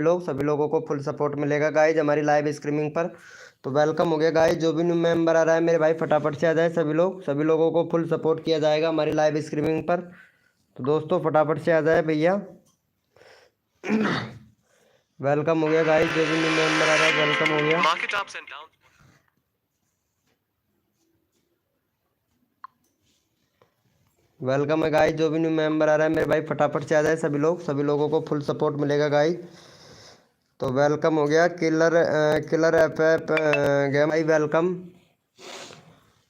लोग सभी लोगों को फुल सपोर्ट मिलेगा गाइज हमारी लाइव स्ट्रीमिंग पर। तो वेलकम हो गया गाइज, जो भी न्यू मेंबर आ रहा है मेरे भाई फटाफट से आ जाए। सभी लोगों को फुल सपोर्ट किया जाएगा हमारी लाइव स्ट्रीमिंग पर। तो दोस्तों फटाफट से आ जाए भैया। वेलकम हो गया गाइज, जो भी न्यू मेंबर आ रहा है वेलकम हो गया। वेलकम है गाइज, जो भी न्यू मेंबर आ रहा है मेरे भाई फटाफट से आ जाए। सभी लोगों को फुल सपोर्ट मिलेगा गाइज। तो वेलकम हो गया किलर एफ गेम भाई वेलकम।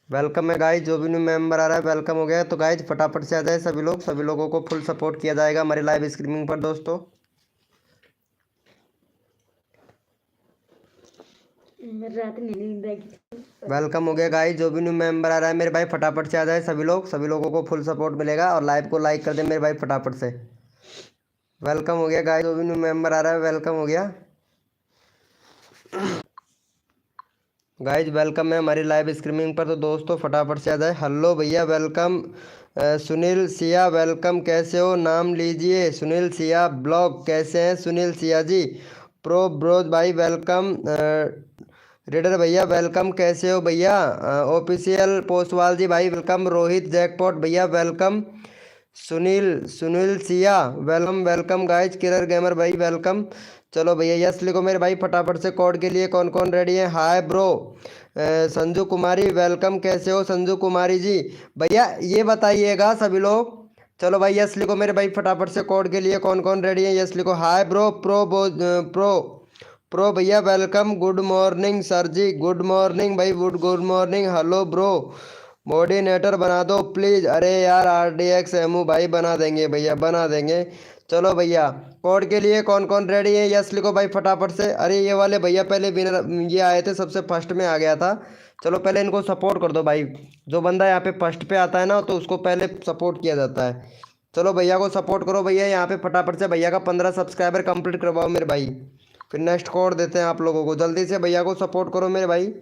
वेलकम है गाइज, जो भी न्यू मेंबर आ रहा है वेलकम हो गया। तो गाइज फटाफट से आ जाए सभी लोगों को फुल सपोर्ट किया जाएगा हमारी लाइव स्ट्रीमिंग पर दोस्तों। वेलकम हो गया गाइज, जो भी न्यू मेंबर आ रहा है मेरे भाई फटाफट से आ जाए। सभी लोगों को फुल सपोर्ट मिलेगा और लाइव को लाइक कर दे मेरे भाई फटाफट से। वेलकम हो गया गाइज, जो भी न्यू मेंबर आ रहा है वेलकम हो गया। गाइज वेलकम है हमारी लाइव स्ट्रीमिंग पर। तो दोस्तों फटाफट से आ जाए। हेलो भैया वेलकम। सुनील सिया वेलकम, कैसे हो? नाम लीजिए। सुनील सिया ब्लॉग, कैसे हैं सुनील सिया जी? प्रो ब्रोज भाई वेलकम। रीडर भैया वेलकम, कैसे हो भैया? ऑफिशियल पोस्टवाल जी भाई वेलकम। रोहित जैकपॉट भैया welcome. Sunil Sunil Siya welcome welcome guys. Killer gamer भाई वेलकम। चलो भैया यस लिखो मेरे भाई फटाफट से। कोड के लिए कौन कौन रेडी है? Hi bro. Sanju Kumari welcome, कैसे हो संजू कुमारी जी? भैया ये बताइएगा सभी लोग। चलो भाई यस लिखो मेरे भाई फटाफट से। कोड के लिए कौन कौन रेडी है? यस लिखो। हाय ब्रो प्रो प्रो भैया वेलकम। गुड मॉर्निंग सर जी, गुड मॉर्निंग भाई, गुड मॉर्निंग। हेलो ब्रो, मोडिनेटर बना दो प्लीज़। अरे यार RDX एमू भाई बना देंगे भैया, बना देंगे। चलो भैया कोड के लिए कौन कौन रेडी है? यस लिखो भाई फटाफट से। अरे ये वाले भैया पहले विनर ये आए थे, सबसे फर्स्ट में आ गया था। चलो पहले इनको सपोर्ट कर दो भाई। जो बंदा यहाँ पे फर्स्ट पे आता है ना तो उसको पहले सपोर्ट किया जाता है। चलो भैया को सपोर्ट करो भैया यहाँ पे फटाफट से। भैया का 15 सब्सक्राइबर कंप्लीट करवाओ मेरे भाई, फिर नेक्स्ट कोड देते हैं आप लोगों को। जल्दी से भैया को सपोर्ट करो मेरे भाई।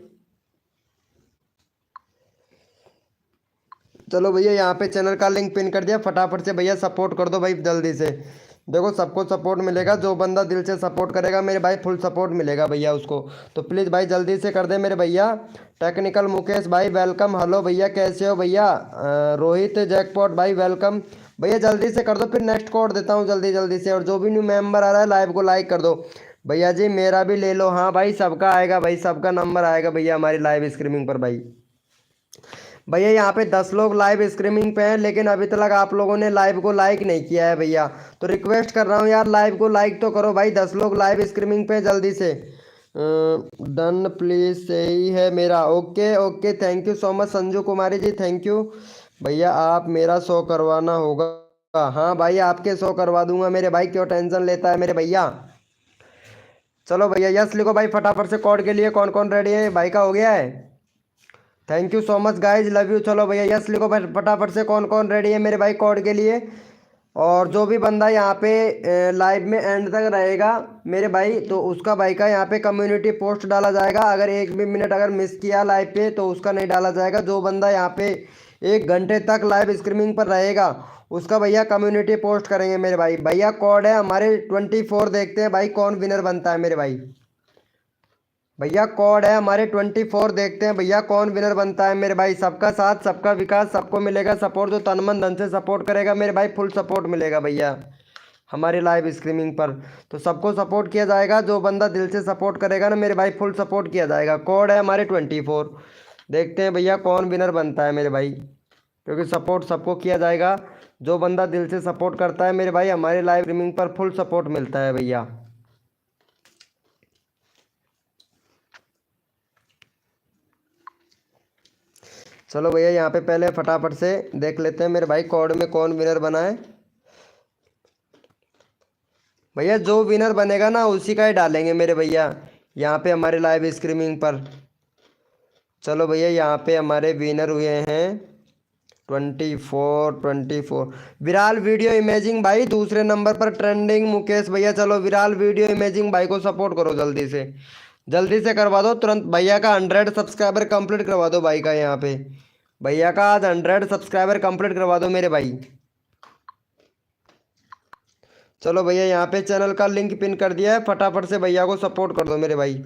चलो भैया यहाँ पे चैनल का लिंक पिन कर दिया, फटाफट से भैया सपोर्ट कर दो भाई जल्दी से। देखो सबको सपोर्ट मिलेगा, जो बंदा दिल से सपोर्ट करेगा मेरे भाई फुल सपोर्ट मिलेगा भैया उसको। तो प्लीज़ भाई जल्दी से कर दे मेरे भैया। टेक्निकल मुकेश भाई वेलकम। हेलो भैया कैसे हो भैया? रोहित जैकपॉट भाई वेलकम। भैया जल्दी से कर दो, फिर नेक्स्ट कोड देता हूँ जल्दी जल्दी से। और जो भी न्यू मेंबर आ रहा है लाइव को लाइक कर दो भैया जी। मेरा भी ले लो। हाँ भाई सबका आएगा भाई, सबका नंबर आएगा भैया हमारी लाइव स्ट्रीमिंग पर भाई। भैया यहाँ पे 10 लोग लाइव स्ट्रीमिंग पे हैं, लेकिन अभी तक आप लोगों ने लाइव को लाइक नहीं किया है भैया। तो रिक्वेस्ट कर रहा हूँ यार लाइव को लाइक तो करो भाई। 10 लोग लाइव स्ट्रीमिंग पे जल्दी से। डन प्लीज सही है मेरा। Okay okay thank you so much Sanju Kumari ji, thank you. भैया आप मेरा शो करवाना होगा। हाँ भाई आपके शो करवा दूंगा मेरे भाई, क्यों टेंशन लेता है मेरे भैया। चलो भैया यस लिखो भाई फटाफट से। कोड के लिए कौन कौन रेडी है? भाई का हो गया है। Thank you so much guys, love you. चलो भैया यस लिखो भाई फटाफट से। कौन कौन रेडी है मेरे भाई कोड के लिए? और जो भी बंदा यहाँ पे लाइव में एंड तक रहेगा मेरे भाई, तो उसका भाई का यहाँ पे कम्युनिटी पोस्ट डाला जाएगा। अगर एक भी मिनट अगर मिस किया लाइव पे तो उसका नहीं डाला जाएगा। जो बंदा यहाँ पे 1 घंटे तक लाइव स्ट्रीमिंग पर रहेगा उसका भैया कम्युनिटी पोस्ट करेंगे मेरे भाई। भैया कोड है हमारे 24। देखते हैं भाई कौन विनर बनता है मेरे भाई। भैया कोड है हमारे 24। देखते हैं भैया कौन विनर बनता है मेरे भाई। सबका साथ सबका विकास, सबको मिलेगा सपोर्ट। जो तन मन धन से सपोर्ट करेगा मेरे भाई फुल सपोर्ट मिलेगा भैया हमारी लाइव स्ट्रीमिंग पर। तो सबको सपोर्ट किया जाएगा, जो बंदा दिल से सपोर्ट करेगा ना मेरे भाई फुल सपोर्ट किया जाएगा। कोड है हमारे 24। देखते हैं भैया कौन विनर बनता है मेरे भाई, क्योंकि सपोर्ट सबको किया जाएगा। जो बंदा दिल से सपोर्ट करता है मेरे भाई हमारी लाइव स्ट्रीमिंग पर फुल सपोर्ट मिलता है भैया। चलो भैया यहाँ पे पहले फटाफट से देख लेते हैं मेरे भाई कोड में कौन विनर बना है। भैया जो विनर बनेगा ना उसी का ही डालेंगे मेरे भैया यहाँ पे हमारे लाइव स्ट्रीमिंग पर। चलो भैया यहाँ पे हमारे विनर हुए हैं 24। विराल वीडियो इमेजिंग भाई दूसरे नंबर पर ट्रेंडिंग मुकेश भैया। चलो विराल वीडियो इमेजिंग भाई को सपोर्ट करो जल्दी से करवा दो तुरंत। भैया का 100 सब्सक्राइबर कंप्लीट करवा दो भाई का यहाँ पे। भैया का आज 100 सब्सक्राइबर कंप्लीट करवा दो मेरे भाई। चलो भैया यहाँ पे चैनल का लिंक पिन कर दिया है, फटाफट से भैया को सपोर्ट कर दो मेरे भाई,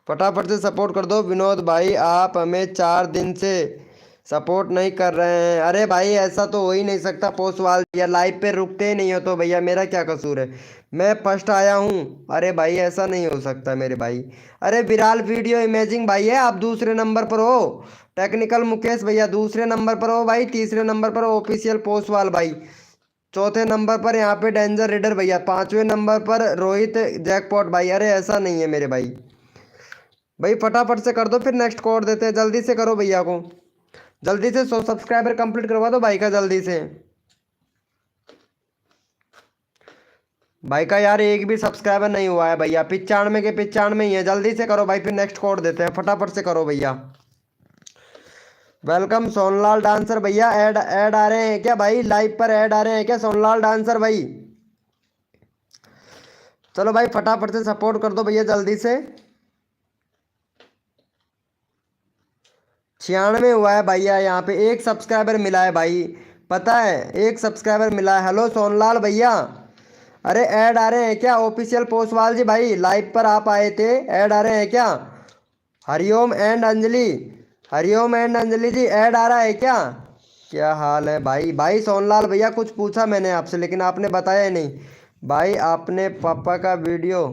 फटाफट से सपोर्ट कर दो। विनोद भाई आप हमें 4 दिन से सपोर्ट नहीं कर रहे हैं। अरे भाई ऐसा तो हो ही नहीं सकता पोस्टवाल, या लाइव पे रुकते ही नहीं हो तो भैया मेरा क्या कसूर है, मैं फर्स्ट आया हूँ। अरे भाई ऐसा नहीं हो सकता मेरे भाई। अरे विराल वीडियो इमेजिंग भाई है, आप दूसरे नंबर पर हो। टेक्निकल मुकेश भैया दूसरे नंबर पर हो भाई, तीसरे नंबर पर ऑफिशियल पोस्टवाल भाई, चौथे नंबर पर यहाँ पे डेंजर रीडर भैया, पांचवें नंबर पर रोहित जैकपॉट भाई। अरे ऐसा नहीं है मेरे भाई, भाई फटाफट से कर दो, फिर नेक्स्ट कोड देते हैं, जल्दी से करो भैया को, जल्दी से 100 सब्सक्राइबर कंप्लीट करवा दो भाई का जल्दी से। भाई का यार एक भी सब्सक्राइबर नहीं हुआ है भैया, 95 के 95 ही है, जल्दी से करो भाई, फिर नेक्स्ट कोड देते हैं, फटाफट से करो भैया। वेलकम सोनलाल डांसर भैया, ऐड ऐड आ रहे हैं क्या भाई, लाइव पर ऐड आ रहे हैं क्या सोनलाल डांसर भाई? चलो भाई फटाफट से सपोर्ट कर दो भैया जल्दी से। 96 हुआ है भैया, यहाँ पे एक सब्सक्राइबर मिला है भाई, पता है एक सब्सक्राइबर मिला है। हेलो सोनलाल भैया, अरे ऐड आ रहे हैं क्या ऑफिशियल पोस्टवाल जी भाई, लाइव पर आप आए थे, ऐड आ रहे हैं क्या? Hariom and Anjali, Hariom and Anjali ji add आ रहा है क्या? क्या हाल है भाई? भाई सोनलाल भैया कुछ पूछा मैंने आपसे लेकिन आपने बताया ही नहीं भाई, आपने पापा का वीडियो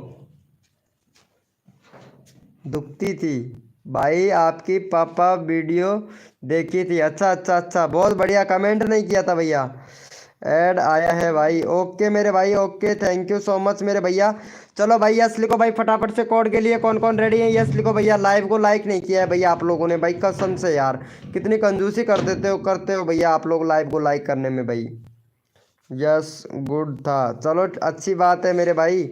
दुखती थी भाई, आपकी पापा वीडियो देखी थी, अच्छा अच्छा अच्छा, बहुत बढ़िया, कमेंट नहीं किया था भैया, ऐड आया है भाई, ओके मेरे भाई okay, thank you so much मेरे भैया। चलो भाई यस लिखो भाई फटाफट से, कोड के लिए कौन कौन रेडी है, यस लिखो भैया। लाइव को लाइक नहीं किया है भैया आप लोगों ने भाई, कसम से यार कितनी कंजूसी कर देते हो, करते हो भैया आप लोग लाइव को लाइक करने में भाई। यस गुड था, चलो अच्छी बात है मेरे भाई,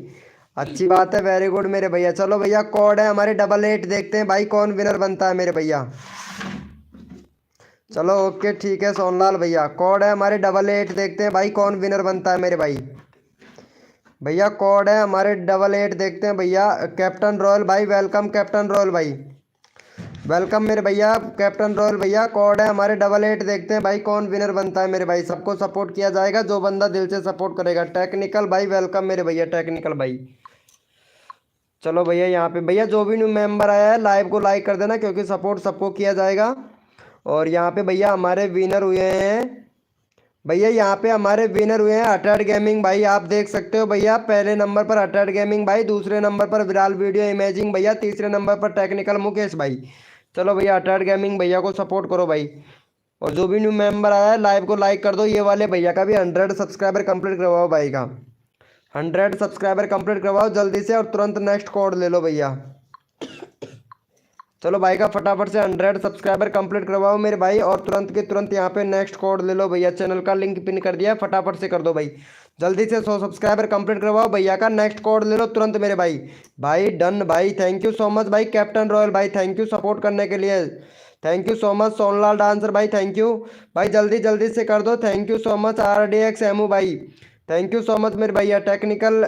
अच्छी बात है, वेरी गुड मेरे भैया। चलो भैया कोड है हमारे 88, देखते हैं भाई कौन विनर बनता है मेरे भैया। चलो ओके ठीक है सोनलाल भैया, कोड है हमारे 88, देखते हैं भाई कौन विनर बनता है मेरे भाई। भैया कोड है हमारे 88, देखते हैं भैया। कैप्टन रॉयल भाई वेलकम, कैप्टन रॉयल भाई वेलकम मेरे भैया, कैप्टन रॉयल भैया कोड है हमारे 88, देखते हैं भाई कौन विनर बनता है मेरे भाई। सबको सपोर्ट किया जाएगा जो बंदा दिल से सपोर्ट करेगा। टेक्निकल भाई वेलकम मेरे भैया, टेक्निकल भाई। चलो भैया यहाँ पे भैया जो भी न्यू मेंबर आया है लाइव को लाइक कर देना, क्योंकि सपोर्ट सबको किया जाएगा। और यहाँ पे भैया हमारे विनर हुए हैं, भैया यहाँ पे हमारे विनर हुए हैं अटैड गेमिंग भाई, आप देख सकते हो भैया, पहले नंबर पर अटैड गेमिंग भाई, दूसरे नंबर पर विराल वीडियो इमेजिंग भैया, तीसरे नंबर पर टेक्निकल मुकेश भाई। चलो भैया अटैड गेमिंग भैया को सपोर्ट करो भाई। और जो भी न्यू मेंबर आया है लाइव को लाइक कर दो, ये वाले भैया का भी 100 सब्सक्राइबर कंप्लीट करवाओ भाई का, 100 सब्सक्राइबर कंप्लीट करवाओ जल्दी से, और तुरंत नेक्स्ट कोड ले लो भैया। चलो भाई का फटाफट से 100 सब्सक्राइबर कंप्लीट करवाओ मेरे भाई, और तुरंत के तुरंत यहाँ पे नेक्स्ट कोड ले लो भैया। चैनल का लिंक पिन कर दिया, फटाफट से कर दो भाई, जल्दी से 100 सब्सक्राइबर कंप्लीट करवाओ भैया का, नेक्स्ट कोड ले लो तुरंत मेरे भाई। भाई डन भाई, थैंक यू सो मच भाई। कैप्टन रॉयल भाई थैंक यू सपोर्ट करने के लिए, thank you so much. Sonlal dancer भाई थैंक यू भाई, जल्दी जल्दी से कर दो, thank you so much. RDX emu भाई थैंक यू सो मच मेरे भैया। टेक्निकल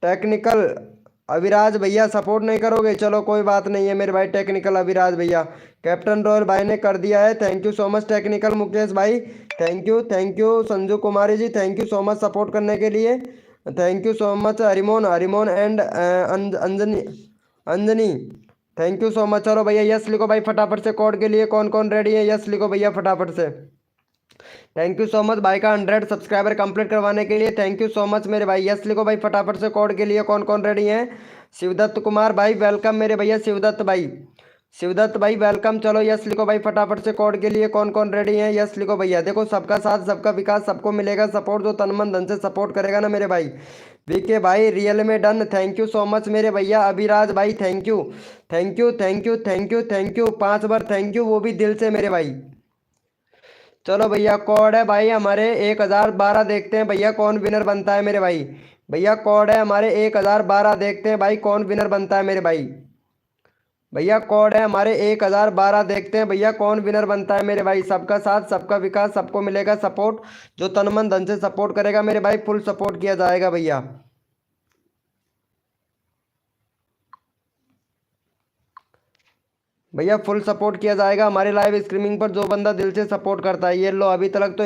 टेक्निकल अविराज भैया सपोर्ट नहीं करोगे, चलो कोई बात नहीं है मेरे भाई। टेक्निकल अविराज भैया, कैप्टन रॉयल भाई ने कर दिया है, thank you so much. Technical Mukesh भाई thank you. Sanju Kumari ji thank you so much support करने के लिए, thank you so much. Harimon Harimon and Anjani Anjani thank you so much. चलो भैया यस लिखो भाई फटाफट से, कोड के लिए कौन कौन रेडी है, यस लिखो भैया फटाफट से। थैंक यू सो मच भाई का 100 सब्सक्राइबर कंप्लीट करवाने के लिए, थैंक यू सो मच मेरे भाई। यस लिखो भाई फटाफट से, कोड के लिए कौन कौन रेडी है। शिवदत्त कुमार भाई वेलकम मेरे भैया, शिवदत्त भाई, शिवदत्त भाई वेलकम। चलो यस लिखो भाई फटाफट से, कोड के लिए कौन कौन रेडी है, यस लिखो भैया। देखो सबका साथ सबका विकास, सबको मिलेगा सपोर्ट, जो तन मन धन से सपोर्ट करेगा ना मेरे भाई। वीके भाई रियल में done, thank you so much मेरे भैया। अभिराज भाई thank you thank you thank you thank you thank you, 5 bar thank you, वो भी दिल से मेरे भाई। चलो भैया कोड है भाई हमारे 1012, देखते हैं भैया कौन विनर बनता है मेरे भाई। भैया कोड है हमारे 1012, देखते हैं भाई कौन विनर बनता है मेरे भाई। भैया कोड है हमारे 1012, देखते हैं भैया कौन विनर बनता है मेरे भाई। सबका साथ सबका विकास, सबको मिलेगा सपोर्ट, जो तन मन धन से सपोर्ट करेगा मेरे भाई, फुल सपोर्ट किया जाएगा भैया। भैया फुल सपोर्ट किया जाएगा हमारे लाइव स्ट्रीमिंग पर जो बंदा दिल से सपोर्ट करता है। ये लो अभी तक तो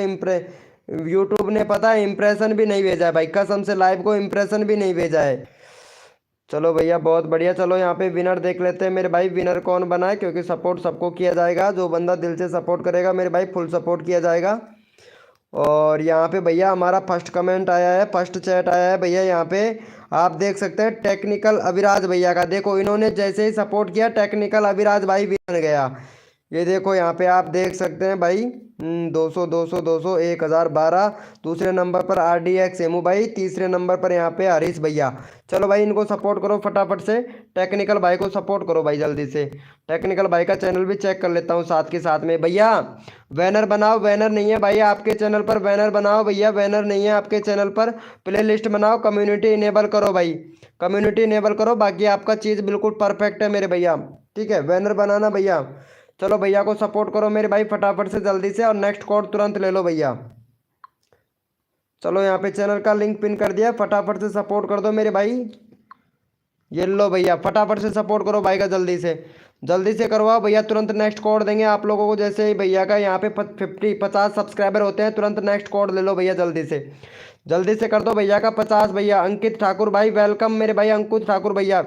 यूट्यूब ने पता है इम्प्रेशन भी नहीं भेजा है भाई, कसम से लाइव को इम्प्रेशन भी नहीं भेजा है। चलो भैया बहुत बढ़िया। चलो यहाँ पे विनर देख लेते हैं मेरे भाई, विनर कौन बना है, क्योंकि सपोर्ट सबको किया जाएगा, जो बंदा दिल से सपोर्ट करेगा मेरे भाई फुल सपोर्ट किया जाएगा। और यहाँ पे भैया हमारा फर्स्ट कमेंट आया है, फर्स्ट चैट आया है भैया, यहाँ पे आप देख सकते हैं टेक्निकल अविराज भैया का। देखो इन्होंने जैसे ही सपोर्ट किया टेक्निकल अविराज भाई बन गया। ये देखो यहाँ पे आप देख सकते हैं भाई 200 200 200 1012। दूसरे नंबर पर RDX एमू भाई, तीसरे नंबर पर यहाँ पे हरीश भैया। चलो भाई इनको सपोर्ट करो फटाफट से, टेक्निकल भाई को सपोर्ट करो भाई जल्दी से। टेक्निकल भाई का चैनल भी चेक कर लेता हूँ साथ के साथ में। भैया बैनर बनाओ, बैनर नहीं है भाई आपके चैनल पर, बैनर बनाओ भैया, बैनर नहीं है आपके चैनल पर। प्ले लिस्ट बनाओ, कम्युनिटी इनेबल करो भाई, कम्युनिटी इनेबल करो, बाकी आपका चीज़ बिल्कुल परफेक्ट है मेरे भैया। ठीक है बैनर बनाना भैया। चलो भैया को सपोर्ट करो मेरे भाई फटाफट से जल्दी से, और नेक्स्ट कोड तुरंत ले लो भैया। चलो यहाँ पे चैनल का लिंक पिन कर दिया, फटाफट से सपोर्ट कर दो मेरे भाई। ये लो भैया फटाफट से सपोर्ट करो भाई का, जल्दी से करवाओ भैया, तुरंत नेक्स्ट कोड देंगे आप लोगों को। जैसे ही भैया का यहाँ पे 50 सब्सक्राइबर होते हैं तुरंत नेक्स्ट कोड ले लो भैया, जल्दी से कर दो भैया का 50 भैया। अंकित ठाकुर भाई वेलकम मेरे भाई, अंकुश ठाकुर भैया।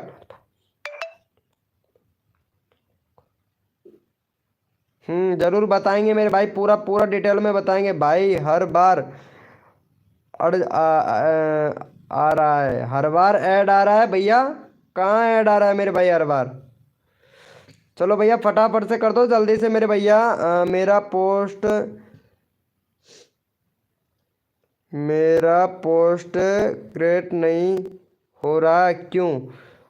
जरूर बताएंगे मेरे भाई, पूरा पूरा डिटेल में बताएंगे भाई। हर बार आ रहा है, हर बार ऐड आ रहा है भैया, कहाँ ऐड आ रहा है मेरे भाई हर बार। चलो भैया फटाफट से कर दो जल्दी से मेरे भैया। मेरा पोस्ट क्रिएट नहीं हो रहा क्यों?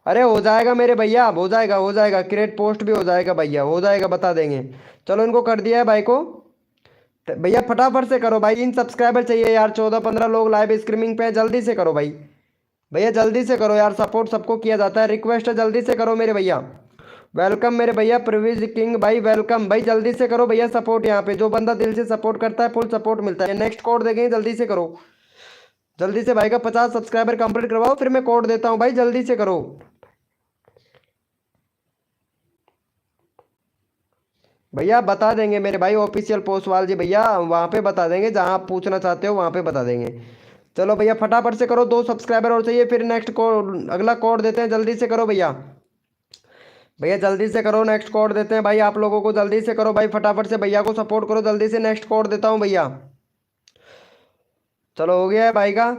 अरे हो जाएगा मेरे भैया, हो जाएगा क्रिएट पोस्ट भी हो जाएगा भैया, हो जाएगा बता देंगे। चलो इनको कर दिया है भाई को, भैया फटाफट से करो भाई, 3 सब्सक्राइबर चाहिए यार, 14-15 लोग लाइव स्ट्रीमिंग पे हैं, जल्दी से करो भाई, भैया जल्दी से करो यार, सपोर्ट सबको किया जाता है, रिक्वेस्ट है जल्दी से करो मेरे भैया। वेलकम मेरे भैया प्रवीज किंग भाई, वेलकम भाई, जल्दी से करो भैया सपोर्ट। यहाँ पे जो बंदा दिल से सपोर्ट करता है फुल सपोर्ट मिलता है। नेक्स्ट कोड देंगे, जल्दी से करो, जल्दी से भाई का 50 सब्सक्राइबर कंप्लीट करवाओ, फिर मैं कोड देता हूँ भाई, जल्दी से करो। भैया बता देंगे मेरे भाई ऑफिशियल पोस्टवाल जी भैया, वहाँ पे बता देंगे, जहाँ आप पूछना चाहते हो वहाँ पे बता देंगे। चलो भैया फटाफट से करो, 2 सब्सक्राइबर और चाहिए, फिर नेक्स्ट कोड अगला कोड देते हैं, जल्दी से करो भैया, भैया जल्दी से करो, नेक्स्ट कोड देते हैं भाई आप लोगों को, जल्दी से करो भाई फटाफट से, भैया को सपोर्ट करो जल्दी से, नेक्स्ट कोड देता हूँ भैया। चलो हो गया है भाई का।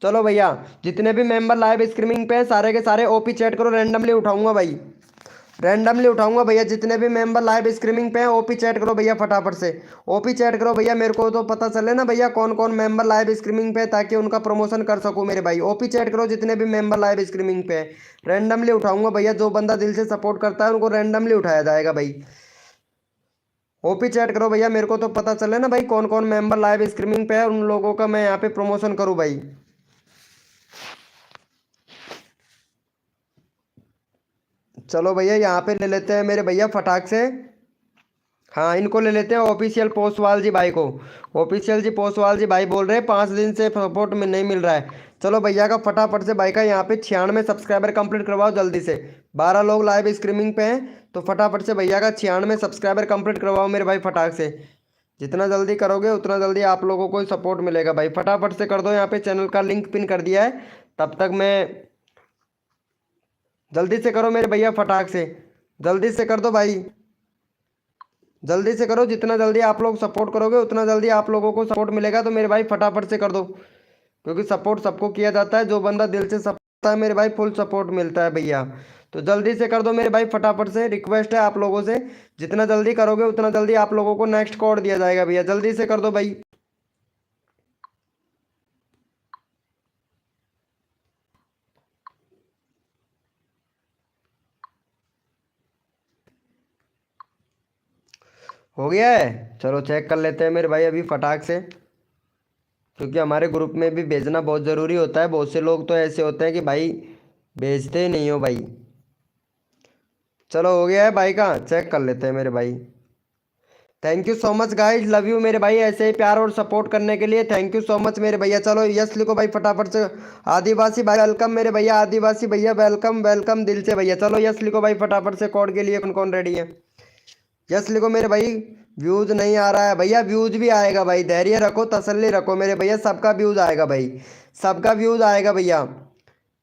चलो भैया जितने भी मेंबर लाइव स्ट्रीमिंग पे हैं सारे के सारे ओपी चैट करो, रैंडमली उठाऊंगा भाई, रैंडमली उठाऊंगा भैया, जितने भी मेंबर लाइव स्ट्रीमिंग पे हैं ओपी चैट करो भैया फटाफट से, ओपी चैट करो भैया, मेरे को तो पता चले ना भैया कौन कौन मेंबर लाइव स्ट्रीमिंग पे है, ताकि उनका प्रमोशन कर सकूं मेरे भाई। ओपी चैट करो जितने भी मेंबर लाइव स्ट्रीमिंग पे है, रैंडमली उठाऊंगा भैया, जो बंदा दिल से सपोर्ट करता है उनको रैंडमली उठाया जाएगा भाई। ओपी चैट करो भैया, मेरे को तो पता चले ना भाई कौन कौन मेंबर लाइव स्ट्रीमिंग पे है, उन लोगों का मैं यहाँ पे प्रमोशन करूँ भाई। चलो भैया यहाँ पे ले लेते हैं मेरे भैया फटाक से, हाँ इनको ले लेते हैं ऑफिशियल पोस्टवाल जी भाई को। ऑफिशियल जी पोस्टवाल जी भाई बोल रहे हैं 5 दिन से सपोर्ट में नहीं मिल रहा है। चलो भैया का फटाफट से भाई का यहाँ पे 96 सब्सक्राइबर कंप्लीट करवाओ जल्दी से, 12 लोग लाइव स्ट्रीमिंग पे हैं, तो फटाफट से भैया का 96 सब्सक्राइबर कंप्लीट करवाओ मेरे भाई फटाक से। जितना जल्दी करोगे उतना जल्दी आप लोगों को सपोर्ट मिलेगा भाई, फटाफट से कर दो। यहाँ पे चैनल का लिंक पिन कर दिया है, तब तक मैं जल्दी से करो मेरे भैया फटाक से, जल्दी से कर दो भाई, जल्दी से करो, जितना जल्दी आप लोग सपोर्ट करोगे उतना जल्दी आप लोगों को सपोर्ट मिलेगा, तो मेरे भाई फटाफट से कर दो, क्योंकि सपोर्ट सबको किया जाता है, जो बंदा दिल से सपोर्ट है मेरे भाई फुल सपोर्ट मिलता है भैया। तो जल्दी से कर दो मेरे भाई फटाफट से, रिक्वेस्ट है आप लोगों से, जितना जल्दी करोगे उतना जल्दी आप लोगों को नेक्स्ट कोड दिया जाएगा भैया, जल्दी से कर दो भाई। हो गया है, चलो चेक कर लेते हैं मेरे भाई अभी फटाक से, क्योंकि हमारे ग्रुप में भी भेजना बहुत ज़रूरी होता है। बहुत से लोग तो ऐसे होते हैं कि भाई भेजते ही नहीं हो भाई। चलो हो गया है भाई का, चेक कर लेते हैं मेरे भाई। Thank you so much guys, love you मेरे भाई, ऐसे ही प्यार और सपोर्ट करने के लिए थैंक यू सो मच मेरे भैया। चलो यस लिखो भाई फटाफट से, आदिवासी भाई वेलकम मेरे भैया, आदिवासी भैया वेलकम वेलकम दिल से भैया। चलो यस लिखो भाई फटाफट से, कोड के लिए कौन कौन रेडी है। यस लिखो मेरे भाई। व्यूज नहीं आ रहा है भैया, व्यूज भी आएगा भाई, धैर्य रखो, तसल्ली रखो मेरे भैया, सबका व्यूज आएगा भाई, सबका व्यूज आएगा भैया।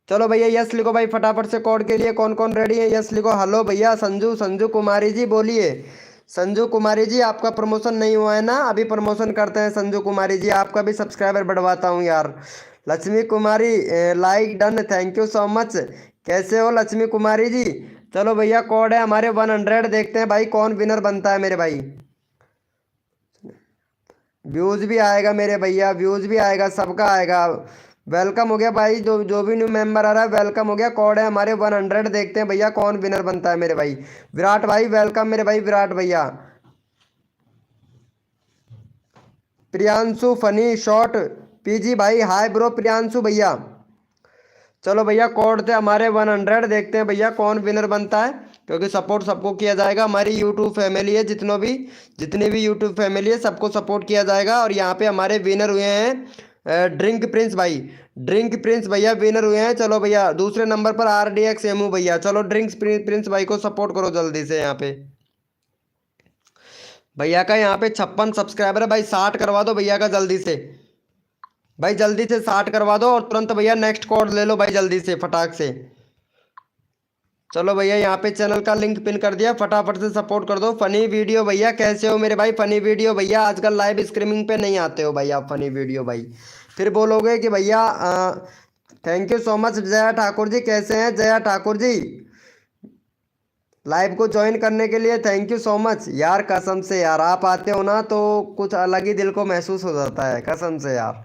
चलो भैया यस लिखो भाई फटाफट से। कोड के लिए कौन कौन रेडी है? यस लिखो। हेलो भैया संजू, संजू कुमारी जी बोलिए। संजू कुमारी जी आपका प्रमोशन नहीं हुआ है ना? अभी प्रमोशन करते हैं संजू कुमारी जी, आपका भी सब्सक्राइबर बढ़वाता हूँ यार। Lakshmi Kumari like done, thank you so much. कैसे हो लक्ष्मी कुमारी जी? चलो भैया कोड है हमारे 100, देखते हैं भाई कौन विनर बनता है मेरे भाई। व्यूज भी आएगा मेरे भैया, व्यूज भी आएगा, सबका आएगा। वेलकम हो गया भाई, जो जो भी न्यू मेंबर आ रहा है वेलकम हो गया। कोड है हमारे 100, देखते हैं भैया कौन विनर बनता है मेरे भाई। विराट भाई वेलकम मेरे भाई, विराट भैया। प्रियांशु फनी शॉट पीजी भाई, हाय ब्रो प्रियांशु भैया। चलो भैया कोड थे हमारे 100, देखते हैं भैया कौन विनर बनता है, क्योंकि सपोर्ट सबको किया जाएगा। हमारी यूट्यूब फैमिली है, जितनी भी यूट्यूब फैमिली है सबको सपोर्ट किया जाएगा। और यहाँ पे हमारे विनर हुए हैं ड्रिंक प्रिंस भाई, ड्रिंक प्रिंस भैया विनर हुए हैं। चलो भैया दूसरे नंबर पर RDX एमू भैया। चलो ड्रिंक्स प्रिंस भाई को सपोर्ट करो जल्दी से। यहाँ पे भैया का यहाँ पे 56 सब्सक्राइबर है भाई, 60 करवा दो भैया का जल्दी से भाई, जल्दी से 60 करवा दो और तुरंत भैया नेक्स्ट कोड ले लो भाई जल्दी से फटाक से। चलो भैया यहाँ पे चैनल का लिंक पिन कर दिया, फटाफट से सपोर्ट कर दो। फनी वीडियो भैया कैसे हो मेरे भाई? फनी वीडियो भैया आजकल लाइव स्ट्रीमिंग पे नहीं आते हो भाई आप, फनी वीडियो भाई फिर बोलोगे कि भैया thank you so much. Jaya Thakur ji कैसे हैं? जया ठाकुर जी लाइव को ज्वाइन करने के लिए थैंक यू सो मच यार। कसम से यार आप आते हो ना तो कुछ अलग ही दिल को महसूस हो जाता है, कसम से यार।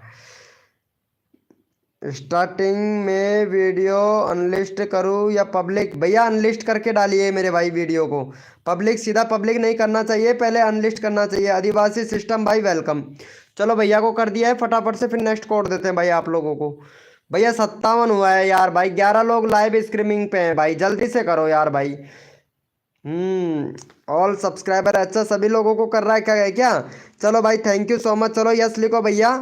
स्टार्टिंग में वीडियो अनलिस्ट करूँ या पब्लिक? भैया अनलिस्ट करके डालिए मेरे भाई वीडियो को, पब्लिक सीधा पब्लिक नहीं करना चाहिए, पहले अनलिस्ट करना चाहिए। आदिवासी सिस्टम भाई वेलकम। चलो भैया को कर दिया है फटाफट से, फिर नेक्स्ट कोड देते हैं भाई आप लोगों को। भैया 57 हुआ है यार भाई, 11 लोग लाइव स्ट्रीमिंग पे हैं भाई, जल्दी से करो यार भाई। ऑल सब्सक्राइबर, अच्छा सभी लोगों को कर रहा है क्या है क्या? चलो भाई थैंक यू सो मच। चलो यस लिखो भैया,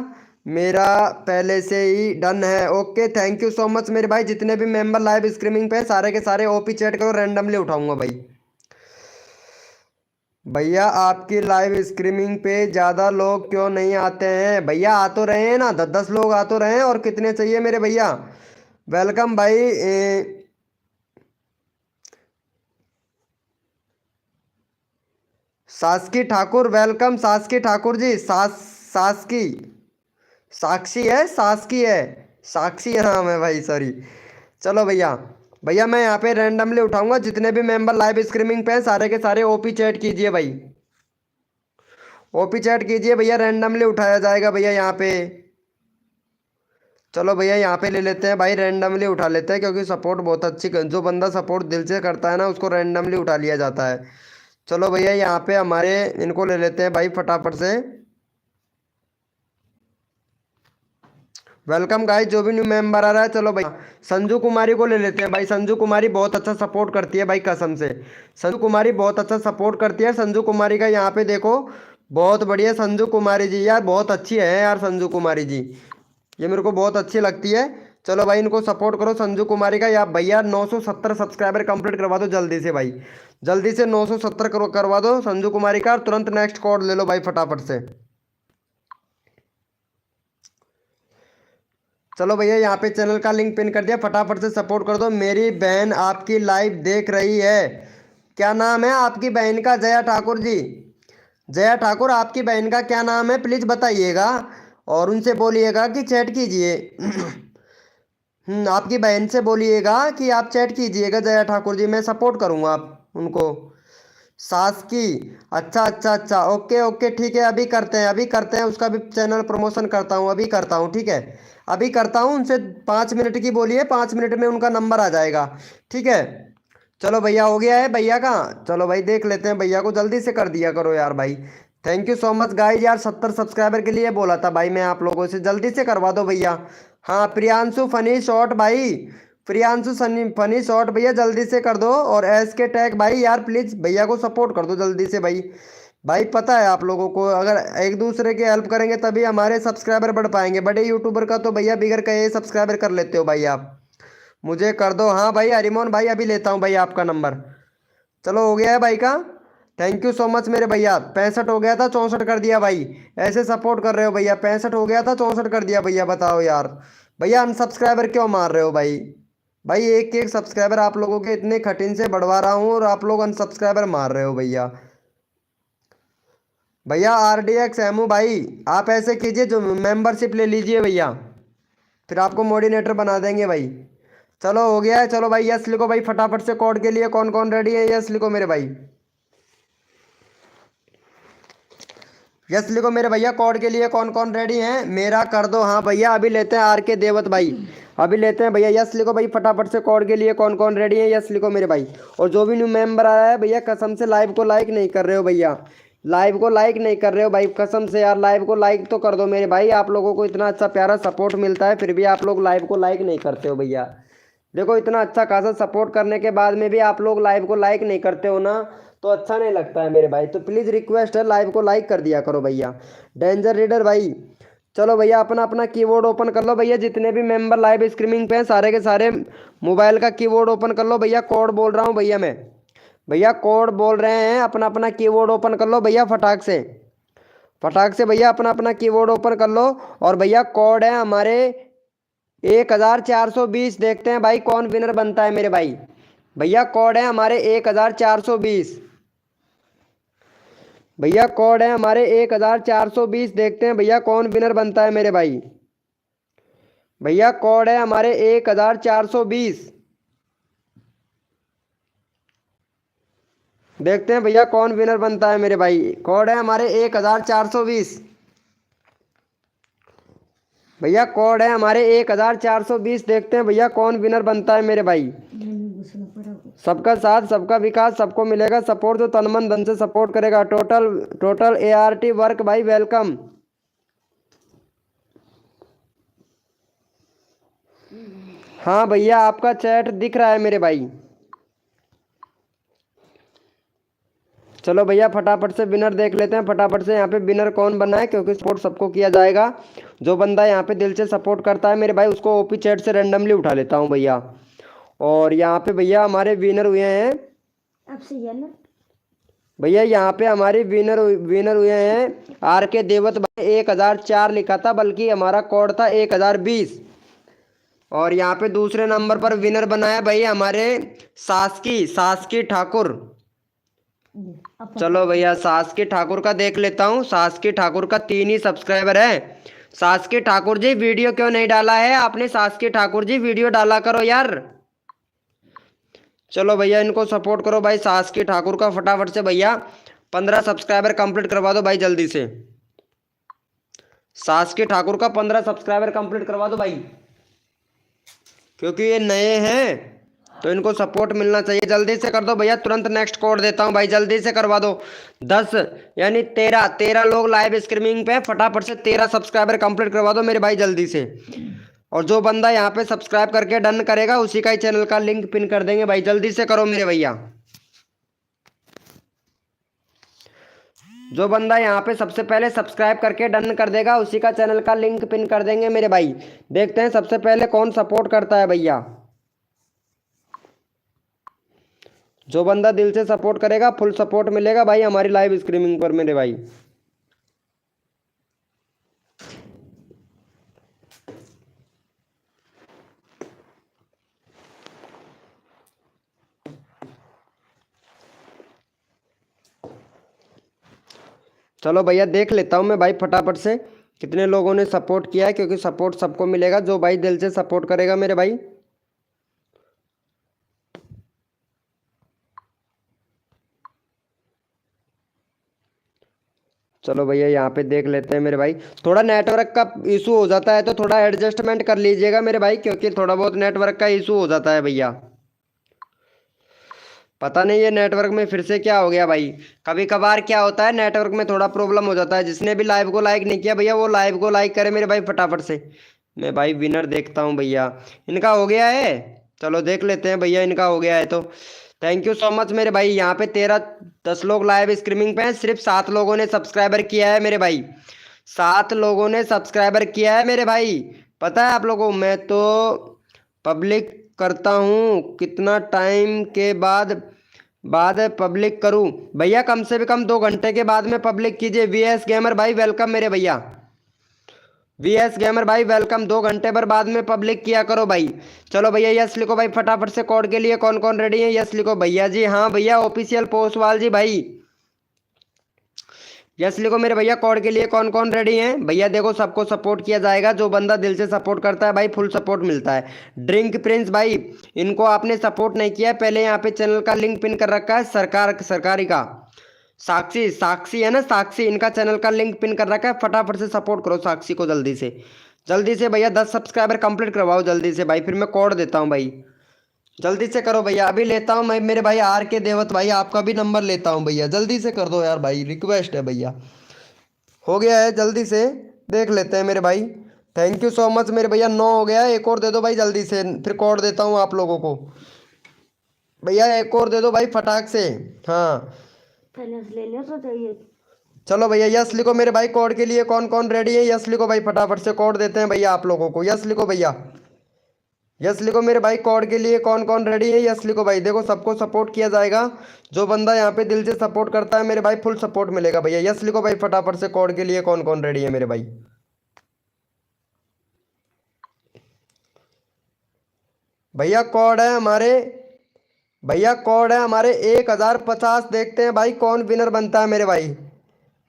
मेरा पहले से ही डन है। Okay thank you so much मेरे भाई। जितने भी मेंबर लाइव स्ट्रीमिंग पे सारे के सारे ओपी चैट करो, रैंडमली उठाऊंगा भाई। भैया आपकी लाइव स्ट्रीमिंग पे ज़्यादा लोग क्यों नहीं आते हैं? भैया आ तो रहे हैं ना, 10-10 लोग आ तो रहे हैं, और कितने चाहिए मेरे भैया? वेलकम भाई सासकी ठाकुर, वेलकम सासकी ठाकुर जी। सासकी, साक्षी है, सासकी है, साक्षी नाम है भाई, सॉरी। चलो भैया, भैया मैं यहाँ पे रैंडमली उठाऊंगा, जितने भी मेंबर लाइव स्ट्रीमिंग पे हैं सारे के सारे ओपी चैट कीजिए भाई, ओपी चैट कीजिए भैया, रैंडमली उठाया जाएगा भैया यहाँ पे। चलो भैया यहाँ पे ले लेते हैं भाई, रैंडमली उठा लेते हैं, क्योंकि सपोर्ट बहुत अच्छी, जो बंदा सपोर्ट दिल से करता है ना उसको रैंडमली उठा लिया जाता है। चलो भैया यहाँ पे हमारे इनको ले लेते हैं भाई फटाफट से। वेलकम गाइस, जो भी न्यू मेंबर आ रहा है। चलो भाई संजू कुमारी को ले लेते हैं भाई, संजू कुमारी बहुत अच्छा सपोर्ट करती है भाई, कसम से संजू कुमारी बहुत अच्छा सपोर्ट करती है। संजू कुमारी का यहाँ पे देखो, बहुत बढ़िया संजू कुमारी जी यार, बहुत अच्छी है यार संजू कुमारी जी, ये मेरे को बहुत अच्छी लगती है। चलो भाई इनको सपोर्ट करो संजू कुमारी का। या भैया 970 सब्सक्राइबर कंप्लीट करवा दो जल्दी से भाई, जल्दी से 970 करवा दो संजू कुमारी का, और तुरंत नेक्स्ट कोड ले लो भाई फटाफट से। चलो भैया यहाँ पे चैनल का लिंक पिन कर दिया, फटाफट से सपोर्ट कर दो। मेरी बहन आपकी लाइव देख रही है, क्या नाम है आपकी बहन का? जया ठाकुर जी, जया ठाकुर आपकी बहन का क्या नाम है प्लीज़ बताइएगा, और उनसे बोलिएगा कि चैट कीजिए। आपकी बहन से बोलिएगा कि आप चैट कीजिएगा जया ठाकुर जी, मैं सपोर्ट करूँगा आप उनको। सास की, अच्छा अच्छा अच्छा, ओके ओके ठीक है, अभी करते हैं, अभी करते हैं, उसका भी चैनल प्रमोशन करता हूँ, अभी करता हूँ, ठीक है अभी करता हूँ। उनसे 5 मिनट की बोलिए, 5 मिनट में उनका नंबर आ जाएगा, ठीक है। चलो भैया हो गया है भैया का, चलो भाई देख लेते हैं भैया को, जल्दी से कर दिया करो यार भाई। Thank you so much guys यार, 70 सब्सक्राइबर के लिए बोला था भाई मैं आप लोगों से, जल्दी से करवा दो भैया। हाँ प्रियांशु फनी शॉट भाई, प्रियांशु सनी फनी शॉट भैया जल्दी से कर दो, और एस के टैग भाई यार प्लीज़ भैया को सपोर्ट कर दो जल्दी से भाई। भाई पता है आप लोगों को, अगर एक दूसरे के हेल्प करेंगे तभी हमारे सब्सक्राइबर बढ़ पाएंगे। बड़े यूट्यूबर का तो भैया बिगड़ कहे सब्सक्राइबर कर लेते हो भाई आप, मुझे कर दो। हाँ भाई हरिमोहन भाई अभी लेता हूँ भाई आपका नंबर। चलो हो गया है भाई का, थैंक यू सो मच मेरे भैया। 65 हो गया था 64 कर दिया भाई। ऐसे सपोर्ट कर रहे हो भैया। 65 हो गया था 64 कर दिया भैया। बताओ यार भैया अनसब्सक्राइबर क्यों मार रहे हो भाई। भाई एक एक सब्सक्राइबर आप लोगों के इतने कठिन से बढ़वा रहा हूँ और आप लोग अनसब्सक्राइबर मार रहे हो भैया। भैया RDX एमू भाई आप ऐसे कीजिए जो मेंबरशिप ले लीजिए भैया, फिर आपको मोडिनेटर बना देंगे भाई। चलो हो गया है। चलो भाई यस लिखो भाई फटाफट से। कोड के लिए कौन कौन रेडी है यस लिखो मेरे भाई। यस लिखो मेरे भैया। कोड के लिए कौन कौन रेडी हैं मेरा कर दो। हाँ भैया अभी लेते हैं RK देवत भाई। अभी लेते हैं भैया। यस लिखो भाई फटाफट से। कोड के लिए कौन कौन रेडी है यस लिखो मेरे भाई। और जो भी न्यू मेंबर आया है भैया कसम से लाइव को लाइक नहीं कर रहे हो भैया। लाइव को लाइक नहीं कर रहे हो भाई कसम से यार। लाइव को लाइक तो कर दो मेरे भाई। आप लोगों को इतना अच्छा प्यारा सपोर्ट मिलता है फिर भी आप लोग लाइव को लाइक नहीं करते हो भैया। देखो इतना अच्छा खासा सपोर्ट करने के बाद में भी आप लोग लाइव को लाइक नहीं करते हो ना, तो अच्छा नहीं लगता है मेरे भाई। तो प्लीज़ रिक्वेस्ट है लाइव को लाइक कर दिया करो भैया। डेंजर रीडर भाई चलो भैया अपना अपना कीबोर्ड ओपन कर लो भैया। जितने भी मेंबर लाइव स्ट्रीमिंग पे हैं सारे के सारे मोबाइल का कीबोर्ड ओपन कर लो भैया। कोड बोल रहा हूँ भैया मैं। भैया कोड बोल रहे हैं अपना अपना कीबोर्ड ओपन कर लो भैया फटाक से। फटाक से भैया अपना अपना कीबोर्ड ओपन कर लो। और भैया कोड है हमारे 1420। देखते हैं भाई कौन विनर बनता है मेरे भाई। भैया कोड है हमारे 1420। भैया कोड है हमारे 1420। देखते हैं भैया कौन विनर बनता है मेरे भाई। भैया कोड है हमारे 1420। देखते हैं भैया कौन विनर बनता है मेरे भाई। कोड है हमारे 1420। भैया कोड है हमारे 1420। देखते हैं भैया कौन विनर बनता है मेरे भाई। सबका साथ सबका विकास सबको मिलेगा सपोर्ट जो तन मन धन से सपोर्ट करेगा। टोटल टोटल ART वर्क भाई वेलकम। हाँ भैया आपका चैट दिख रहा है मेरे भाई। चलो भैया फटाफट से विनर देख लेते हैं। फटाफट से यहाँ पे विनर कौन बना है क्योंकि सपोर्ट सबको किया जाएगा। जो बंदा यहाँ पे दिल से सपोर्ट करता है मेरे भाई उसको OP चैट से रैंडमली उठा लेता हूँ भैया। और यहाँ पे भैया हमारे विनर हुए हैं भैया। यहाँ पे हमारे विनर विनर हुए हैं RK देवत भाई। 1004 लिखा था बल्कि हमारा कोड था 1020। और यहाँ पे दूसरे नंबर पर विनर बनाया भाई हमारे सासकी ठाकुर। चलो भैया सासकी ठाकुर का देख लेता हूँ। सासकी ठाकुर का 3 ही सब्सक्राइबर है। सासकी ठाकुर जी वीडियो क्यों नहीं डाला है आपने। सासकी ठाकुर जी वीडियो डाला करो यार। चलो भैया इनको सपोर्ट करो भाई। सासकी ठाकुर का फटाफट से भैया 15 सब्सक्राइबर कंप्लीट करवा दो भाई जल्दी से। सासकी ठाकुर का 15 सब्सक्राइबर कंप्लीट करवा दो भाई क्योंकि ये नए हैं तो इनको सपोर्ट मिलना चाहिए। जल्दी से कर दो भैया। तुरंत नेक्स्ट कोड देता हूँ भाई जल्दी से करवा दो। 10 यानी 13 लोग लाइव स्ट्रीमिंग पे फटाफट से 13 सब्सक्राइबर कंप्लीट करवा दो मेरे भाई जल्दी से। और जो बंदा यहाँ पे सब्सक्राइब करके डन करेगा उसी का ही चैनल का लिंक पिन कर देंगे भाई। जल्दी से करो मेरे भैया। जो बंदा यहाँ पे सबसे पहले सब्सक्राइब करके डन कर देगा उसी का चैनल का लिंक पिन कर देंगे मेरे भाई। देखते हैं सबसे पहले कौन सपोर्ट करता है भैया। जो बंदा दिल से सपोर्ट करेगा फुल सपोर्ट मिलेगा भाई हमारी लाइव स्ट्रीमिंग पर मेरे भाई। चलो भैया देख लेता हूँ मैं भाई फटाफट से कितने लोगों ने सपोर्ट किया है क्योंकि सपोर्ट सबको मिलेगा जो भाई दिल से सपोर्ट करेगा मेरे भाई। चलो भैया यहाँ पे देख लेते हैं मेरे भाई। थोड़ा नेटवर्क का इशू हो जाता है तो थोड़ा एडजस्टमेंट कर लीजिएगा मेरे भाई क्योंकि थोड़ा बहुत नेटवर्क का इशू हो जाता है भैया। पता नहीं ये नेटवर्क में फिर से क्या हो गया भाई। कभी कभार क्या होता है नेटवर्क में थोड़ा प्रॉब्लम हो जाता है। जिसने भी लाइव को लाइक नहीं किया भैया वो लाइव को लाइक करे मेरे भाई फटाफट से। मैं भाई विनर देखता हूँ भैया। इनका हो गया है। चलो देख लेते हैं भैया इनका हो गया है तो थैंक यू सो मच मेरे भाई। यहाँ पे 10 लोग लाइव स्ट्रीमिंग पे हैं। सिर्फ 7 लोगों ने सब्सक्राइबर किया है मेरे भाई। 7 लोगों ने सब्सक्राइबर किया है मेरे भाई। पता है आप लोगों को मैं तो पब्लिक करता हूँ कितना टाइम के बाद बाद में पब्लिक करूं भैया, कम से भी कम 2 घंटे के बाद में पब्लिक कीजिए। वीएस गेमर भाई वेलकम मेरे भैया, वीएस गेमर भाई वेलकम। 2 घंटे पर बाद में पब्लिक किया करो भाई। चलो भैया यस लिखो भाई फटाफट से। कोड के लिए कौन कौन रेडी है यस लिखो भैया जी। हाँ भैया ऑफिशियल पोस्टवाल जी भाई यस लिखो मेरे भैया। कोड के लिए कौन कौन रेडी हैं भैया? देखो सबको सपोर्ट किया जाएगा, जो बंदा दिल से सपोर्ट करता है भाई फुल सपोर्ट मिलता है। ड्रिंक प्रिंस भाई, इनको आपने सपोर्ट नहीं किया है, पहले यहाँ पे चैनल का लिंक पिन कर रखा है सरकारी का। साक्षी साक्षी है ना, साक्षी, इनका चैनल का लिंक पिन कर रखा है। फटाफट से सपोर्ट करो साक्षी को जल्दी से भैया। 10 सब्सक्राइबर कंप्लीट करवाओ जल्दी से भाई, फिर मैं कोड देता हूँ भाई। जल्दी से करो भैया, अभी लेता हूँ मैं मेरे भाई आर के देवत भाई, आपका भी नंबर लेता हूँ भैया। जल्दी से कर दो यार भाई, रिक्वेस्ट है भैया। हो गया है, जल्दी से देख लेते हैं मेरे भाई। थैंक यू सो मच मेरे भैया। 9 हो गया है, एक और दे दो भाई जल्दी से, फिर कोड देता हूँ आप लोगों को। भैया एक और दे दो भाई फटाक से। हाँ ले लिया तो चाहिए। चलो भैया यस लिखो मेरे भाई। कोड के लिए कौन कौन रेडी है यस लिखो भाई, फटाफट से कोड देते हैं भैया आप लोगों को। यस लिखो भैया, यस लिखो मेरे भाई। कोड के लिए कौन कौन रेडी है यस लिखो भाई। देखो सबको सपोर्ट किया जाएगा, जो बंदा यहाँ पे दिल से सपोर्ट करता है मेरे भाई फुल सपोर्ट मिलेगा भैया। यस लिखो भाई फटाफट से। कोड के लिए कौन कौन रेडी है मेरे भाई? भैया कोड है हमारे, भैया कोड है हमारे 1050। देखते हैं भाई कौन विनर बनता है मेरे भाई।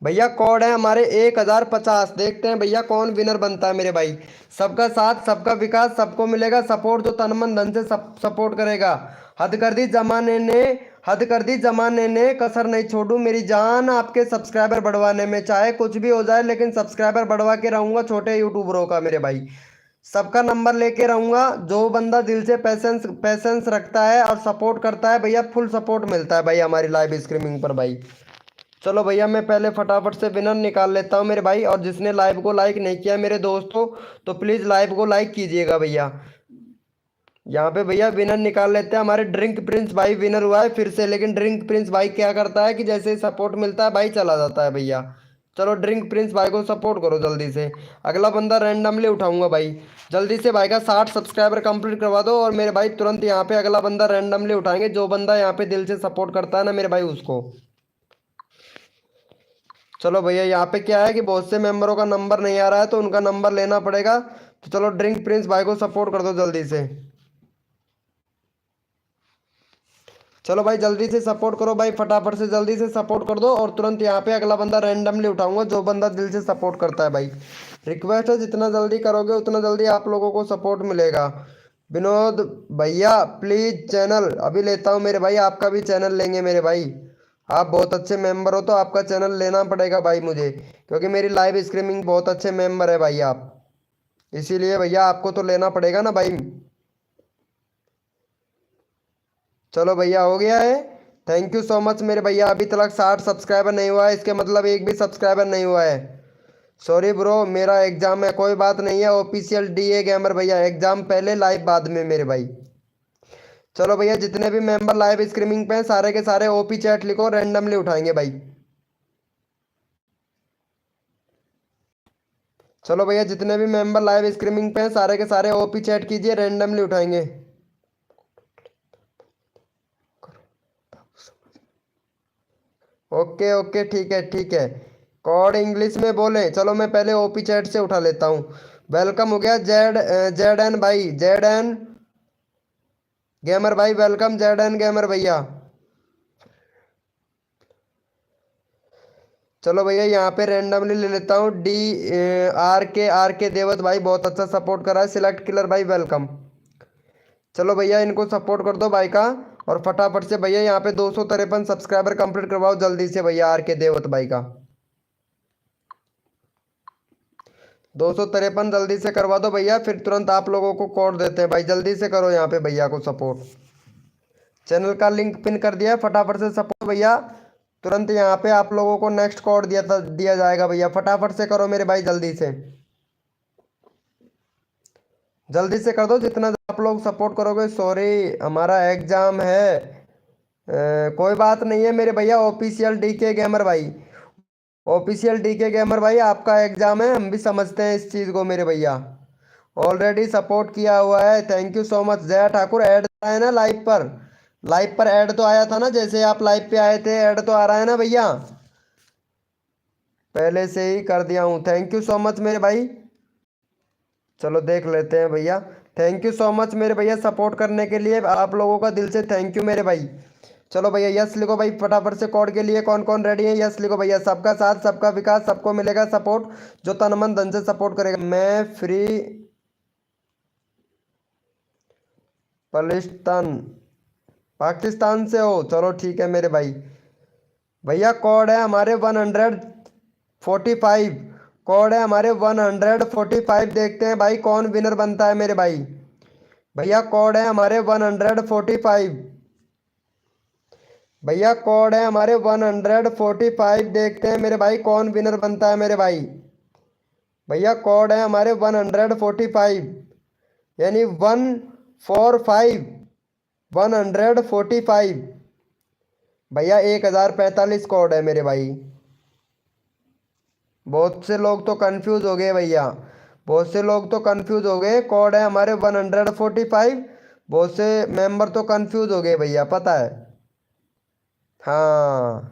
भैया कोड है हमारे 1050। देखते हैं भैया कौन विनर बनता है मेरे भाई। सबका साथ सबका विकास, सबको मिलेगा सपोर्ट, जो तन मन धन से सपोर्ट करेगा। हद कर दी जमाने ने, हद कर दी जमाने ने, कसर नहीं छोड़ू मेरी जान आपके सब्सक्राइबर बढ़वाने में। चाहे कुछ भी हो जाए लेकिन सब्सक्राइबर बढ़वा के रहूंगा छोटे यूट्यूबरों का मेरे भाई। सबका नंबर लेके रहूंगा, जो बंदा दिल से पैसेंस पैसेंस रखता है और सपोर्ट करता है भैया फुल सपोर्ट मिलता है भाई हमारी लाइव स्ट्रीमिंग पर भाई। चलो भैया मैं पहले फटाफट से विनर निकाल लेता हूँ मेरे भाई। और जिसने लाइव को लाइक नहीं किया मेरे दोस्तों, तो प्लीज़ लाइव को लाइक कीजिएगा भैया। यहाँ पे भैया विनर निकाल लेते हैं। हमारे ड्रिंक प्रिंस भाई विनर हुआ है फिर से, लेकिन ड्रिंक प्रिंस भाई क्या करता है कि जैसे ही सपोर्ट मिलता है भाई चला जाता है भैया। चलो ड्रिंक प्रिंस भाई को सपोर्ट करो जल्दी से। अगला बंदा रैंडमली उठाऊंगा भाई। जल्दी से भाई का 60 सब्सक्राइबर कंप्लीट करवा दो और मेरे भाई तुरंत यहाँ पे अगला बंदा रैंडमली उठाएंगे, जो बंदा यहाँ पे दिल से सपोर्ट करता है ना मेरे भाई उसको। चलो भैया यहाँ पे क्या है कि बहुत से मेंबरों का नंबर नहीं आ रहा है, तो उनका नंबर लेना पड़ेगा। तो चलो ड्रिंक प्रिंस भाई को सपोर्ट कर दो जल्दी से। चलो भाई जल्दी से सपोर्ट करो भाई, फटाफट से जल्दी से सपोर्ट कर दो। और तुरंत यहाँ पे अगला बंदा रैंडमली उठाऊंगा, जो बंदा दिल से सपोर्ट करता है भाई। रिक्वेस्ट है जितना जल्दी करोगे उतना जल्दी आप लोगों को सपोर्ट मिलेगा। विनोद भैया प्लीज चैनल अभी लेता हूँ मेरे भाई, आपका भी चैनल लेंगे मेरे भाई। आप बहुत अच्छे मेंबर हो तो आपका चैनल लेना पड़ेगा भाई मुझे, क्योंकि मेरी लाइव स्ट्रीमिंग बहुत अच्छे मेंबर है भाई आप, इसीलिए भैया आपको तो लेना पड़ेगा ना भाई। चलो भैया हो गया है। थैंक यू सो मच मेरे भैया। अभी तक 60 सब्सक्राइबर नहीं हुआ है, इसके मतलब एक भी सब्सक्राइबर नहीं हुआ है। सॉरी ब्रो मेरा एग्जाम है, कोई बात नहीं है। ऑफिशियल डीए गेमर भैया, एग्जाम पहले लाइव बाद में मेरे भाई। चलो भैया जितने भी मेंबर लाइव स्ट्रीमिंग पे हैं सारे के सारे ओपी चैट लिखो, रैंडमली उठाएंगे भाई। चलो भैया जितने भी मेंबर लाइव स्ट्रीमिंग पे हैं सारे के सारे ओपी चैट कीजिए, रैंडमली उठाएंगे। ओके ओके ठीक है ठीक है। कोड इंग्लिश में बोले। चलो मैं पहले ओपी चैट से उठा लेता हूँ। वेलकम हो गया जेड एन भाई, जेड एन गेमर भाई वेलकम, जेड एन गेमर भैया। चलो भैया यहाँ पे रैंडमली ले लेता हूँ डी आर के देवत भाई, बहुत अच्छा सपोर्ट करा है। सिलेक्ट किलर भाई वेलकम। चलो भैया इनको सपोर्ट कर दो भाई का। और फटाफट से भैया यहाँ पे 253 सब्सक्राइबर कंप्लीट करवाओ जल्दी से भैया आर के देवत भाई का। 253 जल्दी से करवा दो भैया, फिर तुरंत आप लोगों को कोड देते हैं भाई। जल्दी से करो यहाँ पे भैया को सपोर्ट। चैनल का लिंक पिन कर दिया है, फटाफट से सपोर्ट भैया। तुरंत यहाँ पे आप लोगों को नेक्स्ट कोड दिया जाएगा भैया, फटाफट से करो मेरे भाई जल्दी से। जल्दी से कर दो जितना आप लोग सपोर्ट करोगे। सॉरी हमारा एग्जाम है। कोई बात नहीं है मेरे भैया। ऑफिशियल डीके गेमर भाई, ऑफिशियल डीके गेमर भाई आपका एग्जाम है, हम भी समझते हैं इस चीज़ को मेरे भैया। ऑलरेडी सपोर्ट किया हुआ है, thank you so much. Jaya Thakur add है ना लाइव पर, लाइव पर ऐड तो आया था ना, जैसे आप लाइव पे आए थे ऐड तो आ रहा है ना भैया। पहले से ही कर दिया हूँ। थैंक यू सो मच मेरे भाई। चलो देख लेते हैं भैया। थैंक यू सो मच मेरे भैया सपोर्ट करने के लिए, आप लोगों का दिल से थैंक यू मेरे भाई। चलो भैया यस लिखो भाई फटाफट से। कोड के लिए कौन कौन रेडी है? यस लिखो भैया। सबका साथ सबका विकास, सबको मिलेगा सपोर्ट जो तन मन धन से सपोर्ट करेगा। मैं फ्री पलिस्तान पाकिस्तान से हो, चलो ठीक है मेरे भाई। भैया कोड है हमारे 145। कोड है हमारे 145। देखते हैं भाई कौन विनर बनता है मेरे भाई। भैया कोड है हमारे 145। भैया कोड है हमारे 145। देखते हैं मेरे भाई कौन विनर बनता है मेरे भाई। भैया कोड है हमारे 145, यानी 145। 145 भैया 1045 कोड है मेरे भाई। बहुत से लोग तो कंफ्यूज हो गए भैया, बहुत से लोग तो कंफ्यूज हो गए। कोड है हमारे 145। बहुत से मेंबर तो कंफ्यूज हो गए भैया, पता है। हाँ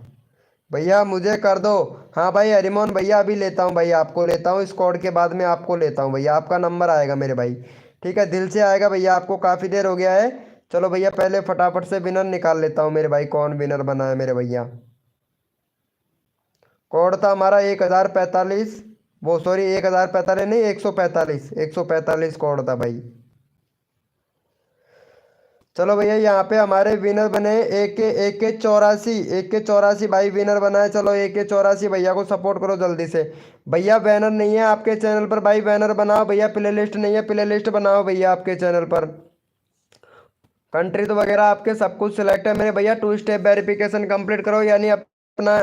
भैया मुझे कर दो। हाँ भाई हरिमोहन भैया अभी लेता हूँ भाई, आपको लेता हूँ इस कोड के बाद में आपको लेता हूँ भैया। आपका नंबर आएगा मेरे भाई, ठीक है, दिल से आएगा भैया। आपको काफ़ी देर हो गया है। चलो भैया पहले फटाफट से विनर निकाल लेता हूँ मेरे भाई, कौन विनर बना है मेरे भैया। कोड था हमारा 1045। वो सॉरी 1045 नहीं, 145। 145 कोड था भाई। चलो भैया यहाँ पे हमारे विनर बने AK 84। AK 84 भाई विनर बना है। चलो AK 84 भैया को सपोर्ट करो जल्दी से। भैया बैनर नहीं है आपके चैनल पर भाई, बैनर बनाओ भैया। प्ले लिस्ट नहीं है, प्ले लिस्ट बनाओ भैया आपके चैनल पर। कंट्री तो वगैरह आपके सब कुछ सिलेक्ट है मेरे भैया। 2 स्टेप वेरिफिकेशन कंप्लीट करो, यानी अपना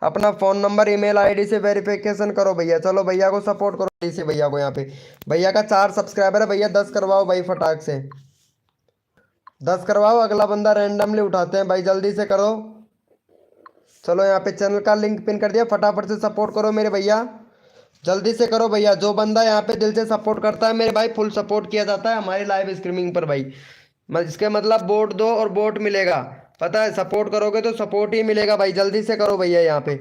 अपना फ़ोन नंबर ईमेल आईडी से वेरिफिकेशन करो भैया। चलो भैया को सपोर्ट करो इसी भैया को। यहाँ पे भैया का 4 सब्सक्राइबर है भैया, 10 करवाओ भाई फटाक से। 10 करवाओ, अगला बंदा रैंडमली उठाते हैं भाई, जल्दी से करो। चलो यहाँ पे चैनल का लिंक पिन कर दिया, फटाफट से सपोर्ट करो मेरे भैया, जल्दी से करो भैया। जो बंदा यहाँ पे दिल से सपोर्ट करता है मेरे भाई, फुल सपोर्ट किया जाता है हमारी लाइव स्ट्रीमिंग पर भाई। इसके मतलब वोट दो और वोट मिलेगा, पता है। सपोर्ट करोगे तो सपोर्ट ही मिलेगा भाई, जल्दी से करो भैया यहाँ पे।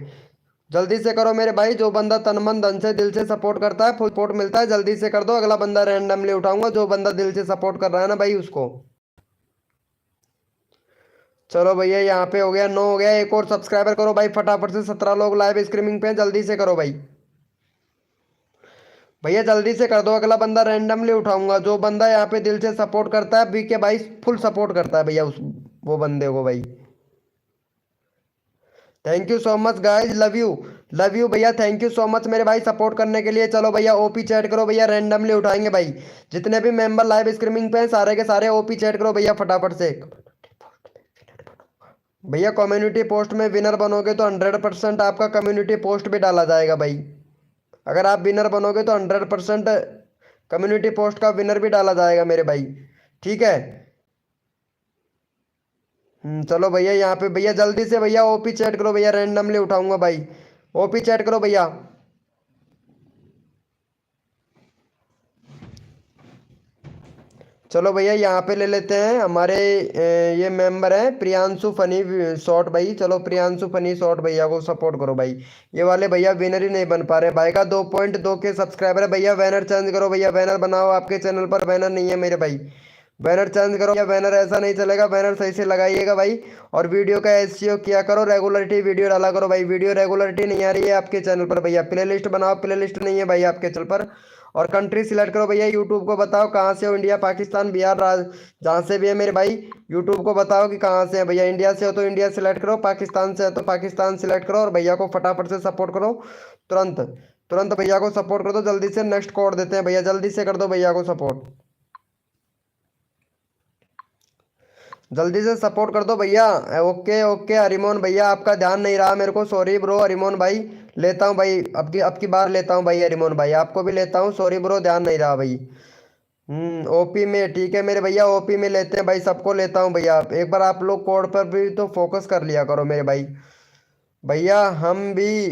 जल्दी से करो मेरे भाई। जो बंदा तन मन धन से दिल से सपोर्ट करता है फुल सपोर्ट मिलता है, जल्दी से कर दो। अगला बंदा रैंडमली उठाऊंगा, जो बंदा दिल से सपोर्ट कर रहा है ना भाई उसको। चलो भैया यहाँ पे हो गया 9 हो गया। एक और सब्सक्राइबर करो भाई फटाफट से। 17 लोग लाइव स्ट्रीमिंग पे हैं, जल्दी से करो भाई। भैया जल्दी से कर दो, अगला बंदा रैंडमली उठाऊंगा। जो बंदा यहाँ पे दिल से सपोर्ट करता है बीके भाई, फुल सपोर्ट करता है भैया उस वो बंदे को भाई। Thank you so much guys, love you. Love you भैया, थैंक यू सो मच मेरे भाई सपोर्ट करने के लिए। चलो भैया ओपी चैट करो भैया, रैंडमली उठाएंगे भाई। जितने भी मेंबर लाइव स्ट्रीमिंग पे हैं सारे के सारे ओपी चैट करो भैया फटाफट से। भैया कम्युनिटी पोस्ट में विनर बनोगे तो 100% आपका कम्युनिटी पोस्ट भी डाला जाएगा भाई। अगर आप विनर बनोगे तो 100% कम्युनिटी पोस्ट का विनर भी डाला जाएगा मेरे भाई, ठीक है। चलो भैया यहाँ पे भैया जल्दी से भैया ओपी चैट करो भैया, रैंडमली उठाऊंगा भाई। ओपी चैट करो भैया। चलो भैया यहाँ पे ले लेते हैं हमारे ये मेंबर हैं प्रियांशु फनी शॉट भाई। चलो प्रियांशु फनी शॉट भैया को सपोर्ट करो भाई। ये वाले भैया विनर ही नहीं बन पा रहे। भाई का 2.2 के सब्सक्राइबर है भैया। बैनर चेंज करो भैया, बैनर बनाओ। आपके चैनल पर बैनर नहीं है मेरे भाई, बैनर चेंज करो। या बैनर ऐसा नहीं चलेगा, बैनर सही से लगाइएगा भाई। और वीडियो का एसईओ किया करो, रेगुलरिटी वीडियो डाला करो भाई। वीडियो रेगुलरिटी नहीं आ रही है आपके चैनल पर भैया। प्ले लिस्ट बनाओ, प्ले लिस्ट नहीं है भाई आपके चैनल पर। और कंट्री सिलेक्ट करो भैया। यूट्यूब को बताओ कहाँ से हो, इंडिया पाकिस्तान बिहार जहाँ से भी है मेरे भाई। यूट्यूब को बताओ कि कहाँ से है भैया। इंडिया से हो तो इंडिया सिलेक्ट करो, पाकिस्तान से हो तो पाकिस्तान सिलेक्ट करो। और भैया को फटाफट से सपोर्ट करो, तुरंत तुरंत भैया को सपोर्ट कर दो जल्दी से। नेक्स्ट कोड देते हैं भैया, जल्दी से कर दो भैया को सपोर्ट, जल्दी से सपोर्ट कर दो भैया। ओके ओके हरिमोहन भैया, आपका ध्यान नहीं रहा मेरे को, सॉरी ब्रो हरिमोहन भाई। लेता हूँ भाई, अब की बार लेता हूँ भाई हरिमोहन भाई, आपको भी लेता हूँ। सॉरी ब्रो, ध्यान नहीं रहा भाई। ओपी में ठीक है मेरे भैया, ओपी में लेते हैं भाई, सबको लेता हूँ भैया। एक बार आप लोग कोड पर भी तो फोकस कर लिया करो मेरे भाई। भैया हम भी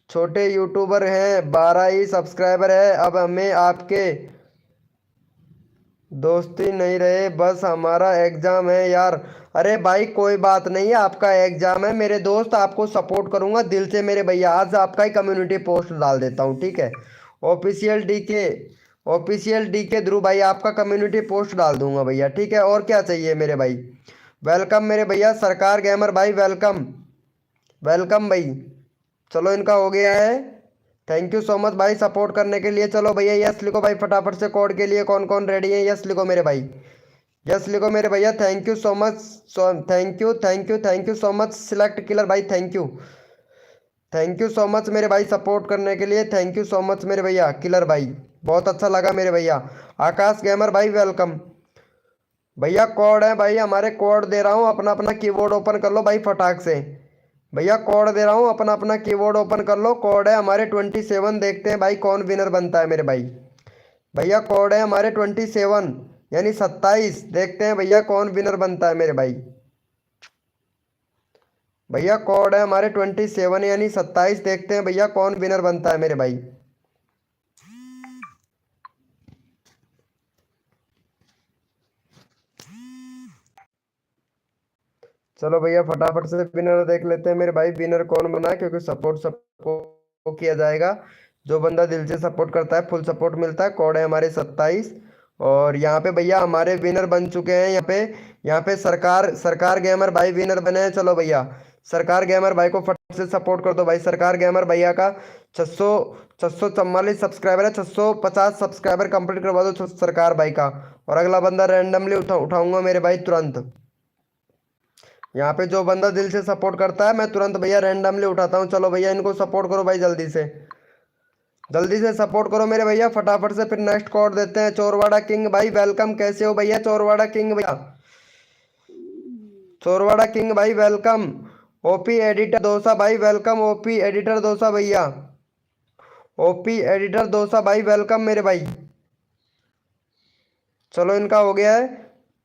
छोटे यूट्यूबर हैं, 12 ही सब्सक्राइबर है। अब हमें आपके दोस्ती नहीं रहे, बस हमारा एग्जाम है यार। अरे भाई कोई बात नहीं, आपका एग्जाम है मेरे दोस्त, आपको सपोर्ट करूंगा दिल से मेरे भैया। आज आपका ही कम्युनिटी पोस्ट डाल देता हूँ, ठीक है। ऑफिशियल डीके, ऑफिशियल डीके ध्रुव भाई आपका कम्युनिटी पोस्ट डाल दूंगा भैया, ठीक है। और क्या चाहिए मेरे भाई। वेलकम मेरे भैया सरकार गेमर भाई, वेलकम वेलकम भाई। चलो इनका हो गया है। थैंक यू सो मच भाई सपोर्ट करने के लिए। चलो भैया यस लिखो भाई फटाफट से, कोड के लिए कौन कौन रेडी है, यस लिखो मेरे भाई, यस लिखो मेरे भैया। Thank you so much, thank you thank you thank you so much select killer भाई, thank you, thank you so much मेरे भाई सपोर्ट करने के लिए। थैंक यू सो मच मेरे भैया किलर भाई, बहुत अच्छा लगा मेरे भैया। आकाश गेमर भाई वेलकम भैया। कोड है भाई हमारे, कोड दे रहा हूँ, अपना अपना कीबोर्ड ओपन कर लो भाई फटाक से। भैया कोड दे रहा हूँ, अपना अपना कीबोर्ड ओपन कर लो। कोड है हमारे 27, देखते हैं भाई कौन विनर बनता है मेरे भाई। भैया कोड है हमारे 27 यानी 27, देखते हैं भैया कौन विनर बनता है मेरे भाई। भैया कोड है हमारे 27 यानी 27, देखते हैं भैया कौन विनर बनता है मेरे भाई। चलो भैया फटाफट से विनर देख लेते हैं मेरे भाई, विनर कौन बना है, क्योंकि सपोर्ट सबको किया जाएगा। जो बंदा दिल से सपोर्ट करता है फुल सपोर्ट मिलता है। कोड है हमारे 27। और यहाँ पे भैया हमारे विनर बन चुके हैं। यहाँ पे सरकार सरकार गेमर भाई विनर बने हैं। चलो भैया सरकार गेमर भाई को फटाफट से सपोर्ट कर दो भाई। सरकार गेमर भैया का 644 सब्सक्राइबर है, 650 सब्सक्राइबर कंप्लीट करवा दो सरकार भाई का। और अगला बंदा रैंडमली उठाऊंगा मेरे भाई तुरंत। यहाँ पे जो बंदा दिल से सपोर्ट करता है मैं तुरंत भैया रैंडमली उठाता हूँ। चलो भैया इनको सपोर्ट करो भाई, जल्दी से सपोर्ट करो मेरे भैया फटाफट से। फिर नेक्स्ट कोड देते हैं। चोरवाड़ा किंग भाई वेलकम, कैसे हो भैया चोरवाड़ा किंग भैया, चोरवाड़ा किंग भाई वेलकम। ओपी एडिटर दोसा भाई वेलकम, ओपी एडिटर दोसा भैया, ओपी एडिटर दोसा भाई वेलकम मेरे भाई। चलो इनका हो गया है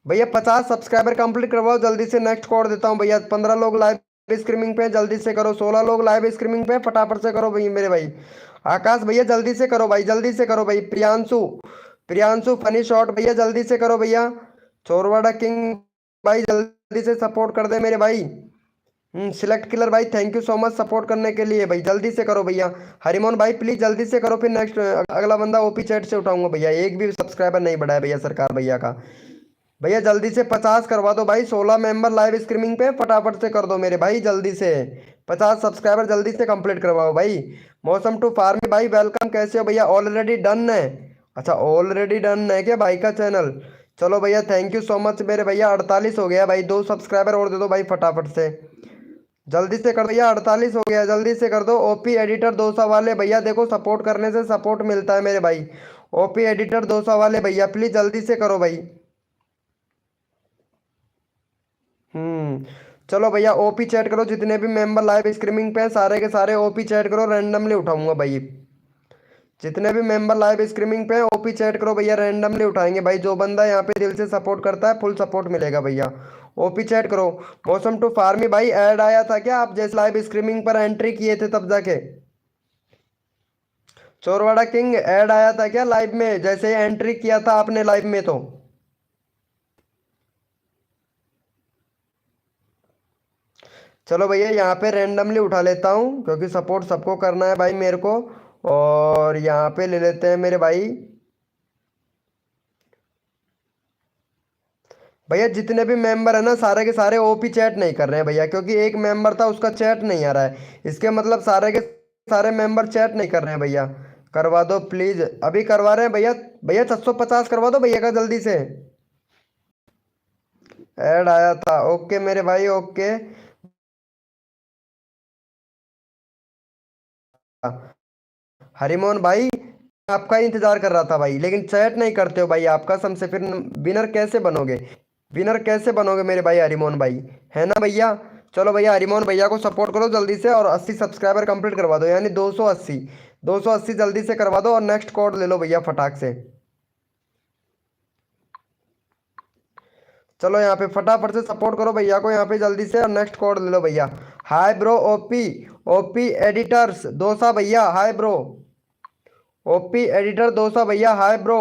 भैया 50 सब्सक्राइबर कंप्लीट करवाओ जल्दी से। नेक्स्ट कोड देता हूँ भैया। 15 लोग लाइव स्ट्रीमिंग पे जल्दी से करो, 16 लोग लाइव स्ट्रीमिंग पे फटाफट से करो भाई मेरे भाई। आकाश भैया जल्दी से करो भाई, जल्दी से करो भाई। प्रियांशु, प्रियांशु फनी शॉट भैया जल्दी से करो भैया। चोरवाड़ा किंग भाई जल्दी से सपोर्ट कर दे मेरे भाई। सिलेक्ट किलर भाई thank you so much support करने के लिए भाई, जल्दी से करो भैया। हरिमोहन भाई प्लीज जल्दी से करो। फिर नेक्स्ट अगला बंदा ओपी चैट से उठाऊंगा भैया। एक भी सब्सक्राइबर नहीं बढ़ा है भैया सरकार भैया का। भैया जल्दी से 50 करवा दो भाई। 16 मेंबर लाइव स्ट्रीमिंग पे फटाफट से कर दो मेरे भाई जल्दी से। 50 सब्सक्राइबर जल्दी से कंप्लीट करवाओ भाई। मौसम टू फार्मी भाई वेलकम, कैसे हो भैया। ऑलरेडी डन है, अच्छा ऑलरेडी डन है क्या भाई का चैनल। चलो भैया थैंक यू सो मच मेरे भैया। 48 हो गया भाई, 2 सब्सक्राइबर और दे दो भाई फटाफट से, जल्दी से कर भैया। 48 हो गया, जल्दी से कर दो। ओपी एडिटर दोसा वाले भैया देखो सपोर्ट करने से सपोर्ट मिलता है मेरे भाई। ओपी एडिटर दोसा वाले भैया प्लीज जल्दी से करो भाई। चलो भैया ओपी चैट करो, जितने भी मेंबर लाइव स्ट्रीमिंग पे हैं सारे के सारे ओपी चैट करो, रैंडमली उठाऊंगा भाई। जितने भी मेंबर लाइव स्ट्रीमिंग पे हैं ओपी चैट करो भैया, रैंडमली उठाएंगे भाई। जो बंदा यहाँ पे दिल से सपोर्ट करता है फुल सपोर्ट मिलेगा भैया। ओपी चैट करो। मौसम टू फार्मी भाई ऐड आया था क्या, आप जैसे लाइव स्ट्रीमिंग पर एंट्री किए थे तब जाके। चोरवाड़ा किंग ऐड आया था क्या लाइव में, जैसे एंट्री किया था आपने लाइव में तो। चलो भैया यहाँ पे रैंडमली उठा लेता हूँ, क्योंकि सपोर्ट सबको करना है भाई मेरे को। और यहाँ पे ले लेते हैं मेरे भाई। भैया जितने भी मेंबर है ना सारे के सारे ओपी चैट नहीं कर रहे हैं भैया, क्योंकि एक मेंबर था उसका चैट नहीं आ रहा है। इसके मतलब सारे के सारे मेंबर चैट नहीं कर रहे हैं भैया। करवा दो प्लीज, अभी करवा रहे हैं भैया। भैया 650 करवा दो भैया का जल्दी से। ऐड आया था, ओके मेरे भाई ओके। हरिमोहन भाई आपका ही इंतजार कर रहा था भाई, लेकिन चैट नहीं करते हो भाई आपका समझे, फिर विनर कैसे बनोगे, विनर कैसे बनोगे मेरे भाई हरिमोहन भाई, है ना भैया। चलो भैया हरिमोहन भैया को सपोर्ट करो जल्दी से, और 80 सब्सक्राइबर कंप्लीट करवा दो, यानी 280, 280 जल्दी से करवा दो। और नेक्स्ट कोड ले लो भैया फटाक से। चलो यहाँ पे फटाफट से सपोर्ट करो भैया को यहाँ पे जल्दी से, और नेक्स्ट कोड ले लो भैया। Hi bro OP, OP editors dosa भैया hi bro, OP editor dosa भैया हाय ब्रो।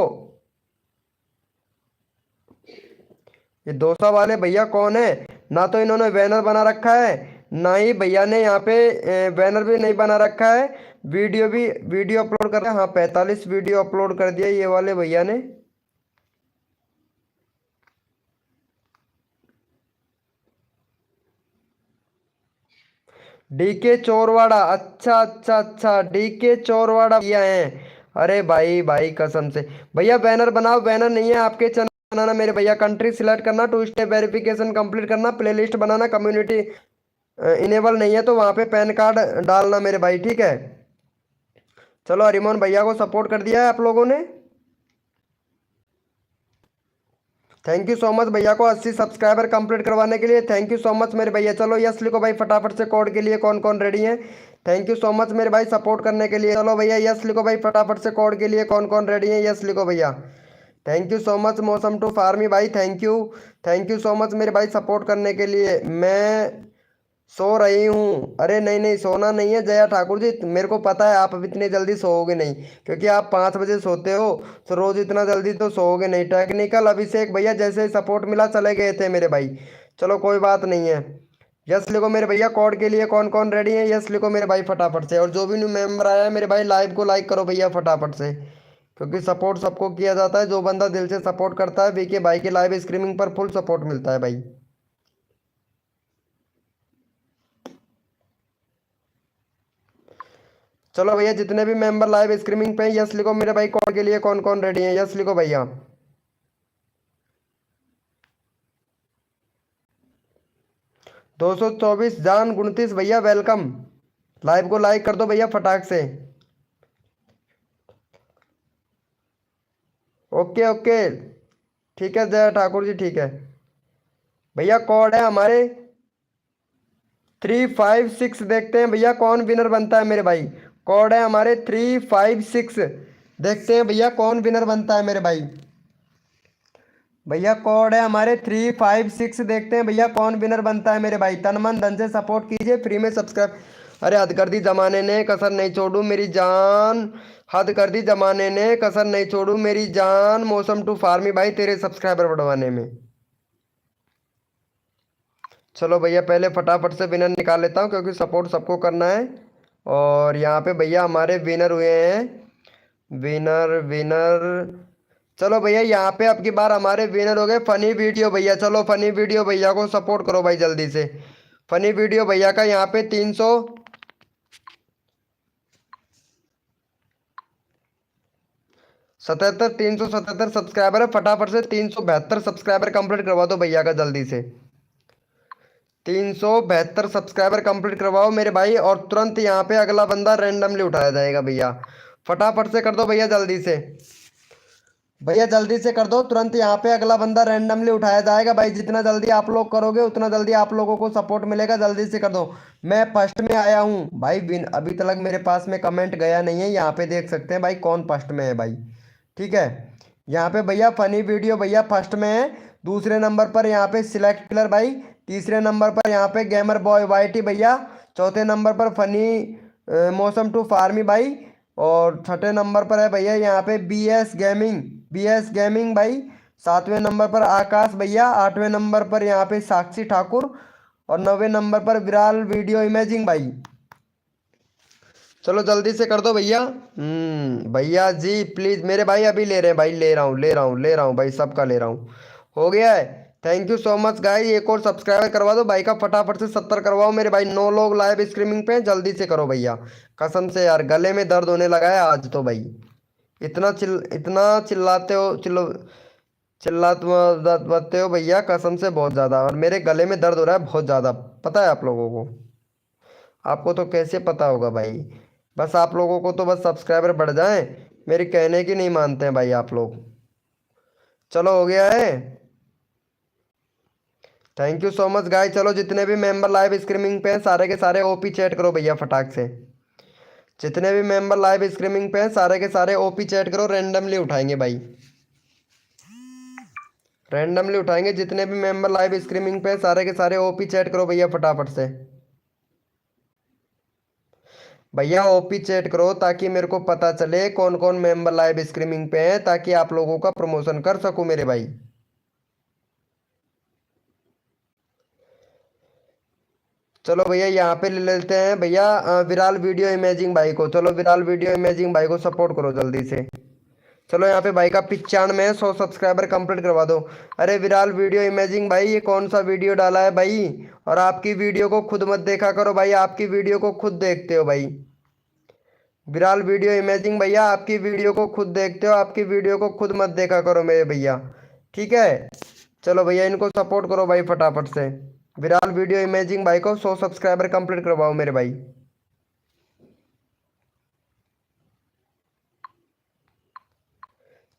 ये डोसा वाले भैया कौन है? ना तो इन्होंने बैनर बना रखा है, ना ही भैया ने यहाँ पे बैनर भी नहीं बना रखा है। वीडियो अपलोड कर रहे हैं। हाँ, 45 वीडियो अपलोड कर दिया ये वाले भैया ने। डीके चोरवाड़ा, अच्छा अच्छा अच्छा, डीके चोरवाड़ा भैया हैं। अरे भाई भाई कसम से भैया बैनर बनाओ। बैनर नहीं है आपके चैनल बनाना मेरे भैया। कंट्री सिलेक्ट करना, 2 स्टेप वेरिफिकेशन कंप्लीट करना, प्लेलिस्ट बनाना, कम्युनिटी इनेबल नहीं है तो वहाँ पे पैन कार्ड डालना मेरे भाई, ठीक है। चलो हरिमोहन भैया को सपोर्ट कर दिया है आप लोगों ने। थैंक यू सो मच भैया को 80 सब्सक्राइबर कंप्लीट करवाने के लिए। थैंक यू सो मच मेरे भैया। चलो यस लिखो भाई फटाफट से कोड के लिए। कौन कौन रेडी है? थैंक यू सो मच मेरे भाई सपोर्ट करने के लिए। चलो भैया यस लिखो भाई फटाफट से कोड के लिए। कौन कौन रेडी है? यस लिखो भैया। थैंक यू सो मच मौसम टू फार्मी भाई, थैंक यू सो मच मेरे भाई सपोर्ट करने के लिए। मैं सो रही हूँ। अरे नहीं नहीं, सोना नहीं है जया ठाकुर जी, मेरे को पता है आप अब इतनी जल्दी सोओगे नहीं, क्योंकि आप 5 बजे सोते हो, तो रोज इतना जल्दी तो सोओगे नहीं। टेक्निकल अभिषेक भैया जैसे ही सपोर्ट मिला चले गए थे मेरे भाई। चलो कोई बात नहीं है। यस लिखो मेरे भैया कोड के लिए। कौन कौन रेडी है? यस लिखो मेरे भाई फटाफट से। और जो भी न्यू मेंबर आया है मेरे भाई लाइव को लाइक करो भैया फटाफट से, क्योंकि सपोर्ट सबको किया जाता है। जो बंदा दिल से सपोर्ट करता है वीके भाई के लाइव स्ट्रीमिंग पर फुल सपोर्ट मिलता है भाई। चलो भैया जितने भी मेंबर लाइव स्ट्रीमिंग पे हैं यस लिखो मेरे भाई कॉल के लिए। कौन कौन रेडी है? यस लिखो भैया। 224 जान 29 भैया वेलकम। लाइव को लाइक कर दो भैया फटाक से। ओके ओके, ठीक है जय ठाकुर जी, ठीक है भैया। कोड है हमारे 356। देखते हैं भैया कौन विनर बनता है मेरे भाई। कोड है हमारे 356। देखते हैं भैया कौन विनर बनता है मेरे भाई। भैया कोड है हमारे 356। देखते हैं भैया कौन विनर बनता है मेरे भाई। तन मन धन से सपोर्ट कीजिए, फ्री में सब्सक्राइब। अरे हद कर दी जमाने ने, कसर नहीं छोड़ू मेरी जान। हद कर दी जमाने ने, कसर नहीं छोड़ू मेरी जान। मौसम टू फार्मी भाई तेरे सब्सक्राइबर बढ़वाने में। चलो भैया पहले फटाफट से विनर निकाल लेता हूँ, क्योंकि सपोर्ट सबको करना है। और यहाँ पे भैया हमारे विनर हुए हैं। विनर विनर, चलो भैया यहाँ पे अब की बार हमारे विनर हो गए फनी वीडियो भैया। चलो फनी वीडियो भैया को सपोर्ट करो भाई जल्दी से। फनी वीडियो भैया का यहाँ पे 377 सब्सक्राइबर है। फटाफट से 372 सब्सक्राइबर कंप्लीट करवा दो भैया का जल्दी से। 372 सब्सक्राइबर कंप्लीट करवाओ मेरे भाई, और तुरंत यहाँ पे अगला बंदा रैंडमली उठाया जाएगा भैया। फटाफट से कर दो भैया जल्दी से। भैया जल्दी से कर दो, तुरंत यहाँ पे अगला बंदा रैंडमली उठाया जाएगा भाई। जितना जल्दी आप लोग करोगे उतना जल्दी आप लोगों को सपोर्ट मिलेगा। जल्दी से कर दो। मैं फर्स्ट में आया हूँ भाई। अभी तक मेरे पास में कमेंट गया नहीं है। यहाँ पे देख सकते हैं भाई कौन फर्स्ट में है भाई, ठीक है। यहाँ पे भैया फनी वीडियो भैया फर्स्ट में है। दूसरे नंबर पर यहाँ पे सिलेक्ट किलर भाई। तीसरे नंबर पर यहाँ पे गेमर बॉय वाईटी भैया। चौथे नंबर पर फनी मौसम टू फार्मी भाई। और छठे नंबर पर है भैया यहाँ पे बी एस गेमिंग भाई। सातवें नंबर पर आकाश भैया। आठवें नंबर पर यहाँ पे साक्षी ठाकुर। और 9वें नंबर पर विराल वीडियो इमेजिंग भाई। चलो जल्दी से कर दो भैया। भैया जी प्लीज मेरे भाई अभी ले रहे हैं भाई। ले रहा हूँ भाई, सबका ले रहा हूँ। हो गया है। Thank you so much guys. एक और सब्सक्राइबर करवा दो भाई का फटाफट से। 70 करवाओ मेरे भाई। 9 लोग लाइव स्ट्रीमिंग पे हैं, जल्दी से करो भैया। कसम से यार गले में दर्द होने लगा है आज तो भाई। इतना चिल्लाते हो चिल्लाते हो भैया, कसम से बहुत ज़्यादा। और मेरे गले में दर्द हो रहा है बहुत ज़्यादा, पता है आप लोगों को। आपको तो कैसे पता होगा भाई। बस आप लोगों को तो बस सब्सक्राइबर बढ़ जाएं, मेरी कहने की नहीं मानते हैं भाई आप लोग। चलो हो गया है। Thank you so much guys. चलो जितने भी मेंबर लाइव स्ट्रीमिंग पे हैं सारे के सारे ओपी चैट करो भैया फटाक से। जितने भी मेंबर लाइव स्ट्रीमिंग पे हैं सारे के सारे ओपी चैट करो। रैंडमली उठाएंगे भाई, रैंडमली उठाएंगे। जितने भी मेंबर लाइव स्ट्रीमिंग पे हैं सारे के सारे ओपी चैट करो भैया फटाफट से। भैया ओपी चैट करो ताकि मेरे को पता चले कौन कौन मेंबर लाइव स्ट्रीमिंग पे हैं, ताकि आप लोगों का प्रमोशन कर सकूं मेरे भाई। चलो भैया यहाँ पे ले लेते हैं भैया विराल वीडियो इमेजिंग भाई को। चलो विराल वीडियो इमेजिंग भाई को सपोर्ट करो जल्दी से। चलो यहाँ पे भाई का 95 है, 100 सब्सक्राइबर कंप्लीट करवा दो। अरे विराल वीडियो इमेजिंग भाई ये कौन सा वीडियो डाला है भाई? और आपकी वीडियो को खुद मत देखा करो भाई, आपकी वीडियो को खुद देखते हो भाई। विराल वीडियो इमेजिंग भैया आपकी वीडियो को खुद देखते हो, आपकी वीडियो को खुद मत देखा करो मेरे भैया, ठीक है। चलो भैया इनको सपोर्ट करो भाई फटाफट से। विराल वीडियो इमेजिंग भाई को 100 सब्सक्राइबर कंप्लीट करवाओ मेरे भाई।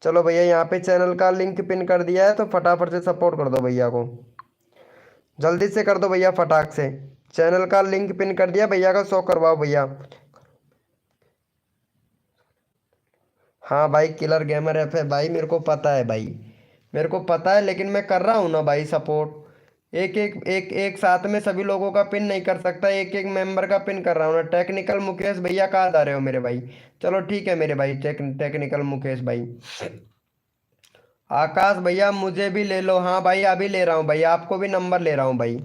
चलो भैया यहाँ पे चैनल का लिंक पिन कर दिया है, तो फटाफट से सपोर्ट कर दो भैया को, जल्दी से कर दो भैया फटाक से। चैनल का लिंक पिन कर दिया भैया का, 100 करवाओ भैया। हाँ भाई किलर गेमर एफ है भाई, मेरे को पता है भाई, मेरे को पता है, लेकिन मैं कर रहा हूँ ना भाई सपोर्ट। एक एक एक एक साथ में सभी लोगों का पिन नहीं कर सकता, एक एक मेंबर का पिन कर रहा हूँ ना। टेक्निकल मुकेश भैया कहाँ जा रहे हो मेरे भाई? चलो ठीक है मेरे भाई, टेक्निकल मुकेश भाई। आकाश भैया मुझे भी ले लो। हाँ भाई अभी ले रहा हूँ भाई, आपको भी नंबर ले रहा हूँ भाई,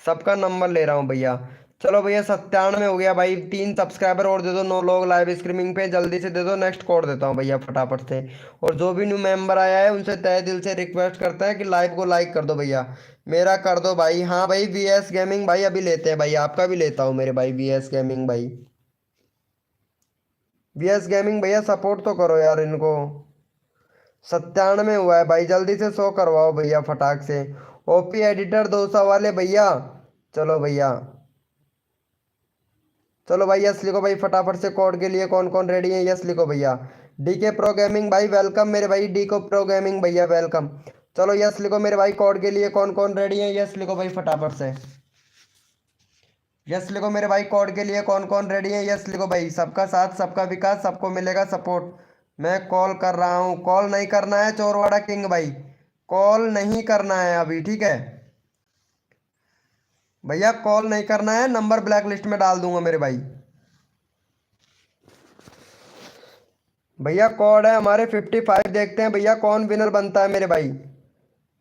सबका नंबर ले रहा हूँ भैया। चलो भैया 97 हो गया भाई, 3 सब्सक्राइबर और दे दो। 9 लोग लाइव स्ट्रीमिंग पे, जल्दी से दे दो। नेक्स्ट कोड देता हूँ भैया फटाफट से। और जो भी न्यू मेंबर आया है उनसे तहे दिल से रिक्वेस्ट करता है कि लाइव को लाइक कर दो भैया, मेरा कर दो भाई। हाँ भाई वीएस गेमिंग भाई अभी लेते हैं भाई, आपका भी लेता हूँ मेरे भाई वीएस गेमिंग भाई। वीएस गेमिंग भैया सपोर्ट तो करो यार इनको। 97 हुआ है भाई, जल्दी से 100 करवाओ भैया फटाक से। ओपी एडिटर 200 वाले भैया, चलो भैया। चलो भाई यस लिखो भाई फटाफट से। कोड के लिए कौन कौन रेडी है? यस लिखो भैया। डीके प्रो गेमिंग भाई वेलकम मेरे भाई, डीको प्रो गेमिंग भैया वेलकम। चलो यस लिखो मेरे भाई। कोड के लिए कौन कौन रेडी है? यस लिखो भाई फटाफट से। यस लिखो मेरे भाई। कोड के लिए कौन कौन रेडी है? यस लिखो भाई। सबका साथ सबका विकास, सबको मिलेगा सपोर्ट। मैं कॉल कर रहा हूँ, कॉल नहीं करना है चोरवाड़ा किंग भाई, कॉल नहीं करना है अभी, ठीक है भैया, कॉल नहीं करना है, नंबर ब्लैक लिस्ट में डाल दूंगा मेरे भाई। भैया कोड है हमारे 55, देखते हैं भैया कौन विनर बनता है मेरे भाई।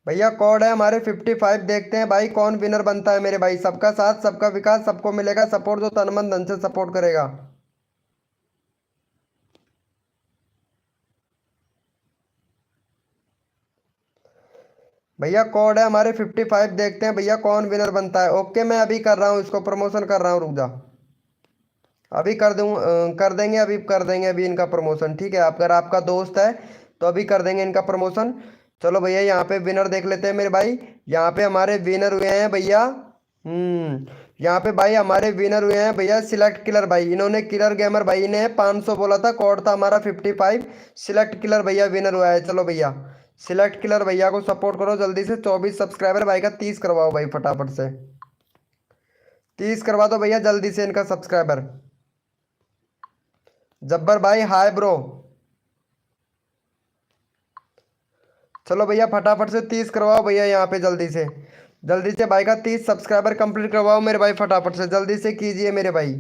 भैया कोड है हमारे 55, देखते हैं भाई कौन विनर बनता है मेरे भाई। सबका साथ सबका विकास, सबको मिलेगा सपोर्ट, जो तन मन धन से सपोर्ट करेगा। भैया कोड है हमारे 55, देखते हैं भैया कौन विनर बनता है। ओके मैं अभी कर रहा हूँ, इसको प्रमोशन कर रहा हूँ, रुक जा। अभी कर दूँ, कर देंगे अभी, कर देंगे अभी इनका प्रमोशन, ठीक है। अगर आपका दोस्त है तो अभी कर देंगे इनका प्रमोशन। चलो भैया यहाँ पे विनर देख लेते हैं मेरे भाई। यहाँ पे हमारे विनर हुए हैं भैया, यहाँ पे भाई हमारे विनर हुए हैं भैया सिलेक्ट किलर भाई। इन्होंने किलर गेमर भाई ने 500 बोला था, कोड था हमारा 55। सिलेक्ट किलर भैया विनर हुआ है। चलो भैया सिलेक्ट किलर भैया को सपोर्ट करो जल्दी से। 24 सब्सक्राइबर भाई का 30 करवाओ भाई फटाफट से, 30 करवा दो भैया जल्दी से इनका सब्सक्राइबर। जब्बर भाई हाय ब्रो। चलो भैया फटाफट से 30 करवाओ भैया यहाँ पे, जल्दी से जल्दी से भाई का 30 सब्सक्राइबर कंप्लीट करवाओ मेरे भाई, फटाफट से जल्दी से कीजिए मेरे भाई।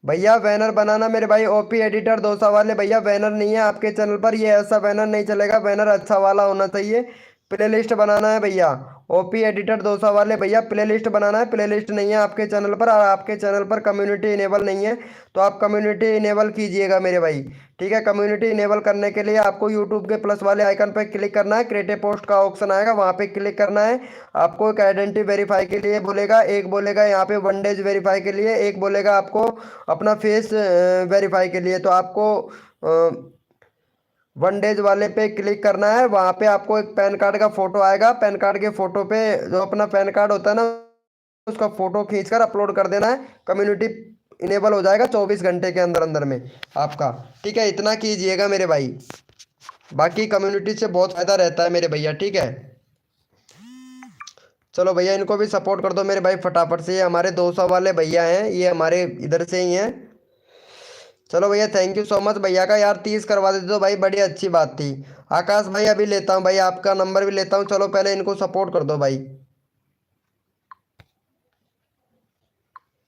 भैया बैनर बनाना मेरे भाई। ओपी एडिटर 200 वाले भैया, बैनर नहीं है आपके चैनल पर, ये ऐसा बैनर नहीं चलेगा, बैनर अच्छा वाला होना चाहिए। प्लेलिस्ट बनाना है भैया। ओपी एडिटर 200 वाले भैया प्लेलिस्ट बनाना है, प्लेलिस्ट नहीं है आपके चैनल पर, और आपके चैनल पर कम्युनिटी इनेबल नहीं है, तो आप कम्युनिटी इनेबल कीजिएगा मेरे भाई, ठीक है। कम्युनिटी इनेबल करने के लिए आपको यूट्यूब के प्लस वाले आइकन पर क्लिक करना है, क्रिएटिव पोस्ट का ऑप्शन आएगा वहाँ पे क्लिक करना है। आपको एक आइडेंटिटी वेरीफाई के लिए बोलेगा, एक बोलेगा यहाँ पे वन डेज वेरीफाई के लिए, एक बोलेगा आपको अपना फेस वेरीफाई के लिए। तो आपको वन डेज वाले पे क्लिक करना है, वहाँ पे आपको एक पैन कार्ड का फोटो आएगा, पैन कार्ड के फोटो पे जो अपना पैन कार्ड होता है ना, उसका फोटो खींचकर अपलोड कर देना है। कम्युनिटी इनेबल हो जाएगा 24 घंटे के अंदर अंदर में आपका, ठीक है। इतना कीजिएगा मेरे भाई, बाकी कम्युनिटी से बहुत फ़ायदा रहता है मेरे भैया, ठीक है। चलो भैया इनको भी सपोर्ट कर दो मेरे भाई फटाफट से। ये हमारे 200 वाले भैया हैं, ये हमारे इधर से ही हैं। चलो भैया थैंक यू सो मच भैया का यार, 30 करवा देते तो भाई बड़ी अच्छी बात थी। आकाश भाई अभी लेता हूँ भाई, आपका नंबर भी लेता हूँ। चलो पहले इनको सपोर्ट कर दो भाई।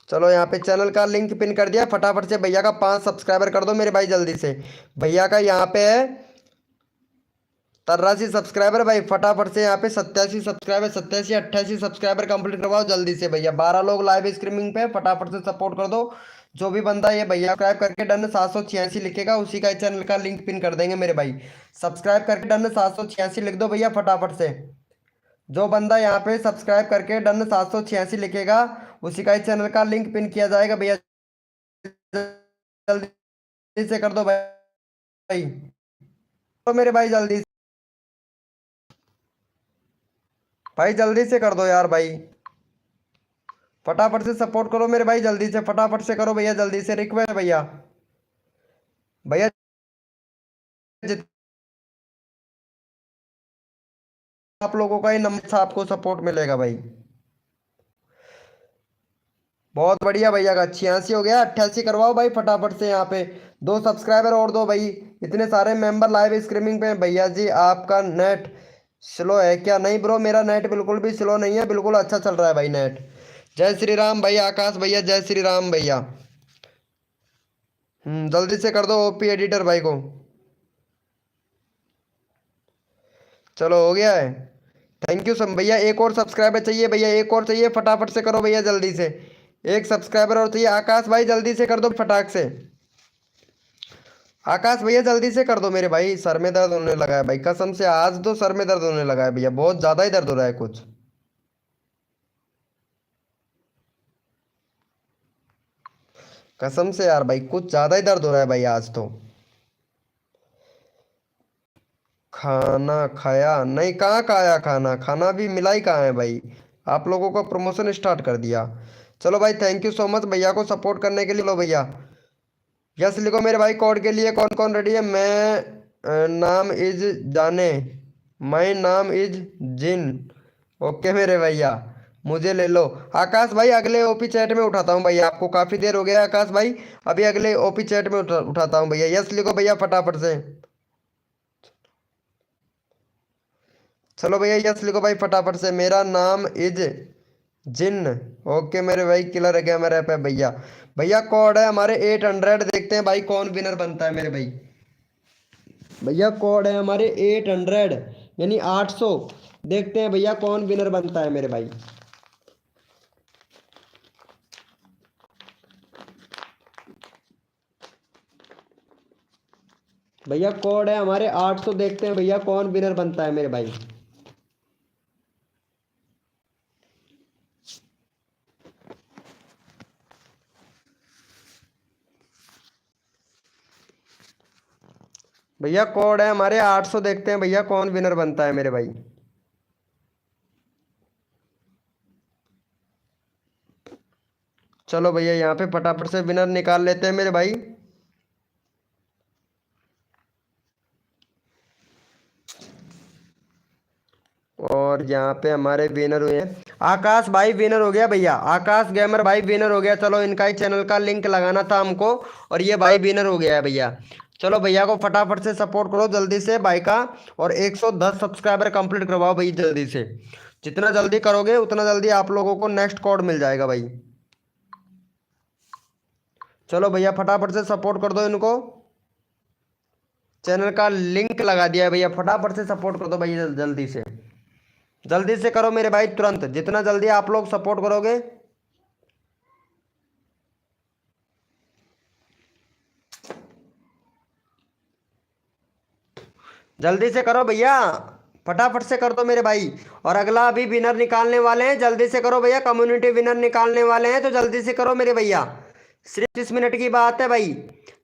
चलो यहाँ पे चैनल का लिंक पिन कर दिया, फटाफट से भैया का 5 सब्सक्राइबर कर दो मेरे भाई जल्दी से। भैया का यहाँ पे है 83 सब्सक्राइबर भाई, फटाफट से यहाँ पे 87 सब्सक्राइबर, 87 88 सब्सक्राइबर कंप्लीट करवाओ जल्दी से भैया। 12 लोग लाइव स्ट्रीमिंग पे, फटाफट से सपोर्ट कर दो। जो भी बंदा ये भैया सब्सक्राइब करके डन 786 लिखेगा, उसी का चैनल का लिंक पिन कर देंगे मेरे भाई। सब्सक्राइब करके डन 786 लिख दो भैया फटाफट से। जो बंदा यहाँ पे सब्सक्राइब करके डन 786 लिखेगा, उसी का चैनल का लिंक पिन किया जाएगा भैया। जल्दी से कर दो भाई, तो मेरे भाई जल्दी भाई जल्दी से कर दो यार भाई, फटाफट से सपोर्ट करो मेरे भाई, जल्दी से फटाफट से करो भैया, जल्दी से रिक्वेस्ट भैया। भैया जितना आप लोगों का ही नंबर से आपको सपोर्ट मिलेगा भाई। बहुत बढ़िया भैया का 86 हो गया, 88 करवाओ भाई फटाफट से। यहाँ पे 2 सब्सक्राइबर और दो भाई। इतने सारे मेंबर लाइव स्ट्रीमिंग पे हैं। भैया जी आपका नेट स्लो है क्या? नहीं ब्रो, मेरा नेट बिल्कुल भी स्लो नहीं है, बिल्कुल अच्छा चल रहा है भाई नेट। जय श्री राम भाई आकाश भैया, जय श्री राम भैया। जल्दी से कर दो ओपी एडिटर भाई को। चलो हो गया है, थैंक यू सब भैया। एक और सब्सक्राइबर चाहिए भैया, एक और चाहिए, फटाफट से करो भैया जल्दी से। एक सब्सक्राइबर और चाहिए, आकाश भाई जल्दी से कर दो फटाक से। आकाश भैया जल्दी से कर दो मेरे भाई, सर में दर्द होने लगा है भाई, कसम से आज तो सर में दर्द होने लगा है भैया, बहुत ज़्यादा ही दर्द हो रहा है कुछ। कसम से यार भाई कुछ ज़्यादा ही दर्द हो रहा है भाई आज तो। खाना खाया नहीं, कहाँ खाया खाना, खाना भी मिला ही कहाँ है भाई। आप लोगों को प्रमोशन स्टार्ट कर दिया। चलो भाई थैंक यू सो मच भैया को सपोर्ट करने के लिए। लो भैया यस लिखो मेरे भाई। कोड के लिए कौन कौन रेडी है? नाम इज जाने, माई नाम इज जिन। ओके मेरे भैया, मुझे ले लो। आकाश भाई अगले ओपी चैट में उठाता हूँ भैया, आपको काफ़ी देर हो गया आकाश भाई, अभी अगले ओपी चैट में उठाता हूँ भैया। यस लिखो भैया फटाफट से। चलो भैया यस लिखो भाई फटाफट से। मेरा नाम इज जिन। ओके मेरे भाई, किलर है क्या मेरे पे भैया। भैया कोड है हमारे 800, देखते हैं भाई कौन विनर बनता है मेरे भाई। भैया कोड है हमारे 800 यानी 800, देखते हैं भैया कौन विनर बनता है मेरे भाई। भैया कोड है हमारे 800, देखते हैं भैया कौन विनर बनता है मेरे भाई। भैया कोड है हमारे 800, देखते हैं भैया कौन विनर बनता है मेरे भाई। चलो भैया यहाँ पे फटाफट से विनर निकाल लेते हैं मेरे भाई। और यहाँ पे हमारे विनर हुए हैं, आकाश भाई विनर हो गया भैया, आकाश गेमर भाई विनर हो गया। चलो इनका ही चैनल का लिंक लगाना था हमको, और ये भाई विनर हो गया है भैया। चलो भैया को फटाफट से सपोर्ट करो जल्दी से भाई का, और 110 सब्सक्राइबर कंप्लीट करवाओ भाई जल्दी से। जितना जल्दी करोगे उतना जल्दी आप लोगों को नेक्स्ट कोड मिल जाएगा भाई। चलो भैया फटाफट से सपोर्ट कर दो इनको, चैनल का लिंक लगा दिया है भैया, फटाफट से सपोर्ट कर दो भैया जल्दी से। जल्दी से करो मेरे भाई तुरंत, जितना जल्दी आप लोग सपोर्ट करोगे। जल्दी से करो भैया, फटाफट से कर दो मेरे भाई। और अगला अभी विनर निकालने वाले हैं, जल्दी से करो भैया, कम्युनिटी विनर निकालने वाले हैं, तो जल्दी से करो मेरे भैया। सिर्फ 25 मिनट की बात है भाई,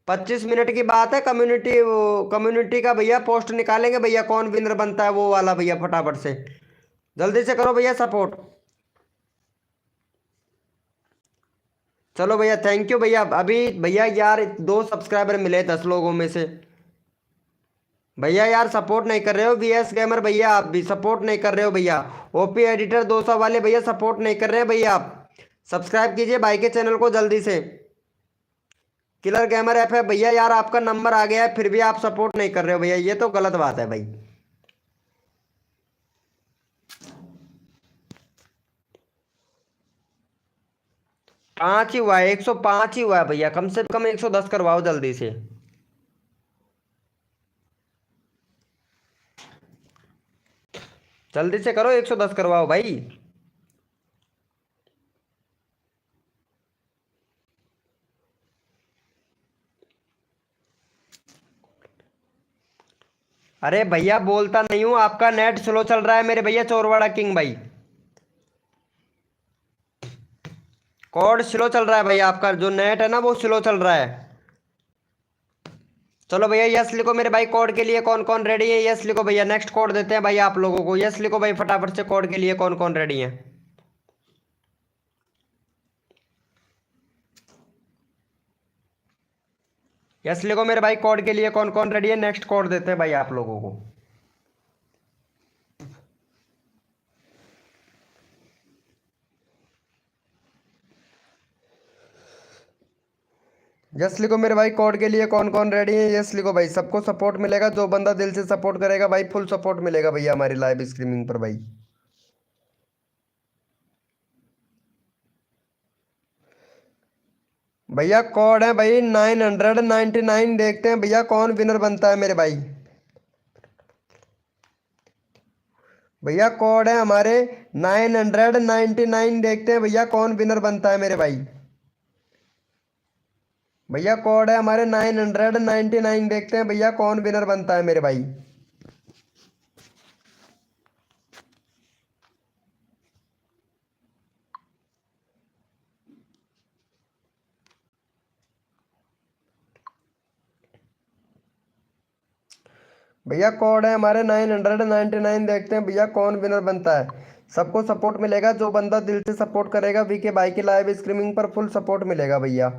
25 मिनट की बात है। कम्युनिटी का भैया पोस्ट निकालेंगे भैया, कौन विनर बनता है वो वाला भैया, फटाफट से जल्दी से करो भैया सपोर्ट। चलो भैया थैंक यू भैया। अभी भैया यार 2 सब्सक्राइबर मिले 10 लोगों में से। भैया यार सपोर्ट नहीं कर रहे हो, VS गेमर भैया आप भी सपोर्ट नहीं कर रहे हो भैया। ओपी एडिटर 200 वाले भैया सपोर्ट नहीं कर रहे हैं भैया, आप सब्सक्राइब कीजिए भाई के चैनल को जल्दी से। किलर गेमर ऐप है भैया, यार आपका नंबर आ गया है फिर भी आप सपोर्ट नहीं कर रहे हो भैया, ये तो गलत बात है भाई। पाँच ही हुआ है, 105 ही हुआ है भैया, कम से कम 110 करवाओ जल्दी से। जल्दी से करो, 110 करवाओ भाई। अरे भैया बोलता नहीं हूँ, आपका नेट स्लो चल रहा है मेरे भैया चोरवाड़ा किंग भाई। कोड स्लो चल रहा है भैया, आपका जो नेट है ना वो स्लो चल रहा है। चलो भैया यस लिखो मेरे भाई, कोड के लिए कौन कौन रेडी है, यस लिखो भैया। नेक्स्ट कोड देते हैं भाई आप लोगों को, यस लिखो भाई फटाफट से, कोड के लिए कौन कौन रेडी है। यस लिखो मेरे भाई, कोड के लिए कौन कौन रेडी है, नेक्स्ट कोड देते हैं भाई आप लोगों को। यस लिखो मेरे भाई, कोड के लिए कौन कौन रेडी है, यस लिखो भाई। सबको सपोर्ट मिलेगा, जो बंदा दिल से सपोर्ट करेगा भाई फुल सपोर्ट मिलेगा भैया हमारी लाइव स्ट्रीमिंग पर भाई। भैया कोड है भाई 999, देखते हैं भैया कौन विनर बनता है मेरे भाई। भैया कोड है हमारे 999, देखते हैं भैया कौन विनर बनता है मेरे भाई। भैया कोड है हमारे 999, देखते हैं भैया कौन विनर बनता है मेरे भाई। भैया कोड है हमारे 999, देखते हैं भैया कौन विनर बनता है। सबको सपोर्ट मिलेगा, जो बंदा दिल से सपोर्ट करेगा वीके भाई की लाइव स्ट्रीमिंग पर फुल सपोर्ट मिलेगा भैया।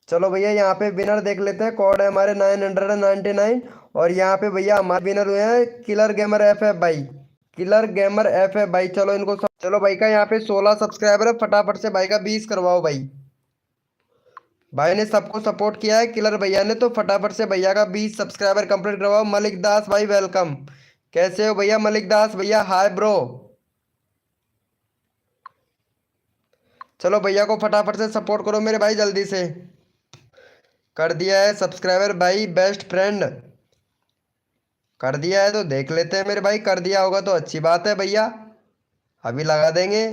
चलो भैया यहाँ पे विनर देख लेते हैं, कोड है हमारे 999 और यहाँ पे भैया हमारे विनर हुए हैं किलर गेमर FF भाई, किलर गेमर FF भाई। चलो इनको चलो भाई का यहाँ पे 16 सब्सक्राइबर है, फटाफट से भाई का 20 करवाओ भाई। भाई ने सबको सपोर्ट किया है किलर भैया ने, तो फटाफट से भैया का 20 सब्सक्राइबर कंप्लीट करवाओ। मलिक दास भाई वेलकम, कैसे हो भैया मलिक दास भैया, हाय ब्रो। चलो भैया को फटाफट से सपोर्ट करो मेरे भाई जल्दी से। कर दिया है सब्सक्राइबर भाई, बेस्ट फ्रेंड कर दिया है, तो देख लेते हैं मेरे भाई। कर दिया होगा तो अच्छी बात है भैया, अभी लगा देंगे।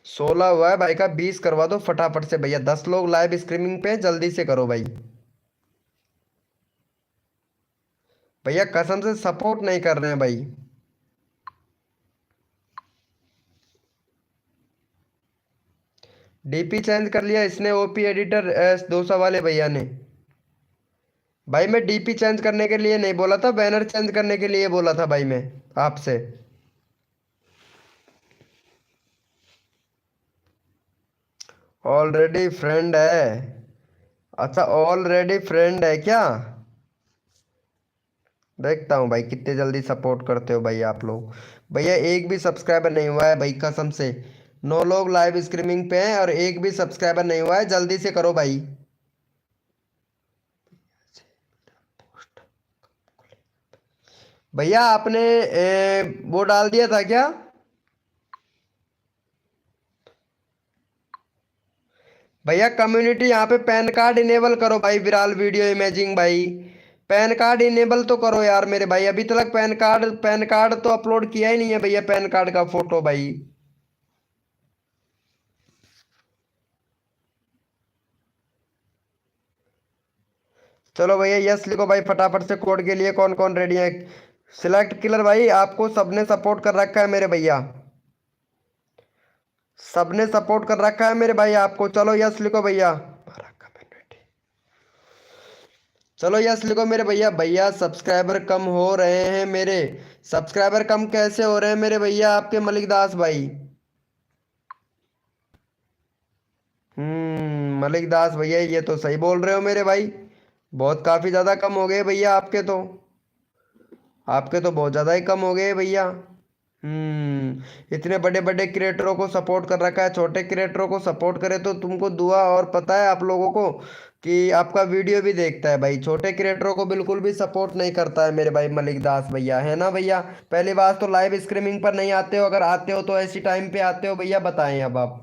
16 हुआ है भाई का, 20 करवा दो फटाफट से भैया। 10 लोग लाइव स्ट्रीमिंग पे, जल्दी से करो भाई। भैया कसम से सपोर्ट नहीं कर रहे हैं भाई। डीपी चेंज कर लिया इसने, ओपी एडिटर S200 वाले भैया ने। भाई मैं डीपी चेंज करने के लिए नहीं बोला था, बैनर चेंज करने के लिए बोला था भाई मैं आपसे। ऑलरेडी फ्रेंड है, अच्छा ऑलरेडी फ्रेंड है क्या। देखता हूँ भाई कितने जल्दी सपोर्ट करते हो भाई आप लोग। भैया एक भी सब्सक्राइबर नहीं हुआ है भाई कसम से, 9 लोग लाइव स्ट्रीमिंग पे हैं और एक भी सब्सक्राइबर नहीं हुआ है, जल्दी से करो भाई। भैया आपने वो डाल दिया था क्या। भैया कम्युनिटी यहाँ पे पैन कार्ड इनेबल करो भाई, विराल वीडियो इमेजिंग भाई। पैन कार्ड इनेबल तो करो यार मेरे भाई, अभी तक पैन कार्ड तो अपलोड किया ही नहीं है भैया, पैन कार्ड का फोटो भाई। चलो भैया यस लिखो भाई फटाफट से, कोड के लिए कौन कौन रेडी है। सिलेक्ट किलर भाई, आपको सबने सपोर्ट कर रखा है मेरे भैया, सबने सपोर्ट कर रखा है मेरे भाई आपको। चलो यस लिखो भैया, चलो यस लिखो मेरे भैया। भैया सब्सक्राइबर कम हो रहे हैं मेरे, सब्सक्राइबर कम कैसे हो रहे हैं मेरे भैया आपके मलिक दास भाई। मलिक दास भैया ये तो सही बोल रहे हो मेरे भाई, बहुत काफी ज्यादा कम हो गए भैया आपके तो, आपके तो बहुत ज्यादा ही कम हो गए भैया। इतने बड़े बड़े क्रिएटरों को सपोर्ट कर रखा है, छोटे क्रिएटरों को सपोर्ट करे तो तुमको दुआ, और पता है आप लोगों को कि आपका वीडियो भी देखता है भाई, छोटे क्रिएटरों को बिल्कुल भी सपोर्ट नहीं करता है मेरे भाई मलिक दास भैया, है ना भैया। पहली बात तो लाइव स्ट्रीमिंग पर नहीं आते हो, अगर आते हो तो ऐसी टाइम पे आते हो भैया, बताएं अब आप।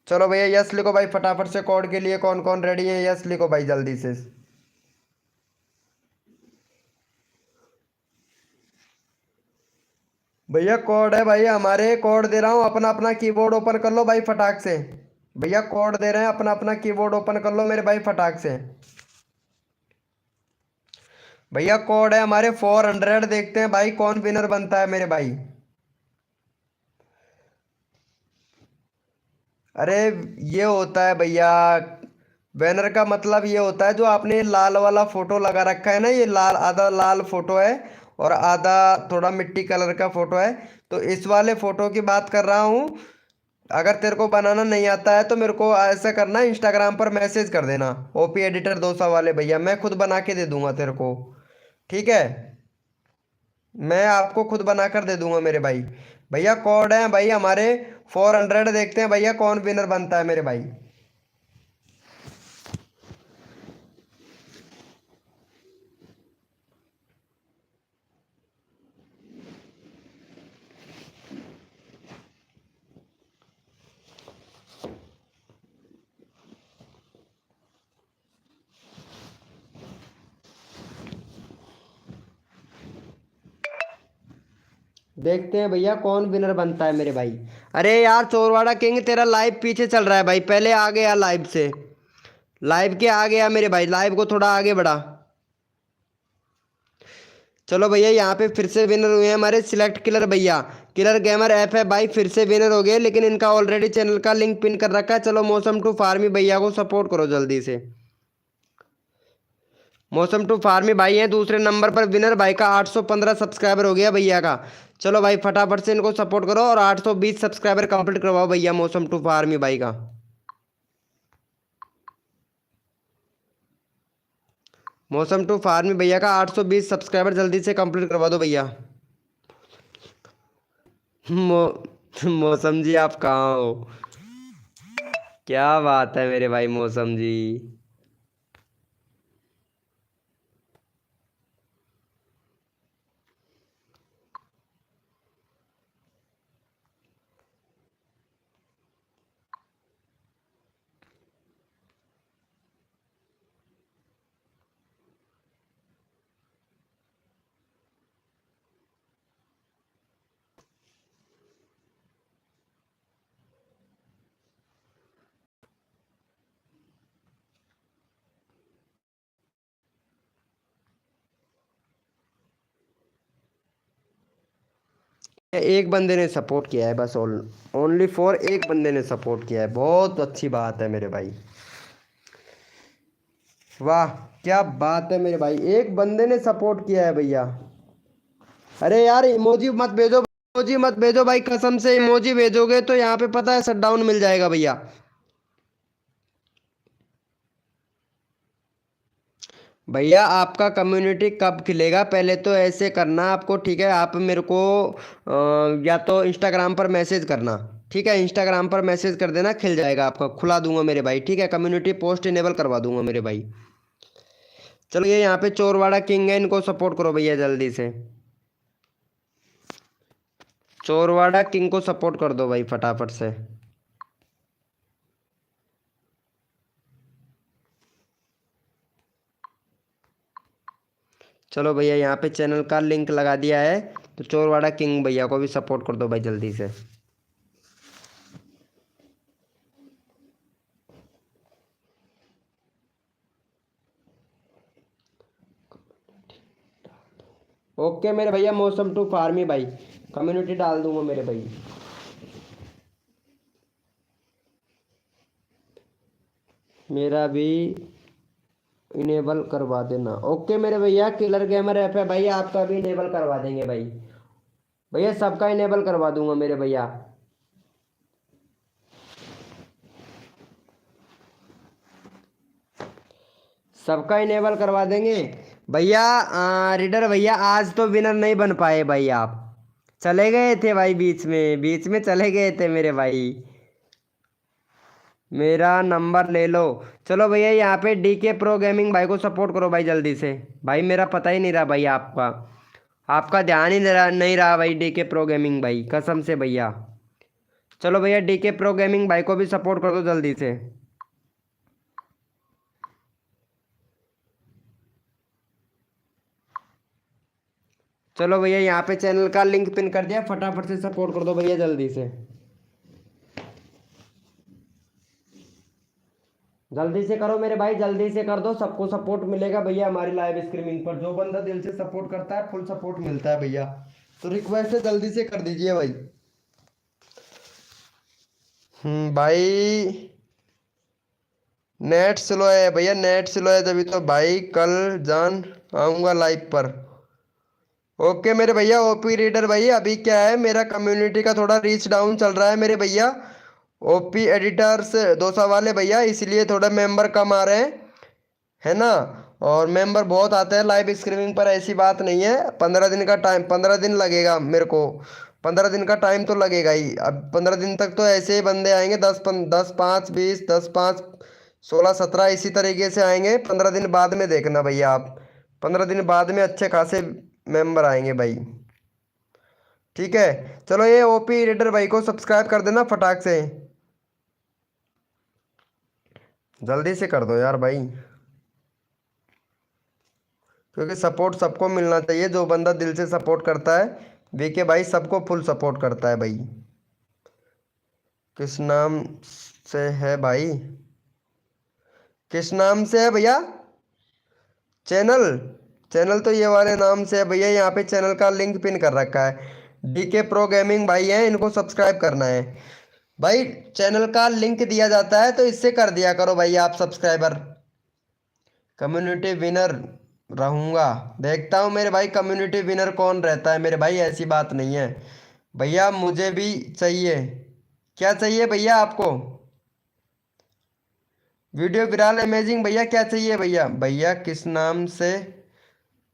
चलो भैया यस लिखो भाई फटाफट से, कोड के लिए कौन कौन रेडी है, यस लिखो भाई जल्दी से। भैया कोड है भाई हमारे, कोड दे रहा हूँ, अपना अपना कीबोर्ड ओपन कर लो भाई फटाक से। भैया कोड दे रहे हैं, अपना अपना कीबोर्ड ओपन कर लो मेरे भाई फटाक से। भैया कोड है हमारे 400, देखते हैं भाई कौन विनर बनता है मेरे भाई। अरे ये होता है भैया, बैनर का मतलब ये होता है जो आपने लाल वाला फोटो लगा रखा है ना, ये लाल आधा लाल फोटो है और आधा थोड़ा मिट्टी कलर का फोटो है। तो इस वाले फोटो की बात कर रहा हूँ। अगर तेरे को बनाना नहीं आता है तो मेरे को ऐसा करना, इंस्टाग्राम पर मैसेज कर देना, ओपी एडिटर 200 वाले भैया, मैं खुद बना के दे दूंगा तेरे को। ठीक है, मैं आपको खुद बना कर दे दूंगा मेरे भाई। भैया कोड है भाई हमारे 400, देखते हैं भैया कौन विनर बनता है मेरे भाई। देखते हैं भैया कौन विनर बनता है मेरे भाई। अरे यार चोरवाड़ा किंग तेरा लाइव पीछे चल रहा है भाई, पहले आ गया लाइव से, लाइव के आ गया मेरे भाई, लाइव को थोड़ा आगे बढ़ा। चलो भैया यहाँ पे फिर से विनर हुए हैं हमारे सिलेक्ट किलर भैया, किलर गेमर ऐप है भाई, फिर से विनर हो गए, लेकिन इनका ऑलरेडी चैनल का लिंक पिन कर रखा है। चलो मौसम टू फार्मी भैया को सपोर्ट करो जल्दी से। मौसम टू फार्मी भाई हैं दूसरे नंबर पर विनर, भाई का 815 सब्सक्राइबर हो गया भैया का। चलो भाई फटाफट से इनको सपोर्ट करो और 820 सब्सक्राइबर कंप्लीट करवाओ भैया मौसम टू फार्मी भाई का। मौसम टू फार्मी भैया का 820 सब्सक्राइबर जल्दी से कंप्लीट करवा दो भैया। मौ, मौसम जी आप कहाँ हो, क्या बात है मेरे भाई मौसम जी। एक बंदे ने सपोर्ट किया है बस, ओनली फॉर एक बंदे ने सपोर्ट किया है, बहुत अच्छी बात है मेरे भाई, वाह क्या बात है मेरे भाई, एक बंदे ने सपोर्ट किया है भैया। अरे यार इमोजी मत भेजो, इमोजी मत भेजो भाई, कसम से इमोजी भेजोगे तो यहाँ पे पता है शटडाउन मिल जाएगा भैया। भैया आपका कम्युनिटी कब खिलेगा, पहले तो ऐसे करना आपको, ठीक है, आप मेरे को या तो इंस्टाग्राम पर मैसेज करना, ठीक है, इंस्टाग्राम पर मैसेज कर देना, खिल जाएगा आपका, खुला दूंगा मेरे भाई, ठीक है, कम्युनिटी पोस्ट इनेबल करवा दूंगा मेरे भाई। चलो ये यहाँ पे चोरवाड़ा किंग है, इनको सपोर्ट करो भैया जल्दी से, चोरवाड़ा किंग को सपोर्ट कर दो भाई फटाफट से। चलो भैया यहाँ पे चैनल का लिंक लगा दिया है, तो चोरवाड़ा किंग भैया को भी सपोर्ट कर दो भाई जल्दी से। ओके मेरे भैया मौसम टू फार्मी भाई, कम्युनिटी डाल दूंगा मेरे भाई। मेरा भी इनेबल करवा देना, ओके मेरे भैया, किलर गेमर ऐप है भाई, आपका भी इनेबल करवा देंगे भाई, भैया सबका इनेबल करवा दूंगा मेरे भैया। सबका इनेबल करवा देंगे भैया। रीडर भैया आज तो विनर नहीं बन पाए भाई, आप चले गए थे भाई, बीच में चले गए थे मेरे भाई। मेरा नंबर ले लो। चलो भैया यहाँ पे डीके प्रो गेमिंग भाई को सपोर्ट करो भाई जल्दी से। भाई मेरा पता ही नहीं रहा भाई आपका। आपका ध्यान ही नहीं रहा भाई डीके प्रो गेमिंग भाई, कसम से भैया। चलो भैया डीके प्रो गेमिंग भाई को भी सपोर्ट कर दो जल्दी से। चलो भैया यहाँ पे चैनल का लिंक पिन कर दिया, फटाफट से सपोर्ट कर दो भैया जल्दी से। जल्दी से करो मेरे भाई, जल्दी से कर दो, सबको सपोर्ट मिलेगा भैया हमारी लाइव स्ट्रीमिंग पर। जो बंदा दिल से सपोर्ट करता है फुल सपोर्ट मिलता है भैया। तो रिक्वेस्ट है जल्दी से कर दीजिए भाई। भाई नेट स्लो है भैया, नेट स्लो है तभी तो भाई। कल जान आऊँगा लाइव पर। ओके मेरे भैया ओपी रीडर भाई, अभी क्या है मेरा कम्युनिटी का थोड़ा रीच डाउन चल रहा है मेरे भैया। ओपी एडिटर्स 200 वाले भैया, इसलिए थोड़ा मेंबर कम आ रहे हैं, है ना। और मेंबर बहुत आते हैं लाइव स्ट्रीमिंग पर, ऐसी बात नहीं है। 15 दिन का टाइम, 15 दिन लगेगा मेरे को। 15 दिन का टाइम तो लगेगा ही। अब 15 दिन तक तो ऐसे ही बंदे आएंगे, 10 5 20 10 5 16 17 इसी तरीके से आएंगे। 15 दिन बाद में देखना भैया आप। 15 दिन बाद में अच्छे खासे मेंबर आएंगे भाई। ठीक है। चलो ये ओपी रीडर भाई को सब्सक्राइब कर देना फटाक से, जल्दी से कर दो यार भाई, क्योंकि सपोर्ट सबको मिलना चाहिए। जो बंदा दिल से सपोर्ट करता है वीके भाई सबको फुल सपोर्ट करता है भाई। किस नाम से है भाई, किस नाम से है भैया चैनल? चैनल तो ये वाले नाम से है भैया, यहाँ पे चैनल का लिंक पिन कर रखा है। डीके प्रो गेमिंग भाई हैं, इनको सब्सक्राइब करना है भाई। चैनल का लिंक दिया जाता है तो इससे कर दिया करो भाई आप सब्सक्राइबर। कम्युनिटी विनर रहूँगा, देखता हूँ मेरे भाई कम्युनिटी विनर कौन रहता है मेरे भाई, ऐसी बात नहीं है भैया। मुझे भी चाहिए। क्या चाहिए भैया आपको? वीडियो विराल अमेजिंग भैया क्या चाहिए भैया? भैया किस नाम से,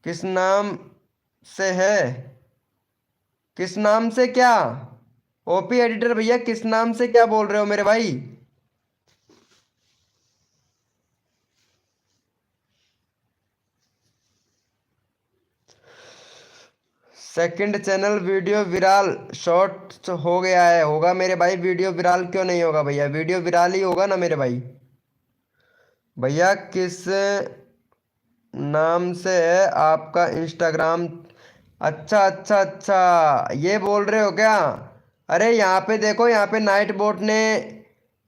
किस नाम से है, किस नाम से क्या? ओपी एडिटर भैया किस नाम से क्या बोल रहे हो मेरे भाई? Second channel video Viral short हो गया है, होगा मेरे भाई। वीडियो विराल क्यों नहीं होगा भैया, वीडियो विराल ही होगा ना मेरे भाई। भैया किस नाम से है आपका इंस्टाग्राम? अच्छा अच्छा अच्छा, ये बोल रहे हो क्या? अरे यहाँ पे देखो, यहाँ पे नाइट बोट ने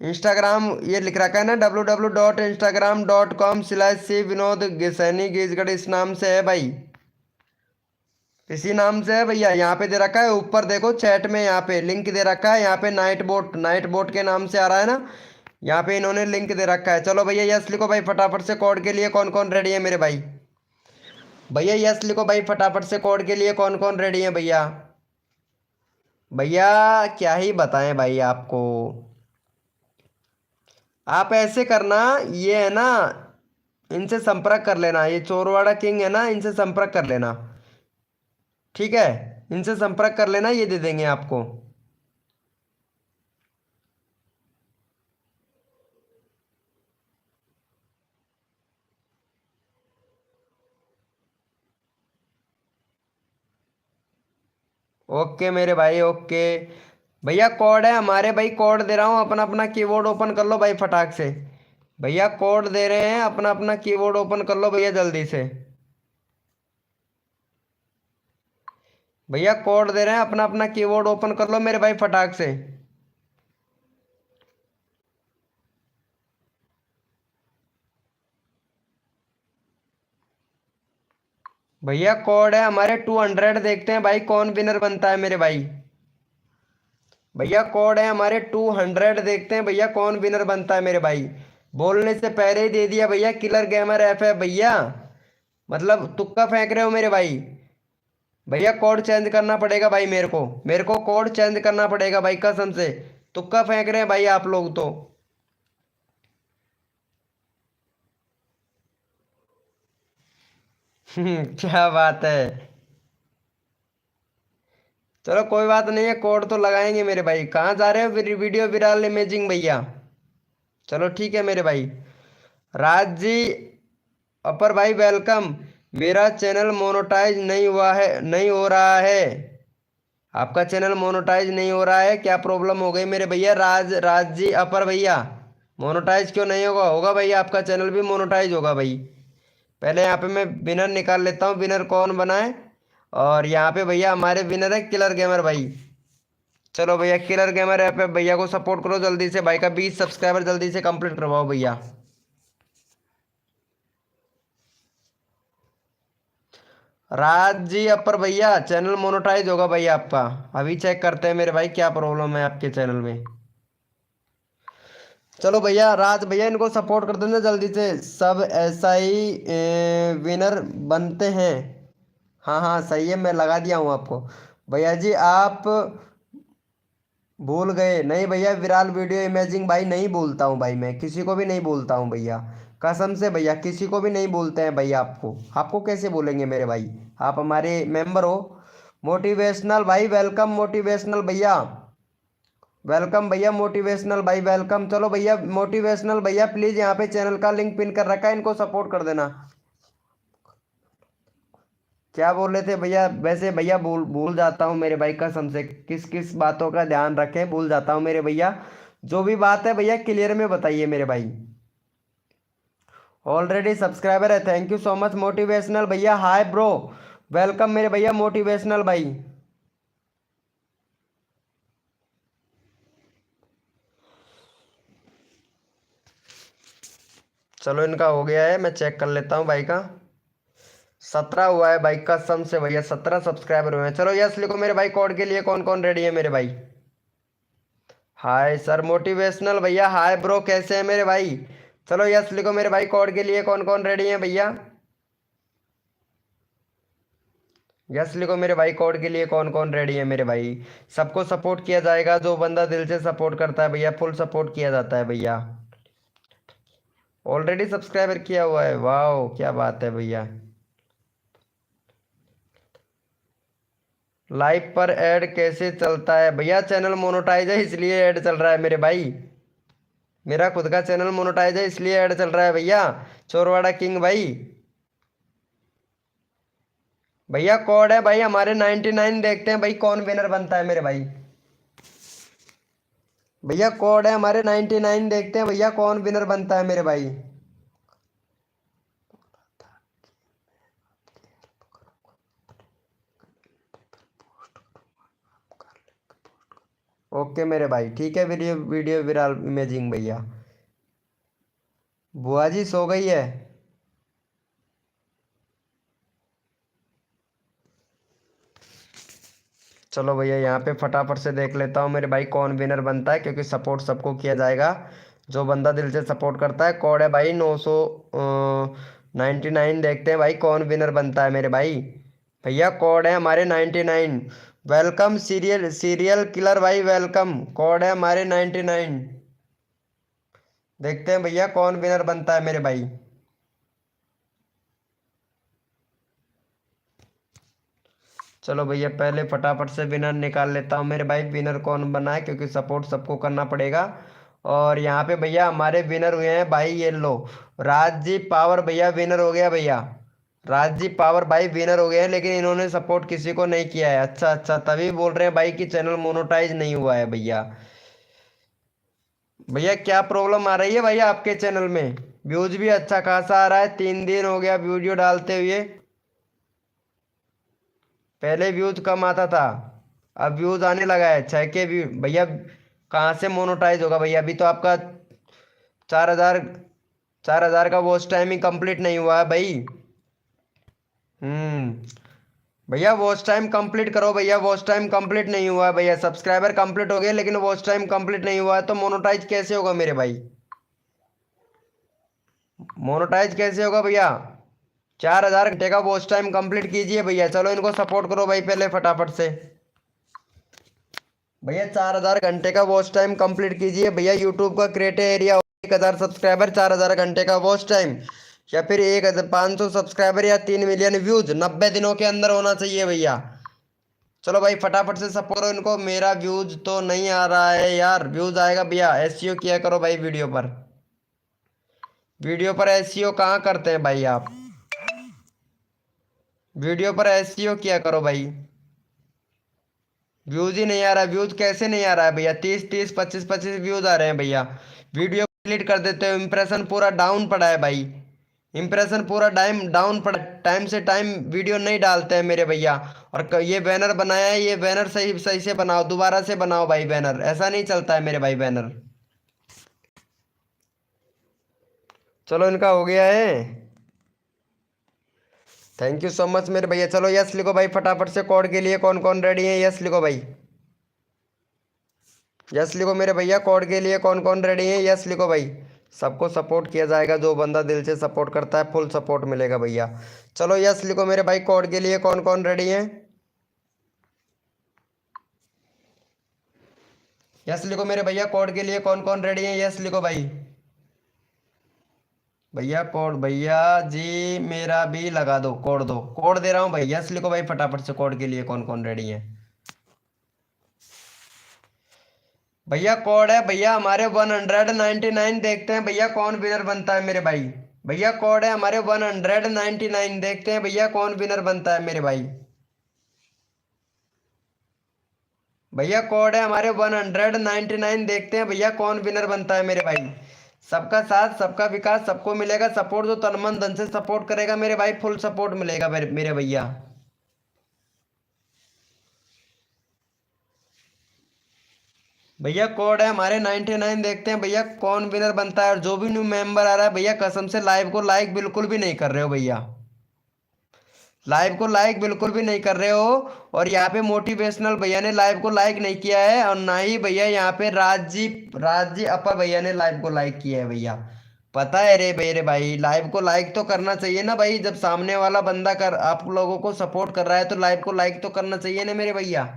इंस्टाग्राम ये लिख रखा है ना, www.instagram.com/सी विनोद सैनी गीजगढ़, इस नाम से है भाई, इसी नाम से है भैया। यहाँ पे दे रखा है ऊपर देखो चैट में, यहाँ पे लिंक दे रखा है, यहाँ पे नाइट बोट, नाइट बोट के नाम से आ रहा है ना, यहाँ पे इन्होंने लिंक दे रखा है। चलो भैया यस लिखो भाई फटाफट से, कोड के लिए कौन कौन रेडी है मेरे भाई? भैया यस लिखो भाई फटाफट से, कोड के लिए कौन कौन रेडी है भैया? भैया क्या ही बताएं भाई आपको। आप ऐसे करना, ये है ना, इनसे संपर्क कर लेना, ये चोरवाड़ा किंग है ना, इनसे संपर्क कर लेना। ठीक है, इनसे संपर्क कर लेना, ये दे देंगे आपको। ओके मेरे भाई ओके। भैया कोड है हमारे भाई, कोड दे रहा हूँ, अपना अपना कीबोर्ड ओपन कर लो भाई फटाक से। भैया कोड दे रहे हैं, अपना अपना कीबोर्ड ओपन कर लो भैया जल्दी से। भैया कोड दे रहे हैं, अपना अपना कीबोर्ड ओपन कर लो मेरे भाई फटाक से। भैया कोड है हमारे 200, देखते हैं भाई कौन विनर बनता है मेरे भाई। भैया कोड है हमारे 200, देखते हैं भैया कौन विनर बनता है मेरे भाई। बोलने से पहले ही दे दिया भैया, किलर गेमर एफ है भैया, मतलब तुक्का फेंक रहे हो मेरे भाई। भैया कोड चेंज करना पड़ेगा भाई, मेरे को कोड चेंज करना पड़ेगा भाई कसम से। तुक्का फेंक रहे हैं भाई आप लोग तो। क्या बात है। चलो कोई बात नहीं है, कोड तो लगाएंगे मेरे भाई। कहाँ जा रहे हो वीडियो विराल इमेजिंग भैया? चलो ठीक है मेरे भाई। राज जी अपर भाई वेलकम। मेरा चैनल मोनेटाइज नहीं हुआ है, नहीं हो रहा है। आपका चैनल मोनेटाइज नहीं हो रहा है, क्या प्रॉब्लम हो गई मेरे भैया? राज जी अपर भैया, मोनेटाइज क्यों नहीं होगा? होगा भैया, आपका चैनल भी मोनेटाइज होगा भाई। पहले यहाँ पे मैं विनर निकाल लेता हूँ, विनर कौन बना है। और यहाँ पे भैया हमारे विनर है किलर गेमर भाई। चलो भैया किलर गेमर ऐप पे भैया को सपोर्ट करो जल्दी से, भाई का 20 सब्सक्राइबर जल्दी से कंप्लीट करवाओ भैया। राज जी अपर भैया चैनल मोनेटाइज होगा भैया आपका। अभी चेक करते हैं मेरे भाई क्या प्रॉब्लम है आपके चैनल में। चलो भैया राज भैया इनको सपोर्ट कर देना जल्दी से, सब ऐसा ही विनर बनते हैं। हाँ हाँ सही है, मैं लगा दिया हूँ आपको। भैया जी आप भूल गए? नहीं भैया, विराल वीडियो इमेजिंग भाई नहीं बोलता हूँ भाई, मैं किसी को भी नहीं बोलता हूँ भैया। कसम से भैया किसी को भी नहीं बोलते हैं भैया। आपको आपको कैसे बोलेंगे मेरे भाई? आप हमारे मेंबर हो। मोटिवेशनल भाई वेलकम, मोटिवेशनल भैया वेलकम, भैया मोटिवेशनल भाई वेलकम। चलो भैया मोटिवेशनल भैया प्लीज यहाँ पे चैनल का लिंक पिन कर रखा है, इनको सपोर्ट कर देना। क्या बोल रहे थे भैया? वैसे भैया भूल भूल जाता हूँ मेरे भाई, कसम से किस किस बातों का ध्यान रखें, भूल जाता हूँ मेरे भैया। जो भी बात है भैया क्लियर में बताइए मेरे भाई। ऑलरेडी सब्सक्राइबर है, thank you so much motivational भैया। हाय ब्रो, वेलकम मेरे भैया मोटिवेशनल भाई। चलो इनका हो गया है, मैं चेक कर लेता हूँ भाई का। 17 हुआ है भाई, कसम से भैया 17 सब्सक्राइबर हुए हैं। चलो यस लिखो मेरे भाई, कोड के लिए कौन कौन रेडी है मेरे भाई? हाय सर मोटिवेशनल भैया, हाय ब्रो कैसे हैं मेरे भाई? चलो यस लिखो मेरे भाई, कोड के लिए कौन कौन रेडी है भैया? यस लिखो मेरे भाई, कोड के लिए कौन कौन रेडी है मेरे भाई? सबको सपोर्ट किया जाएगा, जो बंदा दिल से सपोर्ट करता है भैया फुल सपोर्ट किया जाता है भैया। ऑलरेडी सब्सक्राइबर किया हुआ है, वाह क्या बात है भैया। लाइव पर ऐड कैसे चलता है भैया? चैनल मोनेटाइज है इसलिए ऐड चल रहा है मेरे भाई। मेरा खुद का चैनल मोनेटाइज है इसलिए ऐड चल रहा है भैया। चोरवाड़ा किंग भाई, भैया कोड है भाई हमारे 99। देखते हैं भाई कौन विनर बनता है मेरे भाई। भैया कोड है हमारे 99, देखते हैं भैया कौन विनर बनता है मेरे भाई। ओके मेरे भाई ठीक है, वीडियो वीडियो विराल इमेजिंग भैया। बुआ जी सो गई है? चलो भैया यहाँ पे फटाफट से देख लेता हूँ मेरे भाई कौन विनर बनता है, क्योंकि सपोर्ट सबको किया जाएगा। जो बंदा दिल से सपोर्ट करता है। कोड है भाई 999। देखते हैं भाई कौन विनर बनता है मेरे भाई। भैया कोड है हमारे 99। वेलकम सीरियल सीरियल किलर भाई वेलकम, कोड है हमारे 99। देखते हैं भैया कौन विनर बनता है मेरे भाई। चलो भैया पहले फटाफट से विनर निकाल लेता हूँ मेरे भाई, विनर कौन बना है, क्योंकि सपोर्ट सबको करना पड़ेगा। और यहाँ पे भैया हमारे विनर हुए हैं भाई, ये लो राज जी पावर भैया विनर हो गया भैया। राज जी पावर भाई विनर हो गए हैं, लेकिन इन्होंने सपोर्ट किसी को नहीं किया है। अच्छा अच्छा, तभी बोल रहे हैं भाई कि चैनल मोनेटाइज नहीं हुआ है भैया। भैया क्या प्रॉब्लम आ रही है भैया आपके चैनल में? व्यूज भी अच्छा खासा आ रहा है, 3 दिन हो गया वीडियो डालते हुए। पहले व्यूज कम आता था, अब व्यूज आने लगा है 6 के व्यू भैया। कहाँ से मोनेटाइज होगा भैया? अभी तो आपका 4,000 4,000 का वॉच टाइम ही कंप्लीट नहीं हुआ है भाई। भैया वॉच टाइम कंप्लीट करो भैया, वॉच टाइम कंप्लीट नहीं हुआ है भैया। सब्सक्राइबर कंप्लीट हो गए लेकिन वॉच टाइम कंप्लीट नहीं हुआ है, तो मोनेटाइज कैसे होगा मेरे भाई? मोनेटाइज कैसे होगा भैया? 4,000 घंटे का वॉच टाइम कंप्लीट कीजिए भैया। चलो इनको सपोर्ट करो भाई पहले फटाफट से। भैया 4,000 घंटे का वॉच टाइम कंप्लीट कीजिए भैया। यूट्यूब का क्राइटेरिया 1,000 सब्सक्राइबर, 4,000 घंटे का वॉच टाइम, या फिर 1,500 सब्सक्राइबर या 3 मिलियन व्यूज 90 दिनों के अंदर होना चाहिए भैया। चलो भाई फटाफट से सपोर्ट करो इनको। मेरा व्यूज तो नहीं आ रहा है यार, व्यूज आएगा भैया, एसईओ किया करो भाई वीडियो पर। वीडियो पर एसईओ कहाँ करते हैं भाई आप? वीडियो पर एसईओ किया करो भाई। व्यूज ही नहीं आ रहा, व्यूज कैसे नहीं आ रहा है भैया? 30 30 25 25 व्यूज आ रहे हैं भैया। वीडियो डिलीट कर देते हो, इंप्रेशन पूरा डाउन पड़ा है भाई। इंप्रेशन पूरा टाइम डाउन पड़ा, टाइम से टाइम वीडियो नहीं डालते हैं मेरे भैया। और ये बैनर बनाया है, ये बैनर सही सही से बनाओ, दोबारा से बनाओ भाई बैनर, ऐसा नहीं चलता है मेरे भाई बैनर। चलो इनका हो गया है। थैंक यू सो मच मेरे भैया। चलो यस लिखो भाई फटाफट से, कोड के लिए कौन कौन रेडी है? यस लिखो भाई, यस लिखो मेरे भैया, कोड के लिए कौन कौन रेडी है? यस लिखो भाई। सबको सपोर्ट किया जाएगा, जो बंदा दिल से सपोर्ट करता है फुल सपोर्ट मिलेगा भैया। चलो यस लिखो मेरे भाई, कोड के लिए कौन कौन रेडी है? यस लिखो मेरे भैया, कोड के लिए कौन कौन रेडी है? यस लिखो भाई। भैया कोड, भैया जी मेरा भी लगा दो, कोड दो, कोड दे रहा हूँ भाई। यस लिखो भाई फटाफट से, कोड के लिए कौन कौन रेडी है? भैया कोड है भैया हमारे 199, देखते हैं भैया कौन विनर बनता है मेरे भाई। भैया कोड है हमारे 199, देखते हैं भैया कौन विनर बनता है मेरे भाई। भैया कोड है हमारे 199, देखते हैं भैया कौन विनर बनता है मेरे भाई। सबका साथ सबका विकास, सबको मिलेगा सपोर्ट, जो तन मन धन से सपोर्ट करेगा मेरे भाई फुल सपोर्ट मिलेगा मेरे भैया। भैया कोड है हमारे 99, देखते हैं भैया कौन विनर बनता है। और जो भी न्यू मेंबर आ रहा है भैया, कसम से लाइव को लाइक बिल्कुल भी नहीं कर रहे हो भैया, लाइव को लाइक बिल्कुल भी नहीं कर रहे हो। और यहाँ पे मोटिवेशनल भैया ने लाइव को लाइक नहीं किया है, और ना ही भैया यहाँ पे राजी अपर भैया ने लाइव को लाइक किया है भैया। पता है रे भाई, रे भाई लाइव को लाइक तो करना चाहिए ना भाई, जब सामने वाला बंदा कर आप लोगों को सपोर्ट कर रहा है तो लाइव को लाइक तो करना चाहिए ना मेरे भैया।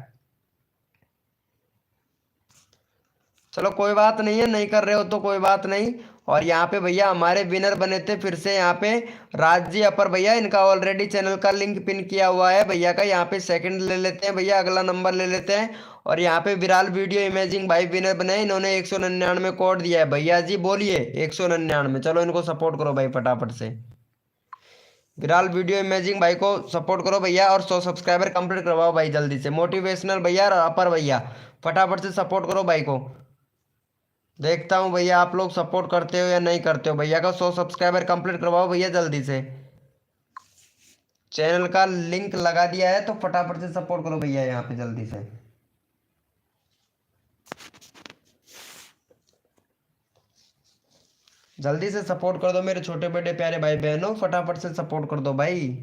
चलो कोई बात नहीं है, नहीं कर रहे हो तो कोई बात नहीं। और यहाँ पे भैया हमारे विनर बने थे फिर से यहाँ पे राज जी अपर भैया, इनका ऑलरेडी चैनल का लिंक पिन किया हुआ है भैया का। यहाँ पे सेकंड ले लेते हैं भैया, अगला नंबर ले लेते हैं। और यहाँ पे विराल वीडियो इमेजिंग भाई विनर बने, इन्होंने 199 कोड दिया है भैया जी, बोलिए 199। चलो इनको सपोर्ट करो भाई फटाफट से, विराल वीडियो इमेजिंग भाई को सपोर्ट करो भैया। और 100 सब्सक्राइबर कंप्लीट करवाओ भाई जल्दी से, मोटिवेशनल भैया और अपर भैया फटाफट से सपोर्ट करो भाई को। देखता हूँ भैया आप लोग सपोर्ट करते हो या नहीं करते हो। भैया का 100 सब्सक्राइबर कंप्लीट करवाओ भैया जल्दी से, चैनल का लिंक लगा दिया है तो फटाफट से सपोर्ट करो भैया यहाँ पे जल्दी से। जल्दी से सपोर्ट कर दो मेरे छोटे बड़े प्यारे भाई बहनों, फटाफट से सपोर्ट कर दो भाई।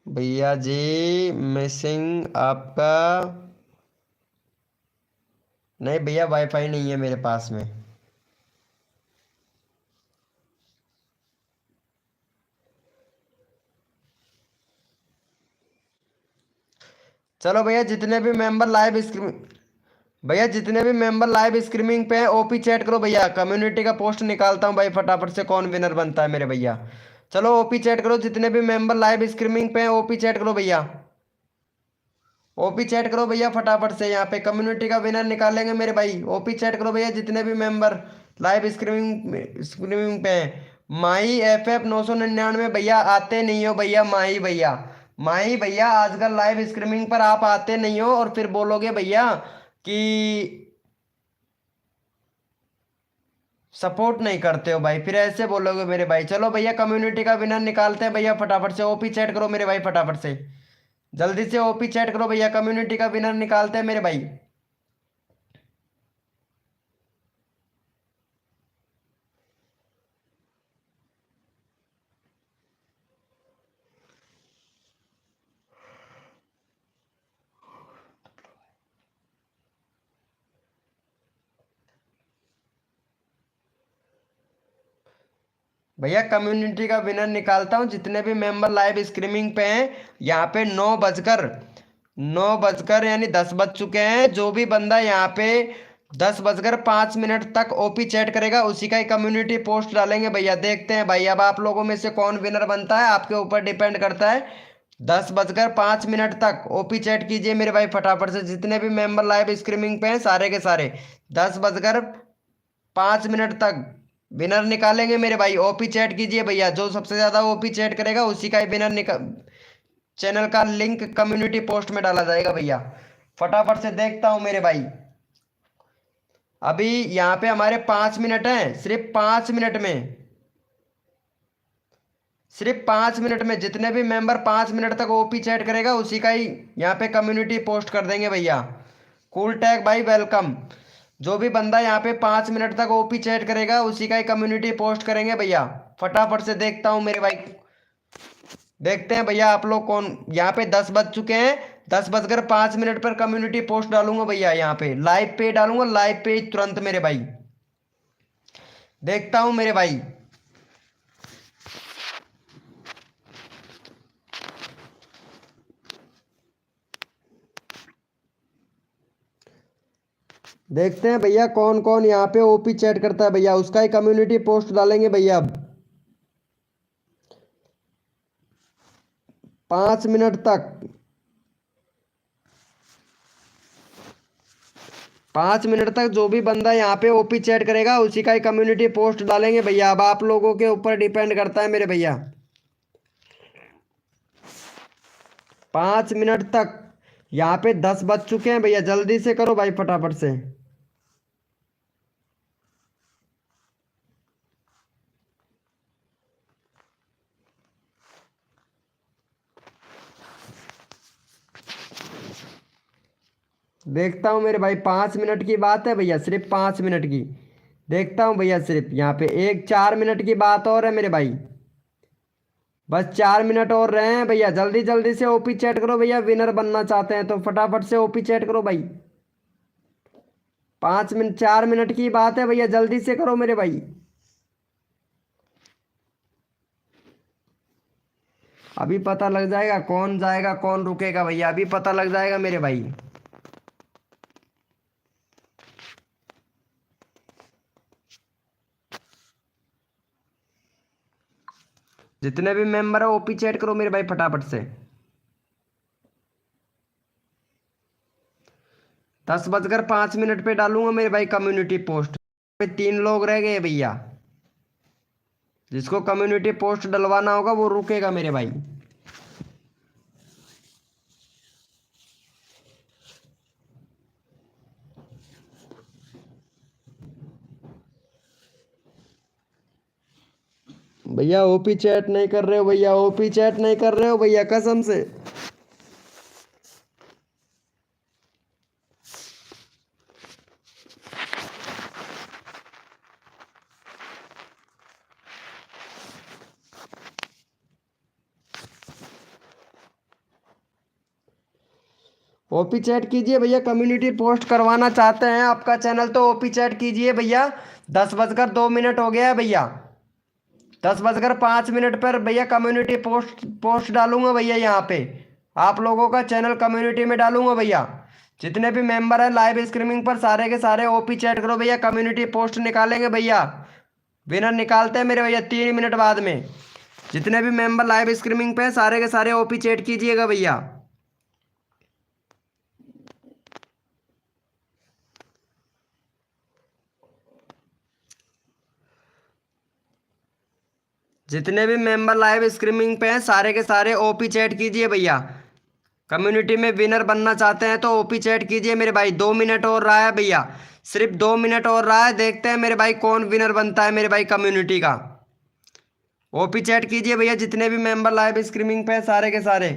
भैया जी मिसिंग आपका, नहीं भैया वाईफाई नहीं है मेरे पास में। चलो भैया जितने भी मेंबर लाइव स्ट्रीमिंग, भैया जितने भी मेंबर लाइव स्ट्रीमिंग पे हैं ओपी चैट करो भैया, कम्युनिटी का पोस्ट निकालता हूँ भाई फटाफट से, कौन विनर बनता है मेरे भैया। चलो ओपी चैट करो, जितने भी मेंबर लाइव स्ट्रीमिंग पे हैं ओपी चैट करो भैया, ओपी चैट करो भैया फटाफट से, यहाँ पे कम्युनिटी का विनर निकालेंगे मेरे भाई। ओपी चैट करो भैया जितने भी मेंबर लाइव स्ट्रीमिंग पे हैं। माही FF 999 भैया आते नहीं हो भैया, माही भैया, माही भैया आजकल लाइव स्ट्रीमिंग पर आप आते नहीं हो, और फिर बोलोगे भैया कि सपोर्ट नहीं करते हो भाई, फिर ऐसे बोलोगे मेरे भाई। चलो भैया कम्युनिटी का विनर निकालते हैं भैया फटाफट से, ओपी चैट करो मेरे भाई फटाफट से, जल्दी से ओपी चैट करो भैया, कम्युनिटी का विनर निकालते हैं मेरे भाई। भैया कम्युनिटी का विनर निकालता हूँ, जितने भी मेंबर लाइव स्ट्रीमिंग पे हैं। यहाँ पे 9 बजकर यानी 10 बज चुके हैं। जो भी बंदा यहाँ पे 10:05 तक ओपी चैट करेगा, उसी का ही कम्युनिटी पोस्ट डालेंगे भैया। देखते हैं भाई अब आप लोगों में से कौन विनर बनता है, आपके ऊपर डिपेंड करता है। 10:05 तक ओपी चैट कीजिए मेरे भाई फटाफट से। जितने भी मेंबर लाइव स्ट्रीमिंग पे हैं सारे के सारे 10:05 तक विनर निकालेंगे मेरे भाई। ओपी चैट कीजिए भैया, जो सबसे ज्यादा ओपी चैट करेगा उसी का ही विनर निकाल। चैनल का लिंक कम्युनिटी पोस्ट में डाला जाएगा भैया। फटाफट से देखता हूं मेरे भाई। अभी यहाँ पे हमारे 5 मिनट हैं, सिर्फ 5 मिनट में, सिर्फ 5 मिनट में जितने भी मेंबर 5 मिनट तक ओपी चैट करेगा उसी का ही यहाँ पे कम्युनिटी पोस्ट कर देंगे भैया। कूल टैग भाई वेलकम। जो भी बंदा यहाँ पे 5 मिनट तक ओपी चैट करेगा उसी का ही कम्युनिटी पोस्ट करेंगे भैया। फटाफट से देखता हूँ मेरे भाई। देखते हैं भैया आप लोग कौन। यहाँ पे 10 बज चुके हैं, 10:05 पर कम्युनिटी पोस्ट डालूंगा भैया। यहाँ पे लाइव पे डालूंगा, लाइव पे तुरंत मेरे भाई। देखता हूं मेरे भाई। देखते हैं भैया कौन कौन यहाँ पे ओपी चैट करता है भैया, उसका ही कम्युनिटी पोस्ट डालेंगे भैया। अब 5 मिनट तक, 5 मिनट तक जो भी बंदा यहाँ पे ओपी चैट करेगा उसी का ही कम्युनिटी पोस्ट डालेंगे भैया। अब आप लोगों के ऊपर डिपेंड करता है मेरे भैया। 5 मिनट तक। यहाँ पे 10 बज चुके हैं भैया, जल्दी से करो भाई फटाफट से। देखता हूँ मेरे भाई, 5 मिनट की बात है भैया, सिर्फ 5 मिनट की। देखता हूँ भैया, सिर्फ यहाँ पे 4 मिनट की बात और है मेरे भाई। बस 4 मिनट और रहे हैं भैया, जल्दी जल्दी से ओपी चैट करो भैया। विनर बनना चाहते हैं तो फटाफट से ओपी चैट करो भाई। 5 मिनट, 4 मिनट की बात है भैया, जल्दी से करो मेरे भाई। अभी पता लग जाएगा कौन जाएगा कौन रुकेगा भैया, अभी पता लग जाएगा मेरे भाई। जितने भी मेंबर है ओपी चैट करो मेरे भाई फटाफट से। 10:05 पे डालूंगा मेरे भाई कम्युनिटी पोस्ट पे। 3 लोग रह गए भैया, जिसको कम्युनिटी पोस्ट डलवाना होगा वो रुकेगा मेरे भाई। भैया ओपी चैट नहीं कर रहे हो भैया, ओपी चैट नहीं कर रहे हो भैया कसम से। ओपी चैट कीजिए भैया, कम्युनिटी पोस्ट करवाना चाहते हैं आपका चैनल तो ओपी चैट कीजिए भैया। 10:02 हो गया है भैया। 10:05 पर भैया कम्युनिटी पोस्ट डालूंगा भैया। यहाँ पे आप लोगों का चैनल कम्युनिटी में डालूंगा भैया। जितने भी मेंबर हैं लाइव स्ट्रीमिंग पर सारे के सारे ओपी चैट करो भैया, कम्युनिटी पोस्ट निकालेंगे भैया। विनर निकालते हैं मेरे भैया 3 मिनट बाद में। जितने भी मेंबर लाइव स्ट्रीमिंग पे हैं सारे के सारे ओपी चैट कीजिएगा भैया। जितने भी मेंबर लाइव स्ट्रीमिंग पे हैं सारे के सारे ओपी चैट कीजिए भैया। कम्युनिटी में विनर बनना चाहते हैं तो ओपी चैट कीजिए मेरे भाई। 2 मिनट और रहा है भैया, सिर्फ 2 मिनट और रहा है। देखते हैं मेरे भाई कौन विनर बनता है मेरे भाई कम्युनिटी का। ओपी चैट कीजिए भैया, जितने भी मेंबर लाइव स्ट्रीमिंग पे हैं सारे के सारे।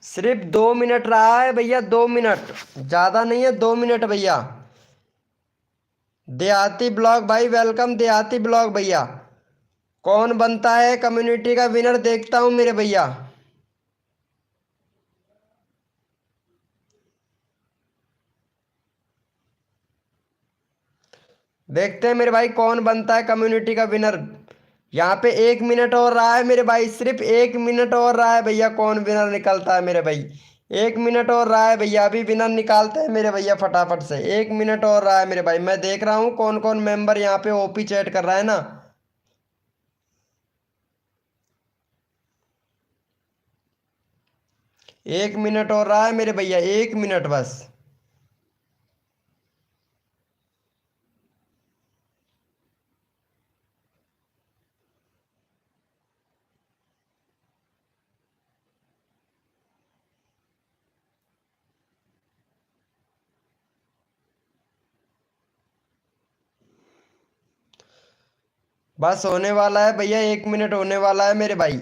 सिर्फ 2 मिनट रहा है भैया, 2 मिनट, ज्यादा नहीं है, 2 मिनट भैया। देहाती ब्लॉग भाई वेलकम, देहाती ब्लॉग भैया। कौन बनता है कम्युनिटी का विनर देखता हूं मेरे भैया। देखते हैं मेरे भाई कौन बनता है कम्युनिटी का विनर। यहाँ पे 1 मिनट और रहा है मेरे भाई, सिर्फ 1 मिनट और रहा है भैया, कौन विनर निकलता है मेरे भाई। 1 मिनट और रहा है भैया, अभी विनर निकालते हैं मेरे भैया फटाफट से। 1 मिनट और रहा है मेरे भाई, मैं देख रहा हूँ कौन कौन मेंबर यहाँ पे ओपी चैट कर रहा है ना। 1 मिनट और रहा है मेरे भैया, 1 मिनट बस। बस होने वाला है भैया, 1 मिनट होने वाला है मेरे भाई।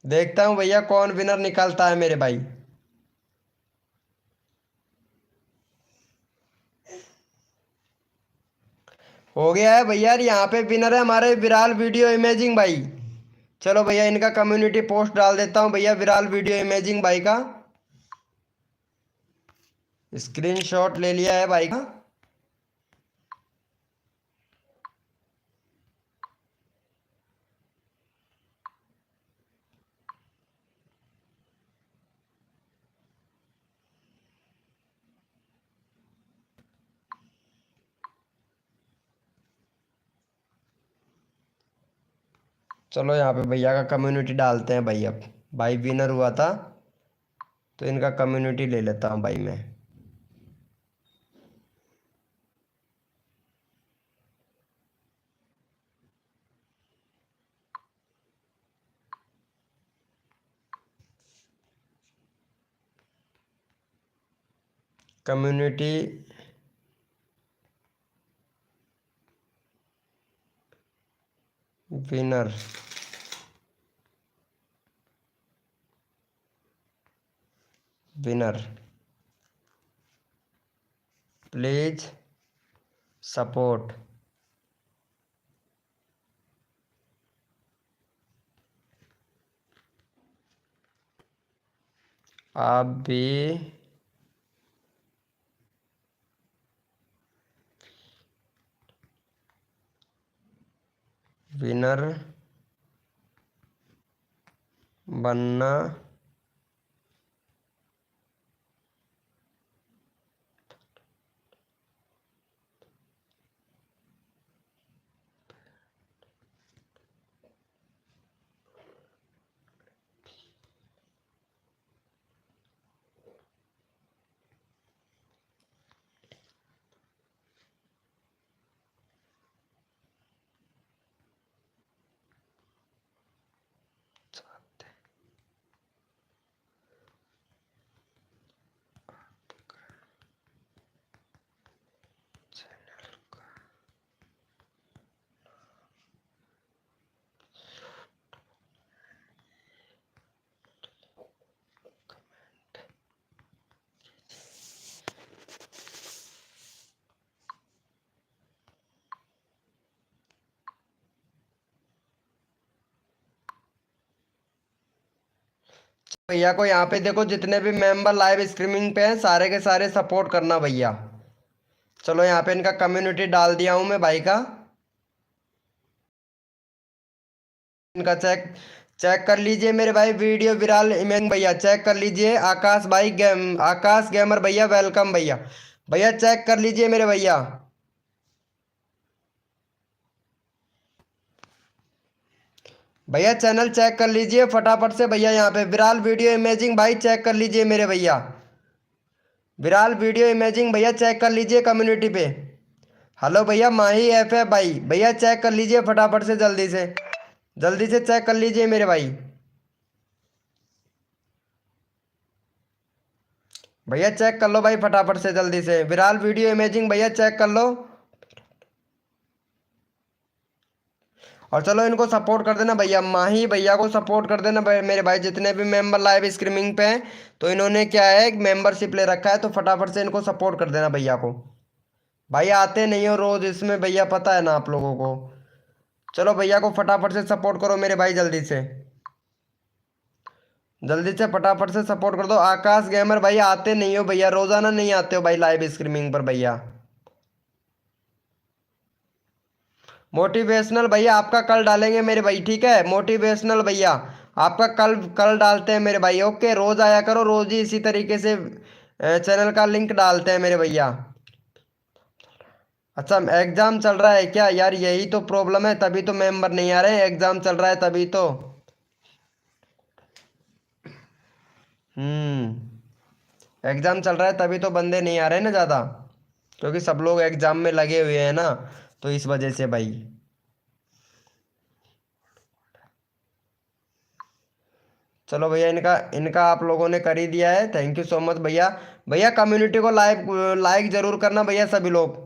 देखता हूँ भैया कौन विनर निकलता है मेरे भाई। हो गया है भैया, यहाँ पे विनर है हमारे विराल वीडियो इमेजिंग भाई। चलो भैया इनका कम्युनिटी पोस्ट डाल देता हूँ भैया, विराल वीडियो इमेजिंग भाई का स्क्रीनशॉट ले लिया है भाई का। चलो यहाँ पे भैया का कम्युनिटी डालते हैं भाई। अब भाई विनर हुआ था तो इनका कम्युनिटी ले लेता हूँ भाई मैं। Community winner, winner please support. आप भी विनर बनना भैया को यहाँ पे देखो, जितने भी मेंबर लाइव स्ट्रीमिंग पे हैं सारे के सारे सपोर्ट करना भैया। चलो यहाँ पे इनका कम्युनिटी डाल दिया हूँ मैं भाई का। इनका चेक चेक कर लीजिए मेरे भाई, वीडियो विराल इमेज भैया चेक कर लीजिए। आकाश भाई आकाश गेमर भैया वेलकम भैया। भैया चेक कर लीजिए मेरे भैया। भैया चैनल चेक कर लीजिए फटाफट से भैया, यहाँ पे विराल वीडियो इमेजिंग भाई चेक कर लीजिए मेरे भैया। विराल वीडियो इमेजिंग भैया चेक कर लीजिए कम्युनिटी पे। हेलो भैया माही एफ भाई, भैया चेक कर लीजिए फटाफट से, जल्दी से चेक कर लीजिए मेरे भाई। भैया चेक कर लो भाई फटाफट से जल्दी से, विराल वीडियो इमेजिंग भैया चेक कर लो। और चलो इनको सपोर्ट कर देना भैया, माही भैया को सपोर्ट कर देना भाई मेरे भाई। जितने भी मेंबर लाइव स्ट्रीमिंग पे हैं तो इन्होंने क्या है मेंबरशिप ले रखा है, तो फटाफट से इनको सपोर्ट कर देना भैया को। भाई आते नहीं हो रोज इसमें भैया, पता है ना आप लोगों को। चलो भैया को फटाफट से सपोर्ट करो मेरे भाई, जल्दी से फटाफट से सपोर्ट कर दो। आकाश गेमर भाई आते नहीं हो भैया, रोजाना नहीं आते हो भाई लाइव स्ट्रीमिंग पर भैया। मोटिवेशनल भैया आपका कल डालेंगे मेरे भाई, ठीक है। मोटिवेशनल भैया आपका कल कल डालते हैं मेरे भाई। ओके, रोज आया करो, रोज ही इसी तरीके से चैनल का लिंक डालते हैं मेरे भैया। अच्छा, एग्जाम चल रहा है क्या यार? यही तो प्रॉब्लम है, तभी तो मेंबर नहीं आ रहे हैं। एग्जाम चल रहा है तभी तो। एग्जाम चल रहा है तभी तो बंदे नहीं आ रहे हैं ना ज़्यादा, क्योंकि सब लोग एग्जाम में लगे हुए हैं ना, तो इस वजह से भाई। चलो भैया, इनका इनका आप लोगों ने कर ही दिया है, थैंक यू सो मच भैया। भैया कम्युनिटी को लाइक लाइक जरूर करना भैया सभी लोग।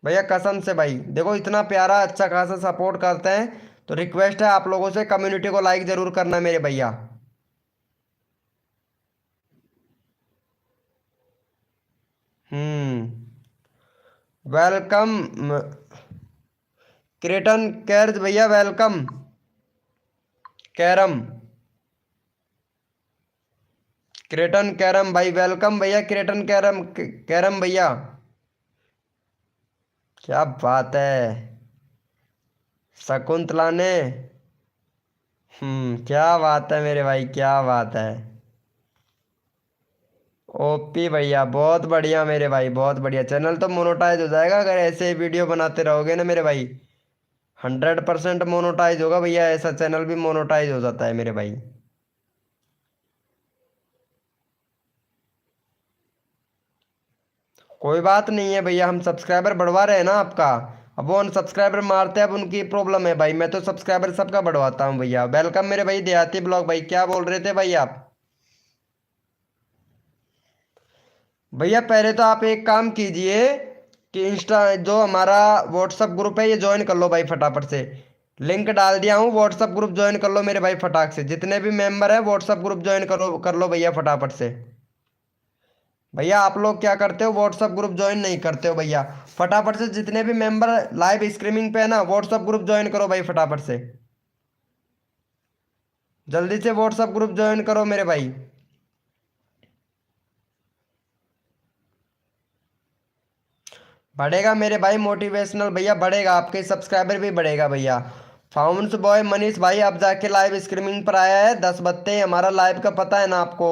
भैया कसम से भाई, देखो इतना प्यारा अच्छा खासा सपोर्ट करते हैं, तो रिक्वेस्ट है आप लोगों से कम्युनिटी को लाइक जरूर करना मेरे भैया। वेलकम क्रेटन कैर्ज भैया, वेलकम कैरम, क्रेटन कैरम भाई, वेलकम भैया क्रेटन कैरम कैरम भैया। क्या बात है शकुंतला ने। क्या बात है मेरे भाई, क्या बात है। ओपी भैया बहुत बढ़िया मेरे भाई, बहुत बढ़िया। चैनल तो मोनोटाइज हो जाएगा अगर ऐसे ही वीडियो बनाते रहोगे ना मेरे भाई। 100% मोनोटाइज होगा भैया, ऐसा चैनल भी मोनोटाइज हो जाता है मेरे भाई। कोई बात नहीं है भैया, हम सब्सक्राइबर बढ़वा रहे हैं ना आपका। अब वो अनसब्सक्राइबर मारते हैं, अब उनकी प्रॉब्लम है भाई, मैं तो सब्सक्राइबर सबका बढ़वाता हूँ भैया। वेलकम मेरे भाई देहाती ब्लॉग भाई, क्या बोल रहे थे भाई आप? भैया पहले तो आप एक काम कीजिए कि इंस्टा जो हमारा व्हाट्सअप ग्रुप है ये ज्वाइन कर लो भाई फटाफट से। लिंक डाल दिया हूँ, व्हाट्सअप ग्रुप ज्वाइन कर लो मेरे भाई फटाक से। जितने भी मेंबर है व्हाट्सअप ग्रुप ज्वाइन करो, कर लो भैया फटाफट से। भैया आप लोग क्या करते हो, व्हाट्सअप ग्रुप ज्वाइन नहीं करते हो भैया। फटाफट से जितने भी मेंबर लाइव स्ट्रीमिंग पे है ना, व्हाट्सअप ग्रुप ज्वाइन करो भाई फटाफट से। जल्दी से व्हाट्सअप ग्रुप ज्वाइन करो मेरे भाई। बढ़ेगा मेरे भाई मोटिवेशनल भैया, बढ़ेगा, आपके सब्सक्राइबर भी बढ़ेगा भैया। फाउंड्स बॉय मनीष भाई अब जाके लाइव स्ट्रीमिंग पर आया है। 10 बत्ते हमारा लाइव का पता है ना आपको।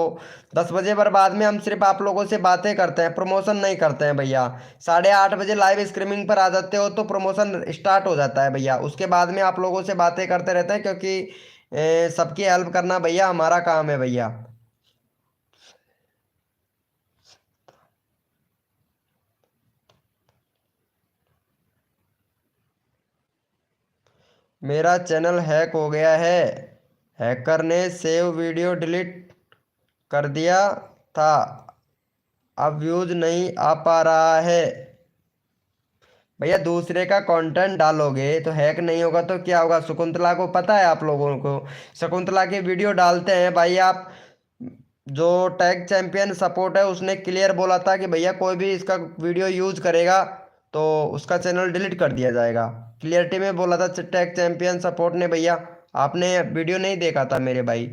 10 बजे पर बाद में हम सिर्फ आप लोगों से बातें करते हैं, प्रमोशन नहीं करते हैं भैया। 8:30 बजे लाइव स्ट्रीमिंग पर आ जाते हो तो प्रमोशन स्टार्ट हो जाता है भैया। उसके बाद में आप लोगों से बातें करते रहते हैं, क्योंकि सबकी हेल्प करना भैया हमारा काम है भैया। मेरा चैनल हैक हो गया है, हैकर ने सेव वीडियो डिलीट कर दिया था, अब व्यूज नहीं आ पा रहा है। भैया दूसरे का कंटेंट डालोगे तो हैक नहीं होगा तो क्या होगा? शकुंतला को पता है आप लोगों को, शकुंतला के वीडियो डालते हैं भाई आप। जो टैग चैंपियन सपोर्ट है उसने क्लियर बोला था कि भैया कोई भी इसका वीडियो यूज करेगा तो उसका चैनल डिलीट कर दिया जाएगा। क्लियरिटी में बोला था टैग चैंपियन सपोर्ट ने भैया। आपने वीडियो नहीं देखा था मेरे भाई,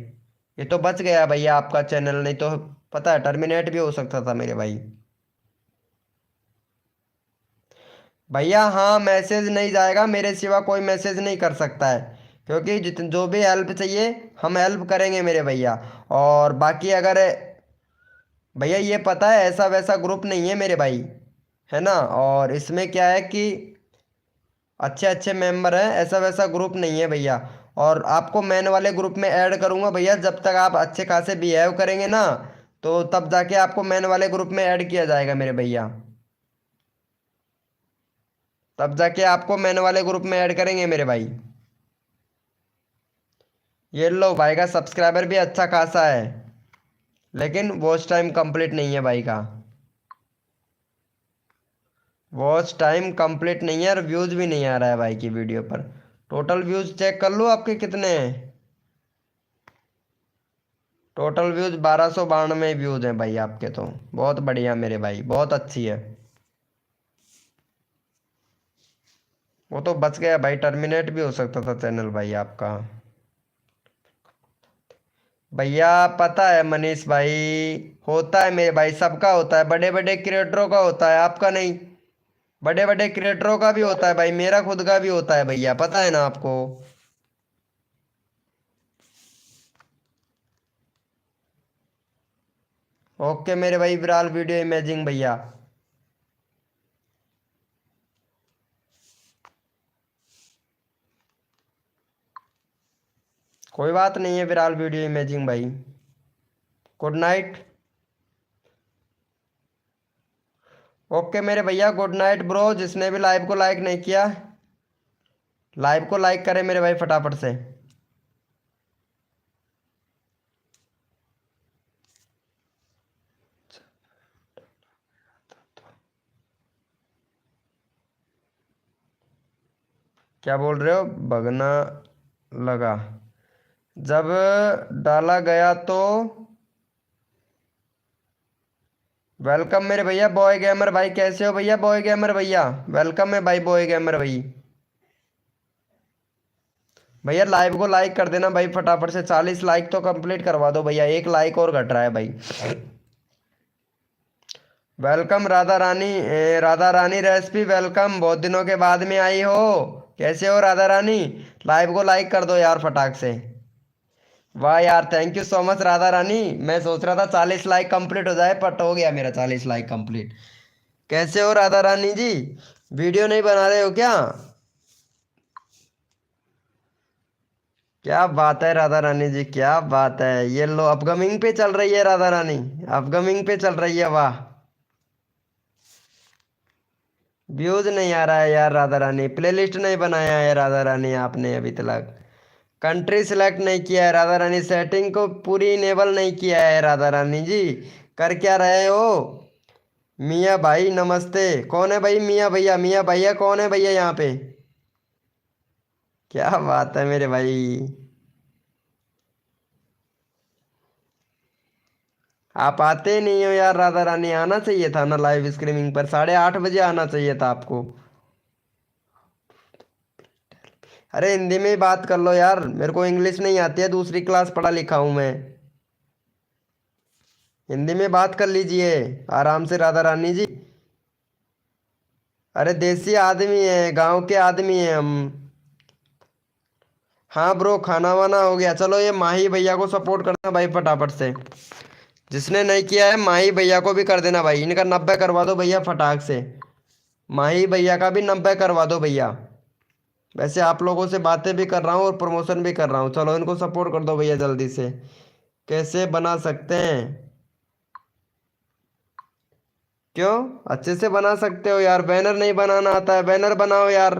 ये तो बच गया भैया आपका चैनल, नहीं तो पता है टर्मिनेट भी हो सकता था मेरे भाई। भैया हाँ, मैसेज नहीं जाएगा, मेरे सिवा कोई मैसेज नहीं कर सकता है, क्योंकि जितन जो भी हेल्प चाहिए हम हेल्प करेंगे मेरे भैया। और बाकी अगर भैया ये पता है ऐसा वैसा ग्रुप नहीं है मेरे भाई, है ना। और इसमें क्या है कि अच्छे अच्छे मेंबर हैं, ऐसा वैसा ग्रुप नहीं है भैया। और आपको मैन वाले ग्रुप में ऐड करूंगा भैया, जब तक आप अच्छे खासे बिहेव करेंगे ना, तो तब जाके आपको मैन वाले ग्रुप में ऐड किया जाएगा मेरे भैया। तब जाके आपको मैन वाले ग्रुप में ऐड करेंगे मेरे भाई। ये लो भाई का सब्सक्राइबर भी अच्छा खासा है, लेकिन वॉच टाइम कंप्लीट नहीं है भाई का। वॉच टाइम कंप्लीट नहीं है और व्यूज भी नहीं आ रहा है भाई की वीडियो पर। टोटल व्यूज चेक कर लो आपके कितने हैं। टोटल व्यूज 1292 व्यूज हैं भाई आपके, तो बहुत बढ़िया मेरे भाई, बहुत अच्छी है। वो तो बच गया भाई, टर्मिनेट भी हो सकता था चैनल भाई आपका। भैया पता है मनीष भाई, होता है मेरे भाई, सबका होता है, बड़े बड़े क्रिएटरों का होता है, आपका नहीं। बड़े बड़े क्रिएटरों का भी होता है भाई, मेरा खुद का भी होता है भैया, पता है ना आपको। ओके मेरे भाई विराल वीडियो इमेजिंग भैया। कोई बात नहीं है विराल वीडियो इमेजिंग भाई। Good night. ओके मेरे भैया गुड नाइट ब्रो। जिसने भी लाइव को लाइक नहीं किया, लाइव को लाइक करे मेरे भाई फटाफट से। क्या बोल रहे हो? भगना लगा जब डाला गया तो। वेलकम मेरे भैया बॉय गेमर भाई, कैसे हो भैया बॉय गेमर भैया? वेलकम है भाई बॉय गेमर भाई। भैया लाइव को लाइक कर देना भाई फटाफट से, 40 लाइक तो कंप्लीट करवा दो भैया, एक लाइक और घट रहा है भाई। Welcome Radha Rani, Radha Rani recipe welcome, बहुत दिनों के बाद में आई हो। कैसे हो राधा रानी? लाइव को लाइक कर दो यार फटाक से। वाह यार thank you so much Radha Rani. मैं सोच रहा था 40 लाइक कंप्लीट हो जाए, बट हो गया मेरा 40 लाइक कंप्लीट। कैसे हो राधा रानी जी? वीडियो नहीं बना रहे हो क्या? क्या बात है राधा रानी जी, क्या बात है। ये लो अपकमिंग पे चल रही है राधा रानी, अपकमिंग पे चल रही है, वाह। व्यूज नहीं आ रहा है यार राधा रानी, प्लेलिस्ट नहीं बनाया है राधा रानी आपने अभी तक। कंट्री सिलेक्ट नहीं किया है राधा रानी, सेटिंग को पूरी इनेबल नहीं किया है राधा रानी जी। कर क्या रहे हो? मियाँ भाई नमस्ते। कौन है भाई मियाँ भैया? मियाँ भैया कौन है भैया यहाँ पे? क्या बात है मेरे भाई। आप आते नहीं हो यार राधा रानी, आना चाहिए था ना लाइव स्ट्रीमिंग पर, 8:30 बजे आना चाहिए था आपको। अरे हिंदी में ही बात कर लो यार, मेरे को इंग्लिश नहीं आती है, दूसरी क्लास पढ़ा लिखा हूं मैं। हिंदी में बात कर लीजिए आराम से राधा रानी जी। अरे देसी आदमी है, गांव के आदमी है हम। हाँ ब्रो खाना वाना हो गया। चलो ये माही भैया को सपोर्ट करना भाई फटाफट से। जिसने नहीं किया है माही भैया को भी कर देना भाई, इनका 90 करवा दो भैया फटाक से। माही भैया का भी 90 करवा दो भैया। वैसे आप लोगों से बातें भी कर रहा हूँ और प्रमोशन भी कर रहा हूँ, चलो इनको सपोर्ट कर दो भैया जल्दी से। कैसे बना सकते हैं? क्यों? अच्छे से बना सकते हो यार, बैनर नहीं बनाना आता है, बैनर बनाओ यार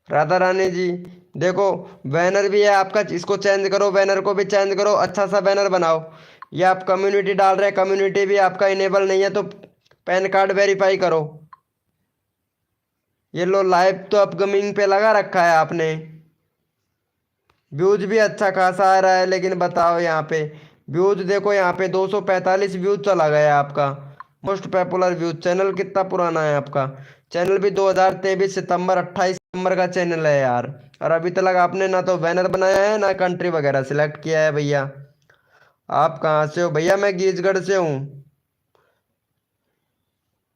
राधा रानी जी। देखो बैनर भी है आपका, इसको चेंज करो, बैनर को भी चेंज करो, अच्छा सा बैनर बनाओ। ये आप कम्युनिटी डाल रहे हैं, कम्युनिटी भी आपका इनेबल नहीं है तो पैन कार्ड वेरीफाई करो। ये लो लाइव तो अपकमिंग पे लगा रखा है आपने। व्यूज भी अच्छा खासा आ रहा है, लेकिन बताओ यहाँ पे व्यूज देखो, यहाँ पे 245 व्यूज चला गया आपका। मोस्ट पॉपुलर व्यूज, चैनल कितना पुराना है आपका? चैनल भी 2023 सितंबर 28 सितंबर का चैनल है यार। और अभी तक आपने ना तो बैनर बनाया है ना कंट्री वगैरह सिलेक्ट किया है भैया। आप कहाँ से हो भैया? मैं गीजगढ़ से हूँ।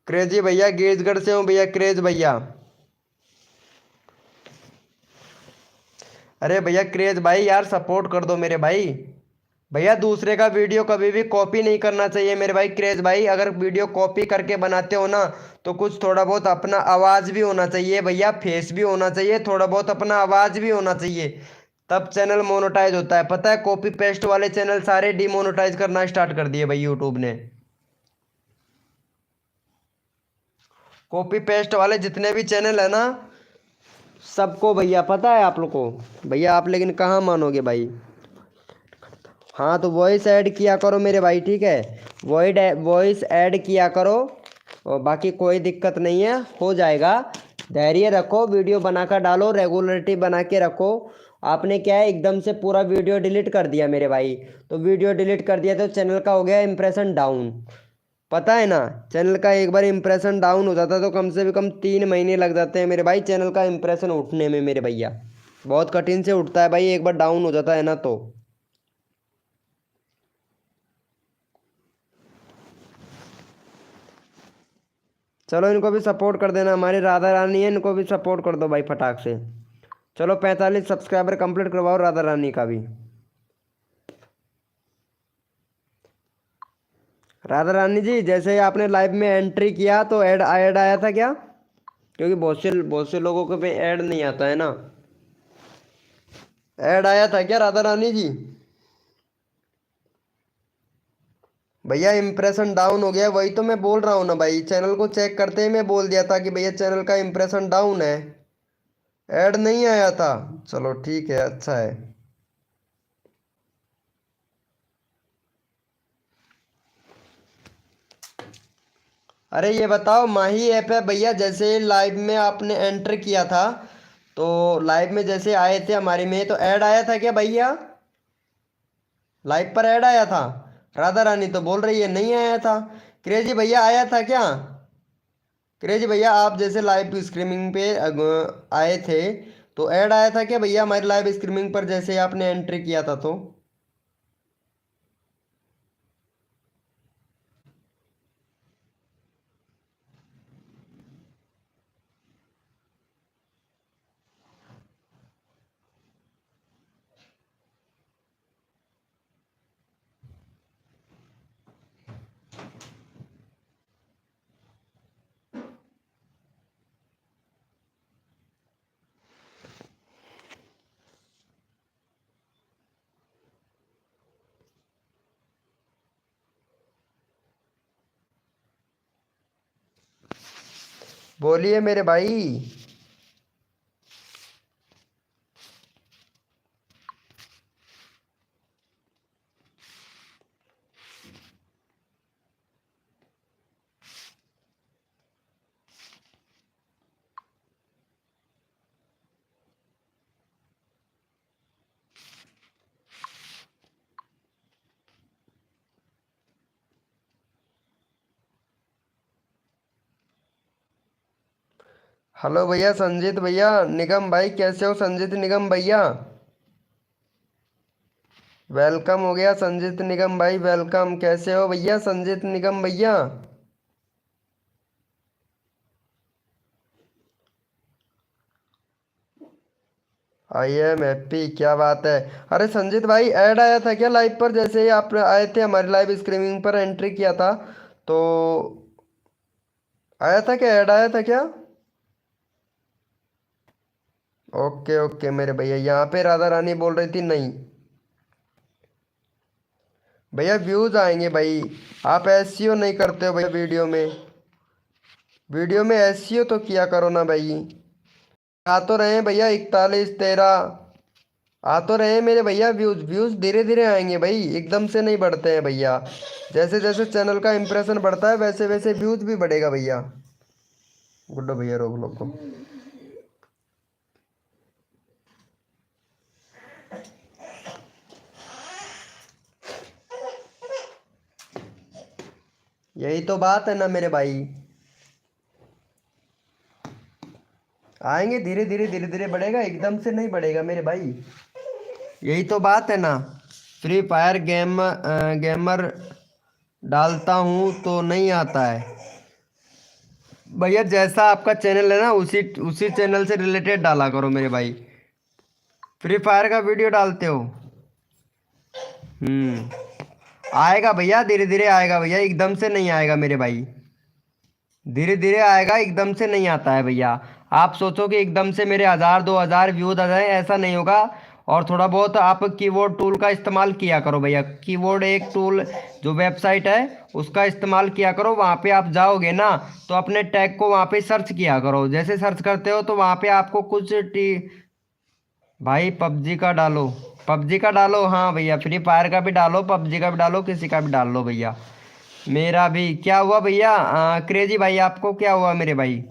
क्रेजी भैया गीजगढ़ से हूँ भैया, क्रेज भैया। अरे भैया क्रेज भाई यार सपोर्ट कर दो मेरे भाई। भैया दूसरे का वीडियो कभी भी कॉपी नहीं करना चाहिए मेरे भाई। क्रेज भाई अगर वीडियो कॉपी करके बनाते हो ना, तो कुछ थोड़ा बहुत अपना आवाज़ भी होना चाहिए भैया, फेस भी होना चाहिए, थोड़ा बहुत अपना आवाज़ भी होना चाहिए, तब चैनल मोनेटाइज होता है। पता है कॉपी पेस्ट वाले चैनल सारे डीमोनेटाइज करना स्टार्ट कर दिए भाई यूट्यूब ने। कॉपी पेस्ट वाले जितने भी चैनल है ना, सबको भैया पता है आप लोग को। भैया आप लेकिन कहाँ मानोगे भाई। हाँ तो वॉइस ऐड किया करो मेरे भाई, ठीक है। वॉइस ऐड किया करो, और बाकी कोई दिक्कत नहीं है, हो जाएगा। धैर्य रखो, वीडियो बनाकर डालो, रेगुलरिटी बना के रखो। आपने क्या है एकदम से पूरा वीडियो डिलीट कर दिया मेरे भाई, तो वीडियो डिलीट कर दिया तो चैनल का हो गया इंप्रेशन डाउन। पता है ना, चैनल का एक बार इंप्रेशन डाउन हो जाता है तो कम से कम 3 महीने लग जाते हैं मेरे भाई चैनल का इंप्रेशन उठने में मेरे भैया। बहुत कठिन से उठता है भाई, एक बार डाउन हो जाता है ना तो। चलो इनको भी सपोर्ट कर देना, हमारी राधा रानी है, इनको भी सपोर्ट कर दो भाई फटाक से। चलो 45 सब्सक्राइबर कंप्लीट करवाओ राधा रानी का भी। राधा रानी जी जैसे ही आपने लाइव में एंट्री किया तो ऐड ऐड आया था क्या? क्योंकि बहुत से लोगों को पे ऐड नहीं आता है ना। ऐड आया था क्या राधा रानी जी? भैया इम्प्रेशन डाउन हो गया, वही तो मैं बोल रहा हूँ ना भाई, चैनल को चेक करते ही मैं बोल दिया था कि भैया चैनल का इम्प्रेशन डाउन है, ऐड नहीं आया था। चलो ठीक है, अच्छा है। अरे ये बताओ, माही ऐप है भैया, जैसे लाइव में आपने एंटर किया था तो लाइव में जैसे आए थे हमारी में तो ऐड आया था क्या भैया? लाइव पर ऐड आया था? राधा रानी तो बोल रही है नहीं आया था। क्रेजी भैया आया था क्या? क्रेजी भैया आप जैसे लाइव स्ट्रीमिंग पे आए थे तो ऐड आया था क्या भैया हमारी लाइव स्ट्रीमिंग पर जैसे आपने एंट्री किया था तो? बोलिए मेरे भाई। हेलो भैया संजीत भैया, निगम भाई कैसे हो संजीत निगम भैया? वेलकम हो गया संजीत निगम भाई, वेलकम। कैसे हो भैया संजीत निगम भैया? आई एम हैप्पी, क्या बात है। अरे संजीत भाई ऐड आया था क्या लाइव पर जैसे ही आप आए थे हमारी लाइव स्ट्रीमिंग पर एंट्री किया था तो आया था क्या, ऐड आया था क्या? ओके ओके मेरे भैया, यहाँ पे राधा रानी बोल रही थी नहीं। भैया व्यूज आएंगे भाई, आप एसईओ नहीं करते हो भैया वीडियो में। वीडियो में एसईओ तो किया करो ना भाई। आ तो रहे हैं भैया 41 13, आ तो रहे हैं मेरे भैया व्यूज। व्यूज धीरे धीरे आएंगे भाई, एकदम से नहीं बढ़ते हैं भैया। जैसे जैसे चैनल का इंप्रेशन बढ़ता है वैसे वैसे व्यूज भी बढ़ेगा भैया। गुड्डो भैया रोक लो को। यही तो बात है ना मेरे भाई, आएंगे धीरे धीरे धीरे धीरे बढ़ेगा, एकदम से नहीं बढ़ेगा मेरे भाई। यही तो बात है ना। फ्री फायर गेमर डालता हूँ तो नहीं आता है भैया, जैसा आपका चैनल है ना उसी उसी चैनल से रिलेटेड डाला करो मेरे भाई। फ्री फायर का वीडियो डालते हो? आएगा भैया, धीरे धीरे आएगा भैया, एकदम से नहीं आएगा मेरे भाई। धीरे धीरे आएगा, एकदम से नहीं आता है भैया। आप सोचो कि एकदम से मेरे 1000 2000 व्यूज आ जाए, ऐसा नहीं होगा। और थोड़ा बहुत आप कीबोर्ड टूल का इस्तेमाल किया करो भैया। कीबोर्ड एक टूल जो वेबसाइट है उसका इस्तेमाल किया करो। वहाँ पे आप जाओगे ना तो अपने टैग को वहाँ पे सर्च किया करो। जैसे सर्च करते हो तो वहाँ पे आपको कुछ भाई पबजी का डालो, पबजी का डालो, हाँ भैया फ्री फायर का भी डालो, पबजी का भी डालो, किसी का भी डाल लो भैया। मेरा भी क्या हुआ भैया? क्रेजी भाई आपको क्या हुआ मेरे भाई?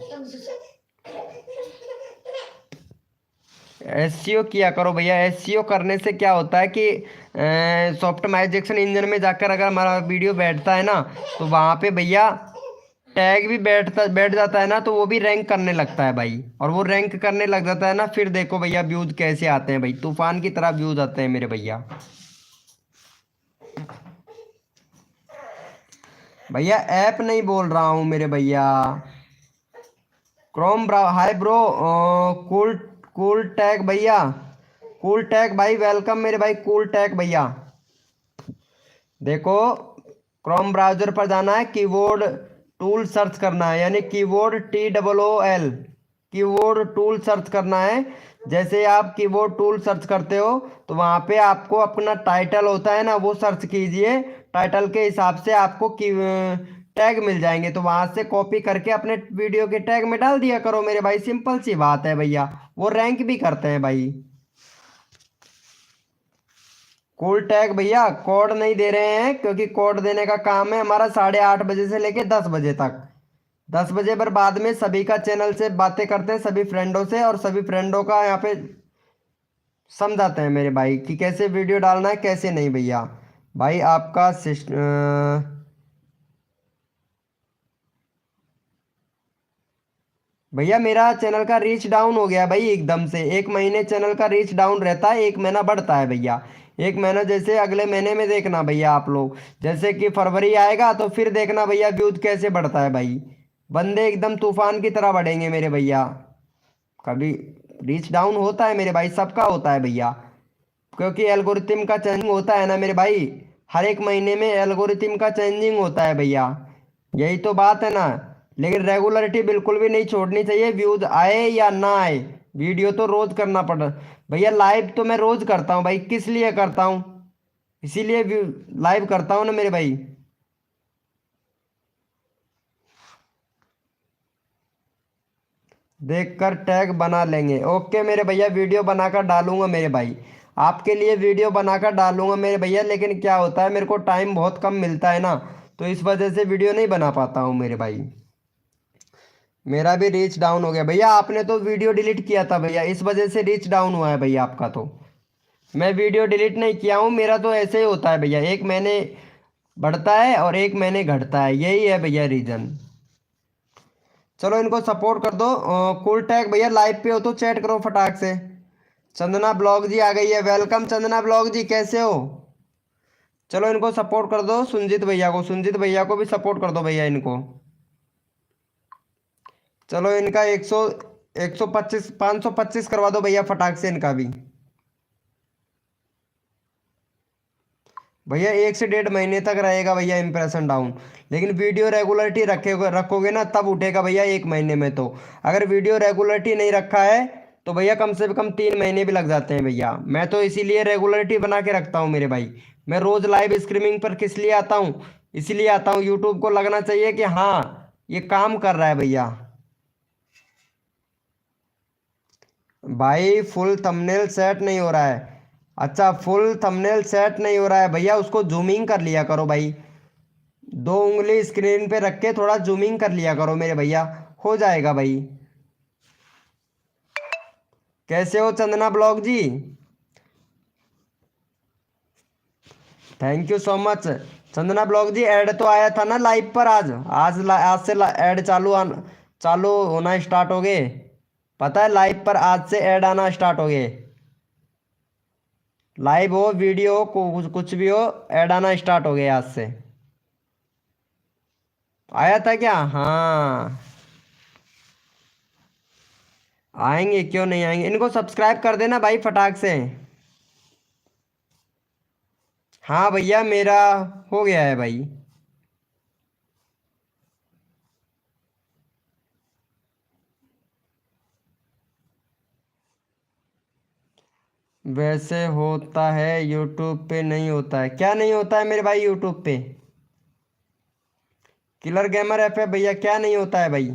एसईओ किया करो भैया। एसईओ करने से क्या होता है कि ऑप्टिमाइजेशन इंजन में जाकर अगर हमारा वीडियो बैठता है ना तो वहाँ पे भैया टैग भी बैठ जाता है ना, तो वो भी रैंक करने लगता है भाई। और वो रैंक करने लग जाता है ना, फिर देखो भैया व्यूज कैसे आते हैं भाई, तूफान की तरह व्यूज आते हैं मेरे भैया। भैया ऐप नहीं बोल रहा हूँ मेरे भैया, chrome bro hi bro. Cool cool tag भैया, कूल टैग भाई वेलकम मेरे भाई, कूल टैग भैया। देखो क्रोम ब्राउजर पर जाना है, कीबोर्ड टूल सर्च करना है, यानी keyboard TOOL, keyboard tool search करना है। जैसे आप कीबोर्ड टूल सर्च करते हो तो वहाँ पे आपको अपना टाइटल होता है ना, वो सर्च कीजिए। टाइटल के हिसाब से आपको की टैग मिल जाएंगे, तो वहाँ से कॉपी करके अपने वीडियो के टैग में डाल दिया करो मेरे भाई, सिंपल सी बात है भैया। वो रैंक भी करते हैं भाई। कूल टैग भैया कोड नहीं दे रहे हैं, क्योंकि कोड देने का काम है हमारा 8:30 बजे से लेके 10 बजे तक। 10 बजे पर बाद में सभी का चैनल से बातें करते हैं, सभी फ्रेंडों से, और सभी फ्रेंडों का यहाँ पे समझाते हैं मेरे भाई कि कैसे वीडियो डालना है कैसे नहीं भैया। भाई आपका भैया मेरा चैनल का रीच डाउन हो गया भाई एकदम से। 1 महीने चैनल का रीच डाउन रहता है, 1 महीना बढ़ता है भैया। 1 महीना जैसे अगले महीने में देखना भैया आप लोग, जैसे कि फरवरी आएगा तो फिर देखना भैया व्यूज कैसे बढ़ता है भाई। बंदे एकदम तूफान की तरह बढ़ेंगे मेरे भैया। कभी रीच डाउन होता है मेरे भाई, सबका होता है भैया, क्योंकि एल्गोरिथम का चेंजिंग होता है ना मेरे भाई। हर 1 महीने में एल्गोरिथम का चेंजिंग होता है भैया, यही तो बात है ना। लेकिन रेगुलरिटी बिल्कुल भी नहीं छोड़नी चाहिए, व्यूज आए या ना आए, वीडियो तो रोज करना पड़ भैया। लाइव तो मैं रोज करता हूँ भाई, किस लिए करता हूँ, इसीलिए लाइव करता हूँ ना मेरे भाई। देखकर टैग बना लेंगे, ओके मेरे भैया, वीडियो बनाकर डालूंगा मेरे भाई, आपके लिए वीडियो बनाकर डालूंगा मेरे भैया। लेकिन क्या होता है मेरे को टाइम बहुत कम मिलता है ना, तो इस वजह से वीडियो नहीं बना पाता हूँ मेरे भाई। मेरा भी रीच डाउन हो गया भैया, आपने तो वीडियो डिलीट किया था भैया, इस वजह से रीच डाउन हुआ है भैया आपका। तो मैं वीडियो डिलीट नहीं किया हूँ, मेरा तो ऐसे ही होता है भैया, 1 महीने बढ़ता है और 1 महीने घटता है, यही है भैया रीजन। चलो इनको सपोर्ट कर दो। कूल टैग भैया लाइव पे हो तो चैट करो फटाक से। चंदना ब्लॉग जी आ गई है, वेलकम चंदना ब्लॉग जी, कैसे हो। चलो इनको सपोर्ट कर दो, सुनजीत भैया को, सुनजीत भैया को भी सपोर्ट कर दो भैया इनको। चलो इनका 125 525 करवा दो भैया फटाक से इनका भी। भैया 1 से 1.5 महीने तक रहेगा भैया इंप्रेशन डाउन, लेकिन वीडियो रेगुलरिटी रखोगे ना तब उठेगा भैया 1 महीने में। तो अगर वीडियो रेगुलरिटी नहीं रखा है तो भैया कम से कम 3 महीने भी लग जाते हैं भैया। मैं तो इसीलिए रेगुलरिटी बना के रखता हूँ मेरे भाई। मैं रोज लाइव स्ट्रीमिंग पर किस लिए आता हूँ, इसीलिए आता हूँ, यूट्यूब को लगना चाहिए कि हाँ ये काम कर रहा है भैया। भाई फुल थंबनेल सेट नहीं हो रहा है। अच्छा फुल थंबनेल सेट नहीं हो रहा है भैया, उसको जूमिंग कर लिया करो भाई, 2 उंगली स्क्रीन पे रख के थोड़ा जूमिंग कर लिया करो मेरे भैया, हो जाएगा भाई। कैसे हो Chandana blog ji, thank you so much. Chandana blog ji add तो आया था ना लाइव पर, आज से ऐड चालू होना स्टार्ट हो गए। पता है लाइव पर आज से ऐड आना स्टार्ट हो गए। लाइव हो वीडियो हो कुछ भी हो, ऐड आना स्टार्ट हो गए आज से। आया था क्या, हाँ आएंगे, क्यों नहीं आएंगे। इनको सब्सक्राइब कर देना भाई फटाक से। हाँ भैया मेरा हो गया है भाई। वैसे होता है यूट्यूब पे नहीं होता है, क्या नहीं होता है मेरे भाई यूट्यूब पे। किलर गेमर FF भैया क्या नहीं होता है भाई,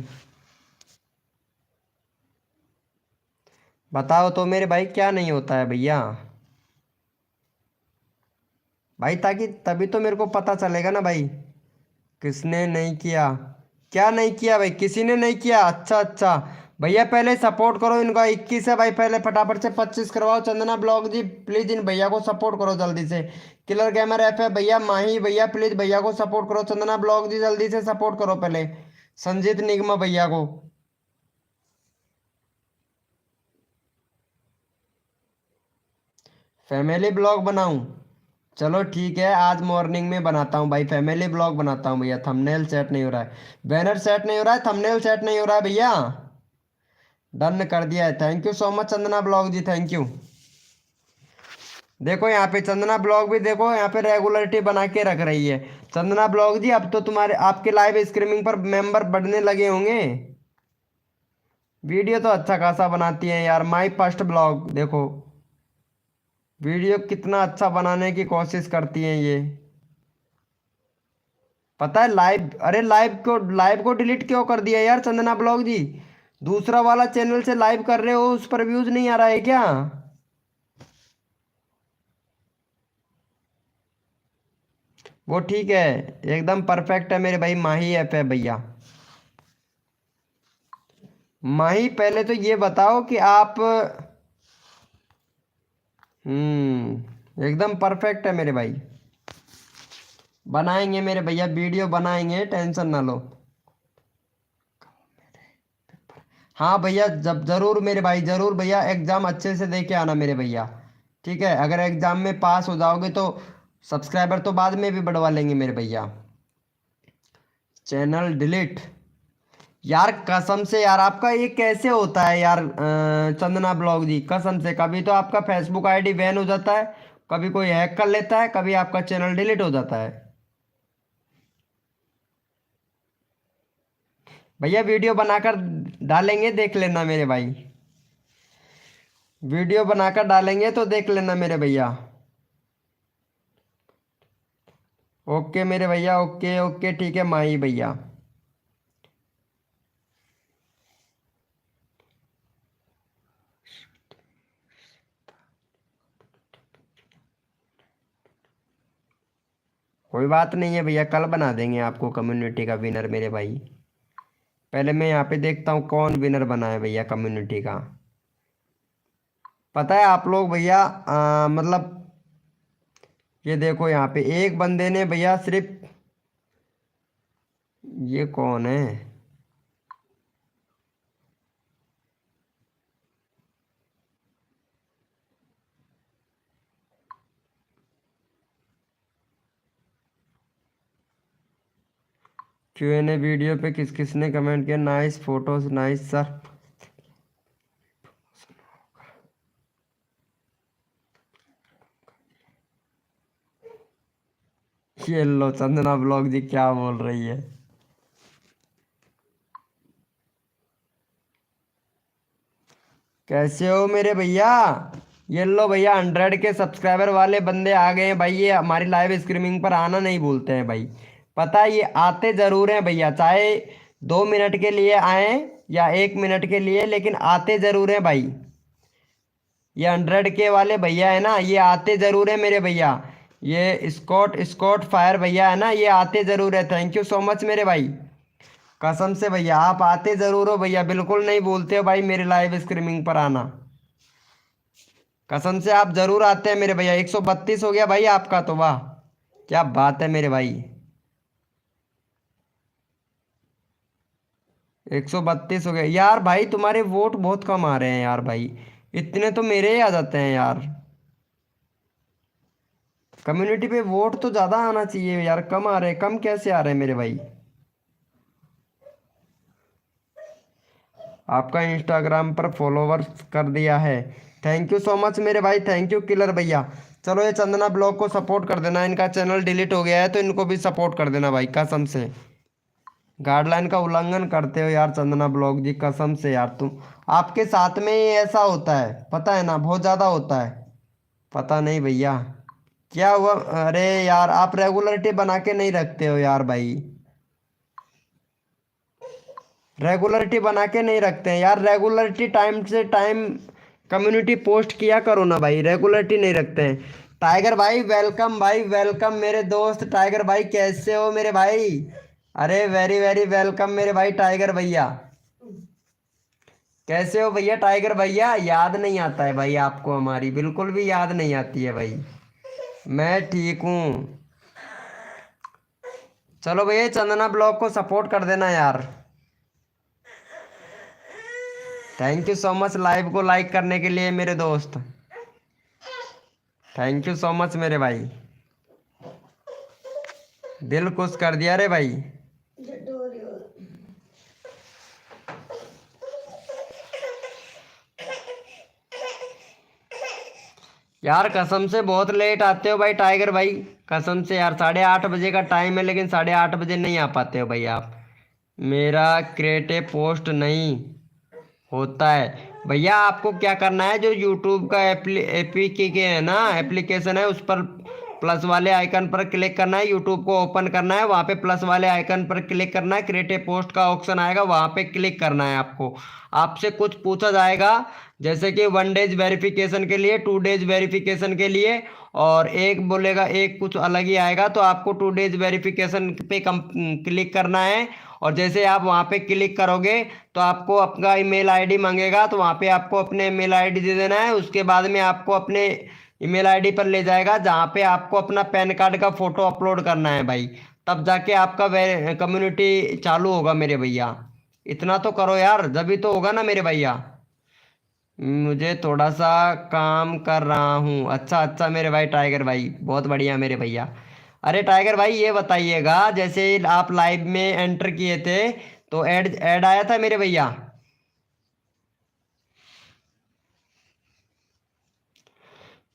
बताओ तो मेरे भाई क्या नहीं होता है भैया। भाई ताकि तभी तो मेरे को पता चलेगा ना भाई, किसने नहीं किया, क्या नहीं किया भाई, किसी ने नहीं किया। अच्छा अच्छा भैया पहले सपोर्ट करो इनका, 21 है भाई, पहले फटाफट से 25 करवाओ। चंदना ब्लॉग जी प्लीज इन भैया को सपोर्ट करो जल्दी से। किलर गेमर FF भैया, माही भैया प्लीज भैया को सपोर्ट करो। चंदना ब्लॉग जी जल्दी से सपोर्ट करो पहले संजीत निगमा भैया को। फैमिली ब्लॉग बनाऊं, चलो ठीक है आज मॉर्निंग में बनाता हूँ भाई, फैमिली ब्लॉग बनाता हूँ भैया। थंबनेल सेट नहीं हो रहा है, बैनर सेट नहीं हो रहा है, थंबनेल सेट नहीं हो रहा है भैया। डन कर दिया है। Thank you so much Chandana blog ji, thank you. देखो यहाँ पे चंदना ब्लॉग भी देखो यहाँ पे रेगुलरिटी बना के रख रही है। चंदना ब्लॉग जी अब तो तुम्हारे आपके लाइव स्ट्रीमिंग पर मेंबर बढ़ने लगे होंगे। वीडियो तो अच्छा खासा बनाती है यार। माई फर्स्ट ब्लॉग देखो, वीडियो कितना अच्छा बनाने की कोशिश करती हैं ये। पता है लाइव, अरे लाइव को डिलीट क्यों कर दिया यार चंदना ब्लॉग जी? दूसरा वाला चैनल से लाइव कर रहे हो, उस पर व्यूज नहीं आ रहा है क्या? वो ठीक है, एकदम परफेक्ट है मेरे भाई। माही ऐप है भैया। माही पहले तो ये बताओ कि आप एकदम परफेक्ट है मेरे भाई। बनाएंगे मेरे भैया, वीडियो बनाएंगे, टेंशन ना लो। हाँ भैया, जब जरूर मेरे भाई, जरूर भैया, एग्जाम अच्छे से दे के आना मेरे भैया। ठीक है, अगर एग्जाम में पास हो जाओगे तो सब्सक्राइबर तो बाद में भी बढ़वा लेंगे मेरे भैया। चैनल डिलीट यार, कसम से यार, आपका ये कैसे होता है यार? चंदना ब्लॉग जी कसम से, कभी तो आपका फेसबुक आईडी बैन हो जाता है, कभी कोई हैक कर लेता है, कभी आपका चैनल डिलीट हो जाता है। भैया वीडियो बनाकर डालेंगे, देख लेना मेरे भाई। वीडियो बनाकर डालेंगे तो देख लेना मेरे भैया। ओके मेरे भैया, ओके ओके, ठीक है माही भैया। कोई बात नहीं है भैया, कल बना देंगे आपको कम्युनिटी का विनर मेरे भाई। पहले मैं यहाँ पे देखता हूँ कौन विनर बना है भैया कम्युनिटी का। पता है आप लोग भैया, मतलब ये देखो यहाँ पे एक बंदे ने भैया सिर्फ, ये कौन है? Q&A वीडियो पे किस किस ने कमेंट किया? Nice photos, nice sir. ये लो चंदना ब्लॉग जी क्या बोल रही है। कैसे हो मेरे भैया? ये लो भैया, 100 के सब्सक्राइबर वाले बंदे आ गए हैं भाई। ये हमारी लाइव स्ट्रीमिंग पर आना नहीं भूलते हैं भाई। पता है, ये आते जरूर हैं भैया, चाहे 2 मिनट के लिए आए या 1 मिनट के लिए, लेकिन आते जरूर हैं भाई। ये 100 के वाले भैया है ना, ये आते जरूर है मेरे भैया। ये स्कॉट स्कॉट फायर भैया है ना, ये आते जरूर है। थैंक यू सो मच मेरे भाई। कसम से भैया आप आते जरूर हो भैया, बिल्कुल नहीं भूलते हो भाई मेरे लाइव स्ट्रीमिंग पर आना। कसम से आप जरूर आते हैं मेरे भैया। 132 हो गया भाई आपका तो, वाह क्या बात है मेरे भाई। 132 हो गया यार भाई, तुम्हारे वोट बहुत कम आ रहे हैं यार भाई। इतने तो मेरे ही आ जाते हैं यार। कम्युनिटी पे वोट तो ज्यादा आना चाहिए यार, कम आ रहे हैं। कम कैसे आ रहे हैं मेरे भाई? आपका इंस्टाग्राम पर फॉलोवर्स कर दिया है। थैंक यू सो मच मेरे भाई, थैंक यू किलर भैया। चलो ये चंदना ब्लॉग को सपोर्ट कर देना, इनका चैनल डिलीट हो गया है तो इनको भी सपोर्ट कर देना भाई, कसम से। गाइडलाइन का उल्लंघन करते हो यार चंदना ब्लॉग जी, कसम से यार। तुम, आपके साथ में ही ऐसा होता है, पता है ना, बहुत ज़्यादा होता है। पता नहीं भैया क्या हुआ। अरे यार आप रेगुलरिटी बना के नहीं रखते हो यार भाई, रेगुलरिटी बना के नहीं रखते हैं यार। रेगुलरिटी टाइम से टाइम कम्युनिटी पोस्ट किया करो ना भाई, रेगुलरिटी नहीं रखते हैं। टाइगर भाई वेलकम, भाई वेलकम मेरे दोस्त टाइगर भाई, कैसे हो मेरे भाई? अरे वेरी वेरी वेलकम मेरे भाई टाइगर भैया। कैसे हो भैया टाइगर भैया? याद नहीं आता है भाई आपको हमारी? बिल्कुल भी याद नहीं आती है भाई। मैं ठीक हूँ। चलो भैया चंदना ब्लॉग को सपोर्ट कर देना यार। Thank you so much live को लाइक करने के लिए मेरे दोस्त। थैंक यू सो मच मेरे भाई, दिल खुश कर दिया रे भाई। यार कसम से बहुत लेट आते हो भाई टाइगर भाई। कसम से यार 8:30 बजे का टाइम है लेकिन 8:30 बजे नहीं आ पाते हो भाई आप। मेरा क्रिएटिव पोस्ट नहीं होता है। भैया आपको क्या करना है, जो यूट्यूब का एपी के है ना, एप्लीकेशन है, उस पर प्लस वाले आइकन पर क्लिक करना है। यूट्यूब को ओपन करना है, वहाँ पे प्लस वाले आइकन पर क्लिक करना है, क्रिएटिव पोस्ट का ऑप्शन आएगा, वहाँ पे क्लिक करना है आपको। आपसे कुछ पूछा जाएगा, जैसे कि 1 डेज वेरिफिकेशन के लिए, 2 डेज वेरिफिकेशन के लिए, और एक बोलेगा, एक कुछ अलग ही आएगा। तो आपको 2 डेज वेरिफिकेशन पे क्लिक करना है। और जैसे आप वहाँ पे क्लिक करोगे तो आपको अपना ईमेल आईडी मांगेगा, तो वहाँ पे आपको अपने ईमेल आईडी दे देना है। उसके बाद में आपको अपने ईमेल आईडी पर ले जाएगा, जहाँ पे आपको अपना पैन कार्ड का फोटो अपलोड करना है भाई। तब जाके आपका कम्युनिटी चालू होगा मेरे भैया। इतना तो करो यार, जब भी तो होगा ना मेरे भैया। मुझे थोड़ा सा काम कर रहा हूँ। अच्छा अच्छा मेरे भाई टाइगर भाई, बहुत बढ़िया मेरे भैया। अरे टाइगर भाई ये बताइएगा, जैसे आप लाइव में एंटर किए थे तो ऐड ऐड आया था मेरे भैया।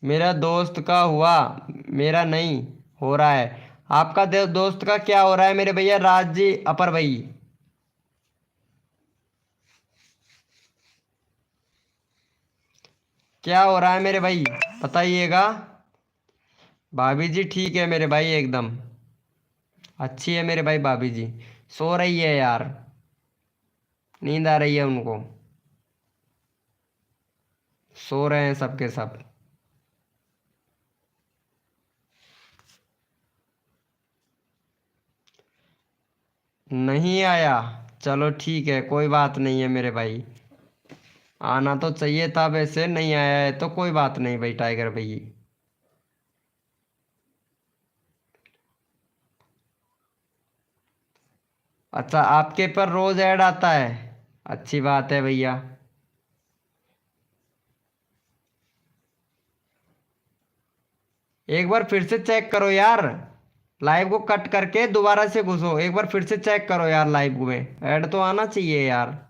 मेरा दोस्त का हुआ, मेरा नहीं हो रहा है। आपका दोस्त का क्या हो रहा है मेरे भैया, राज जी अपर भाई? क्या हो रहा है मेरे भाई, बताइएगा। भाभी जी ठीक है मेरे भाई, एकदम अच्छी है मेरे भाई भाभी जी। सो रही है यार, नींद आ रही है उनको। सो रहे हैं सबके सब। नहीं आया, चलो ठीक है, कोई बात नहीं है मेरे भाई। आना तो चाहिए था, वैसे नहीं आया है तो कोई बात नहीं भाई टाइगर भाई। अच्छा आपके पर रोज ऐड आता है, अच्छी बात है भैया। एक बार फिर से चेक करो यार, लाइव को कट करके दोबारा से घुसो, एक बार फिर से चेक करो यार, लाइव में ऐड तो आना चाहिए यार।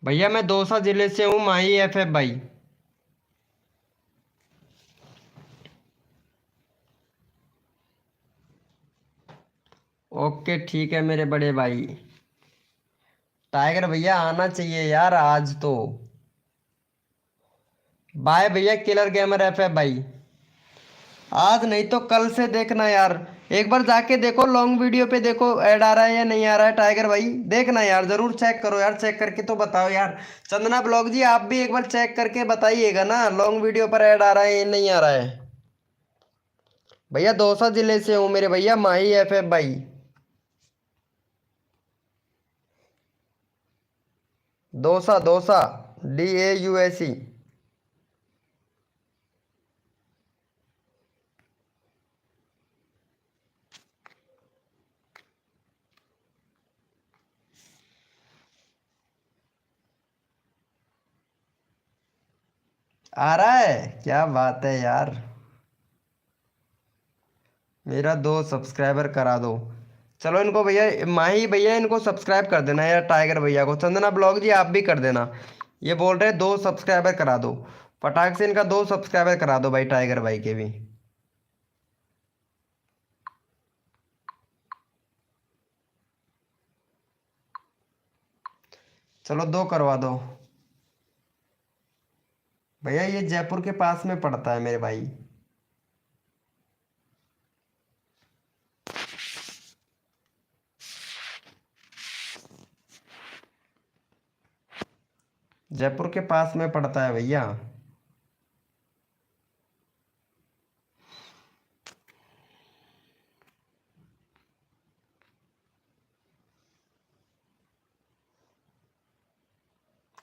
भैया मैं दौसा जिले से हूँ, माही एफएफ भाई। ओके ठीक है मेरे बड़े भाई। टाइगर भैया आना चाहिए यार आज तो। बाय भैया किलर गेमर एफएफ भाई। आज नहीं तो कल से देखना यार। एक बार जाके देखो, लॉन्ग वीडियो पे देखो ऐड आ रहा है या नहीं आ रहा है टाइगर भाई, देखना यार, जरूर चेक करो यार, चेक करके तो बताओ यार। चंदना ब्लॉग जी आप भी एक बार चेक करके बताइएगा ना, लॉन्ग वीडियो पर ऐड आ रहा है या नहीं आ रहा है। भैया दौसा जिले से हूँ मेरे भैया, माही एफएफ भाई। दौसा दौसा, DAUSE। आ रहा है, क्या बात है यार। मेरा दो सब्सक्राइबर करा दो। चलो इनको भैया, माही भैया इनको सब्सक्राइब कर देना यार, टाइगर भैया को। चंदना ब्लॉग जी आप भी कर देना। ये बोल रहे हैं 2 सब्सक्राइबर करा दो। फटाक से इनका 2 सब्सक्राइबर करा दो भाई, टाइगर भाई के भी। चलो 2 करवा दो। भैया ये जयपुर के पास में पड़ता है मेरे भाई। जयपुर के पास में पड़ता है भैया।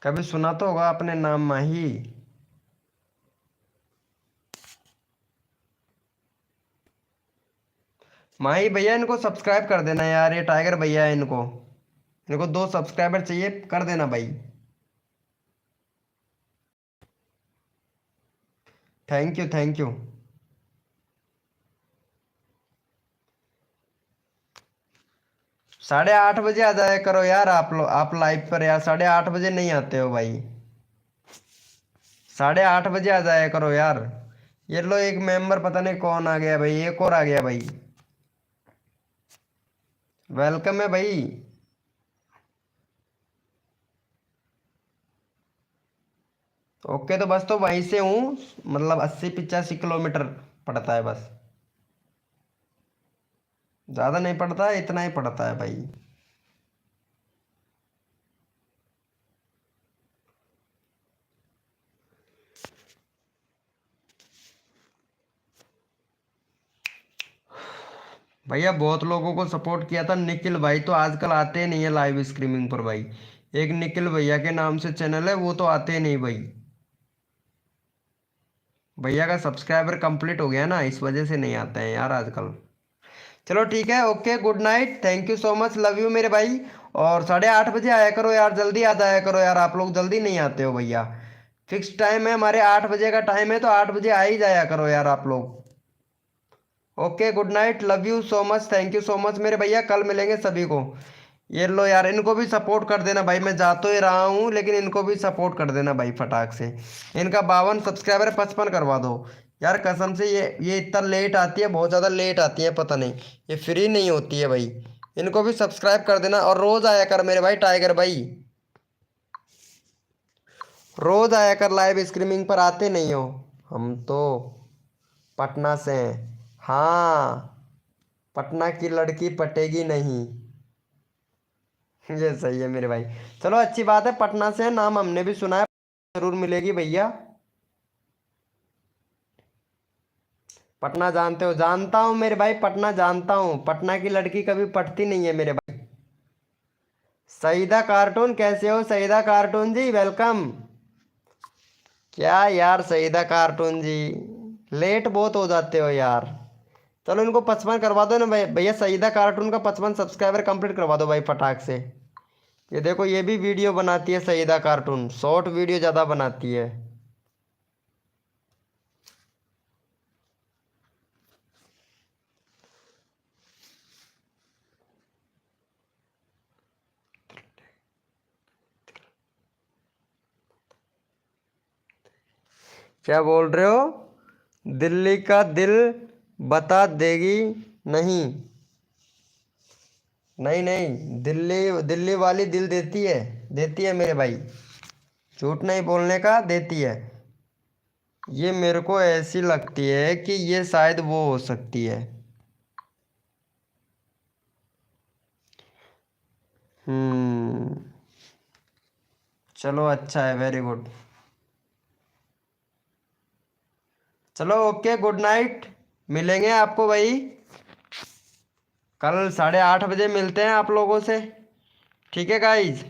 कभी सुना तो होगा अपने नाम, माही। माही भैया इनको सब्सक्राइब कर देना यार, ये टाइगर भैया है, इनको इनको 2 सब्सक्राइबर चाहिए, कर देना भाई। Thank you thank you. 8:30 बजे आ जाया करो यार आप लोग, आप लाइव पर यार 8:30 बजे नहीं आते हो भाई। 8:30 बजे आ जाया करो यार। ये लो एक मेंबर पता नहीं कौन आ गया भाई, एक और आ गया भाई। वेलकम है भाई। ओके तो बस तो वहीं से हूँ, मतलब 80-85 किलोमीटर पड़ता है बस, ज़्यादा नहीं पड़ता है, इतना ही पड़ता है भाई। भैया बहुत लोगों को सपोर्ट किया था, निखिल भाई तो आजकल आते ही नहीं है लाइव स्ट्रीमिंग पर भाई। एक निखिल भैया के नाम से चैनल है, वो तो आते ही नहीं भाई। भैया का सब्सक्राइबर कंप्लीट हो गया ना, इस वजह से नहीं आते हैं यार आजकल। चलो ठीक है, okay, good night, thank you so much, love you मेरे भाई। और 8:30 बजे आया करो यार, जल्दी आ जाया करो यार, आप लोग जल्दी नहीं आते हो भैया। फिक्स टाइम है हमारे, 8 बजे का टाइम है, तो 8 बजे आ ही जाया करो यार आप लोग। Okay good night, love you so much, thank you so much मेरे भैया, कल मिलेंगे सभी को। ये लो यार, इनको भी सपोर्ट कर देना भाई, मैं जा तो ही रहा हूँ लेकिन इनको भी सपोर्ट कर देना भाई फटाक से। इनका 52 सब्सक्राइबर 55 करवा दो यार, कसम से ये इतना लेट आती है, बहुत ज़्यादा लेट आती है, पता नहीं ये फ्री नहीं होती है भाई। इनको भी सब्सक्राइब कर देना, और रोज़ आया कर मेरे भाई टाइगर भाई, रोज़ आया कर लाइव स्ट्रीमिंग पर, आते नहीं हो। हम तो पटना से हैं। हाँ, पटना की लड़की पटेगी नहीं। ये सही है मेरे भाई। चलो अच्छी बात है, पटना से है, नाम हमने भी सुना है, जरूर मिलेगी भैया। पटना जानते हो? जानता हूँ मेरे भाई, पटना जानता हूँ, पटना की लड़की कभी पटती नहीं है मेरे भाई। सईदा कार्टून, कैसे हो सईदा कार्टून जी, वेलकम। क्या यार सईदा कार्टून जी, लेट बहुत हो जाते हो यार। चलो इनको 55 करवा दो ना भाई, भैया सईदा कार्टून का 55 सब्सक्राइबर कंप्लीट करवा दो भाई फटाक से। ये देखो ये भी वीडियो बनाती है सईदा कार्टून, शॉर्ट वीडियो ज़्यादा बनाती है। क्या बोल रहे हो? दिल्ली का दिल बता देगी नहीं? नहीं नहीं, दिल्ली दिल्ली वाली दिल देती है, देती है मेरे भाई, झूठ नहीं बोलने का, देती है। ये मेरे को ऐसी लगती है कि ये शायद वो हो सकती है। हम्म। चलो अच्छा है, वेरी गुड। चलो ओके, गुड नाइट, मिलेंगे आपको भाई कल 8:30 बजे, मिलते हैं आप लोगों से, ठीक है गाइज।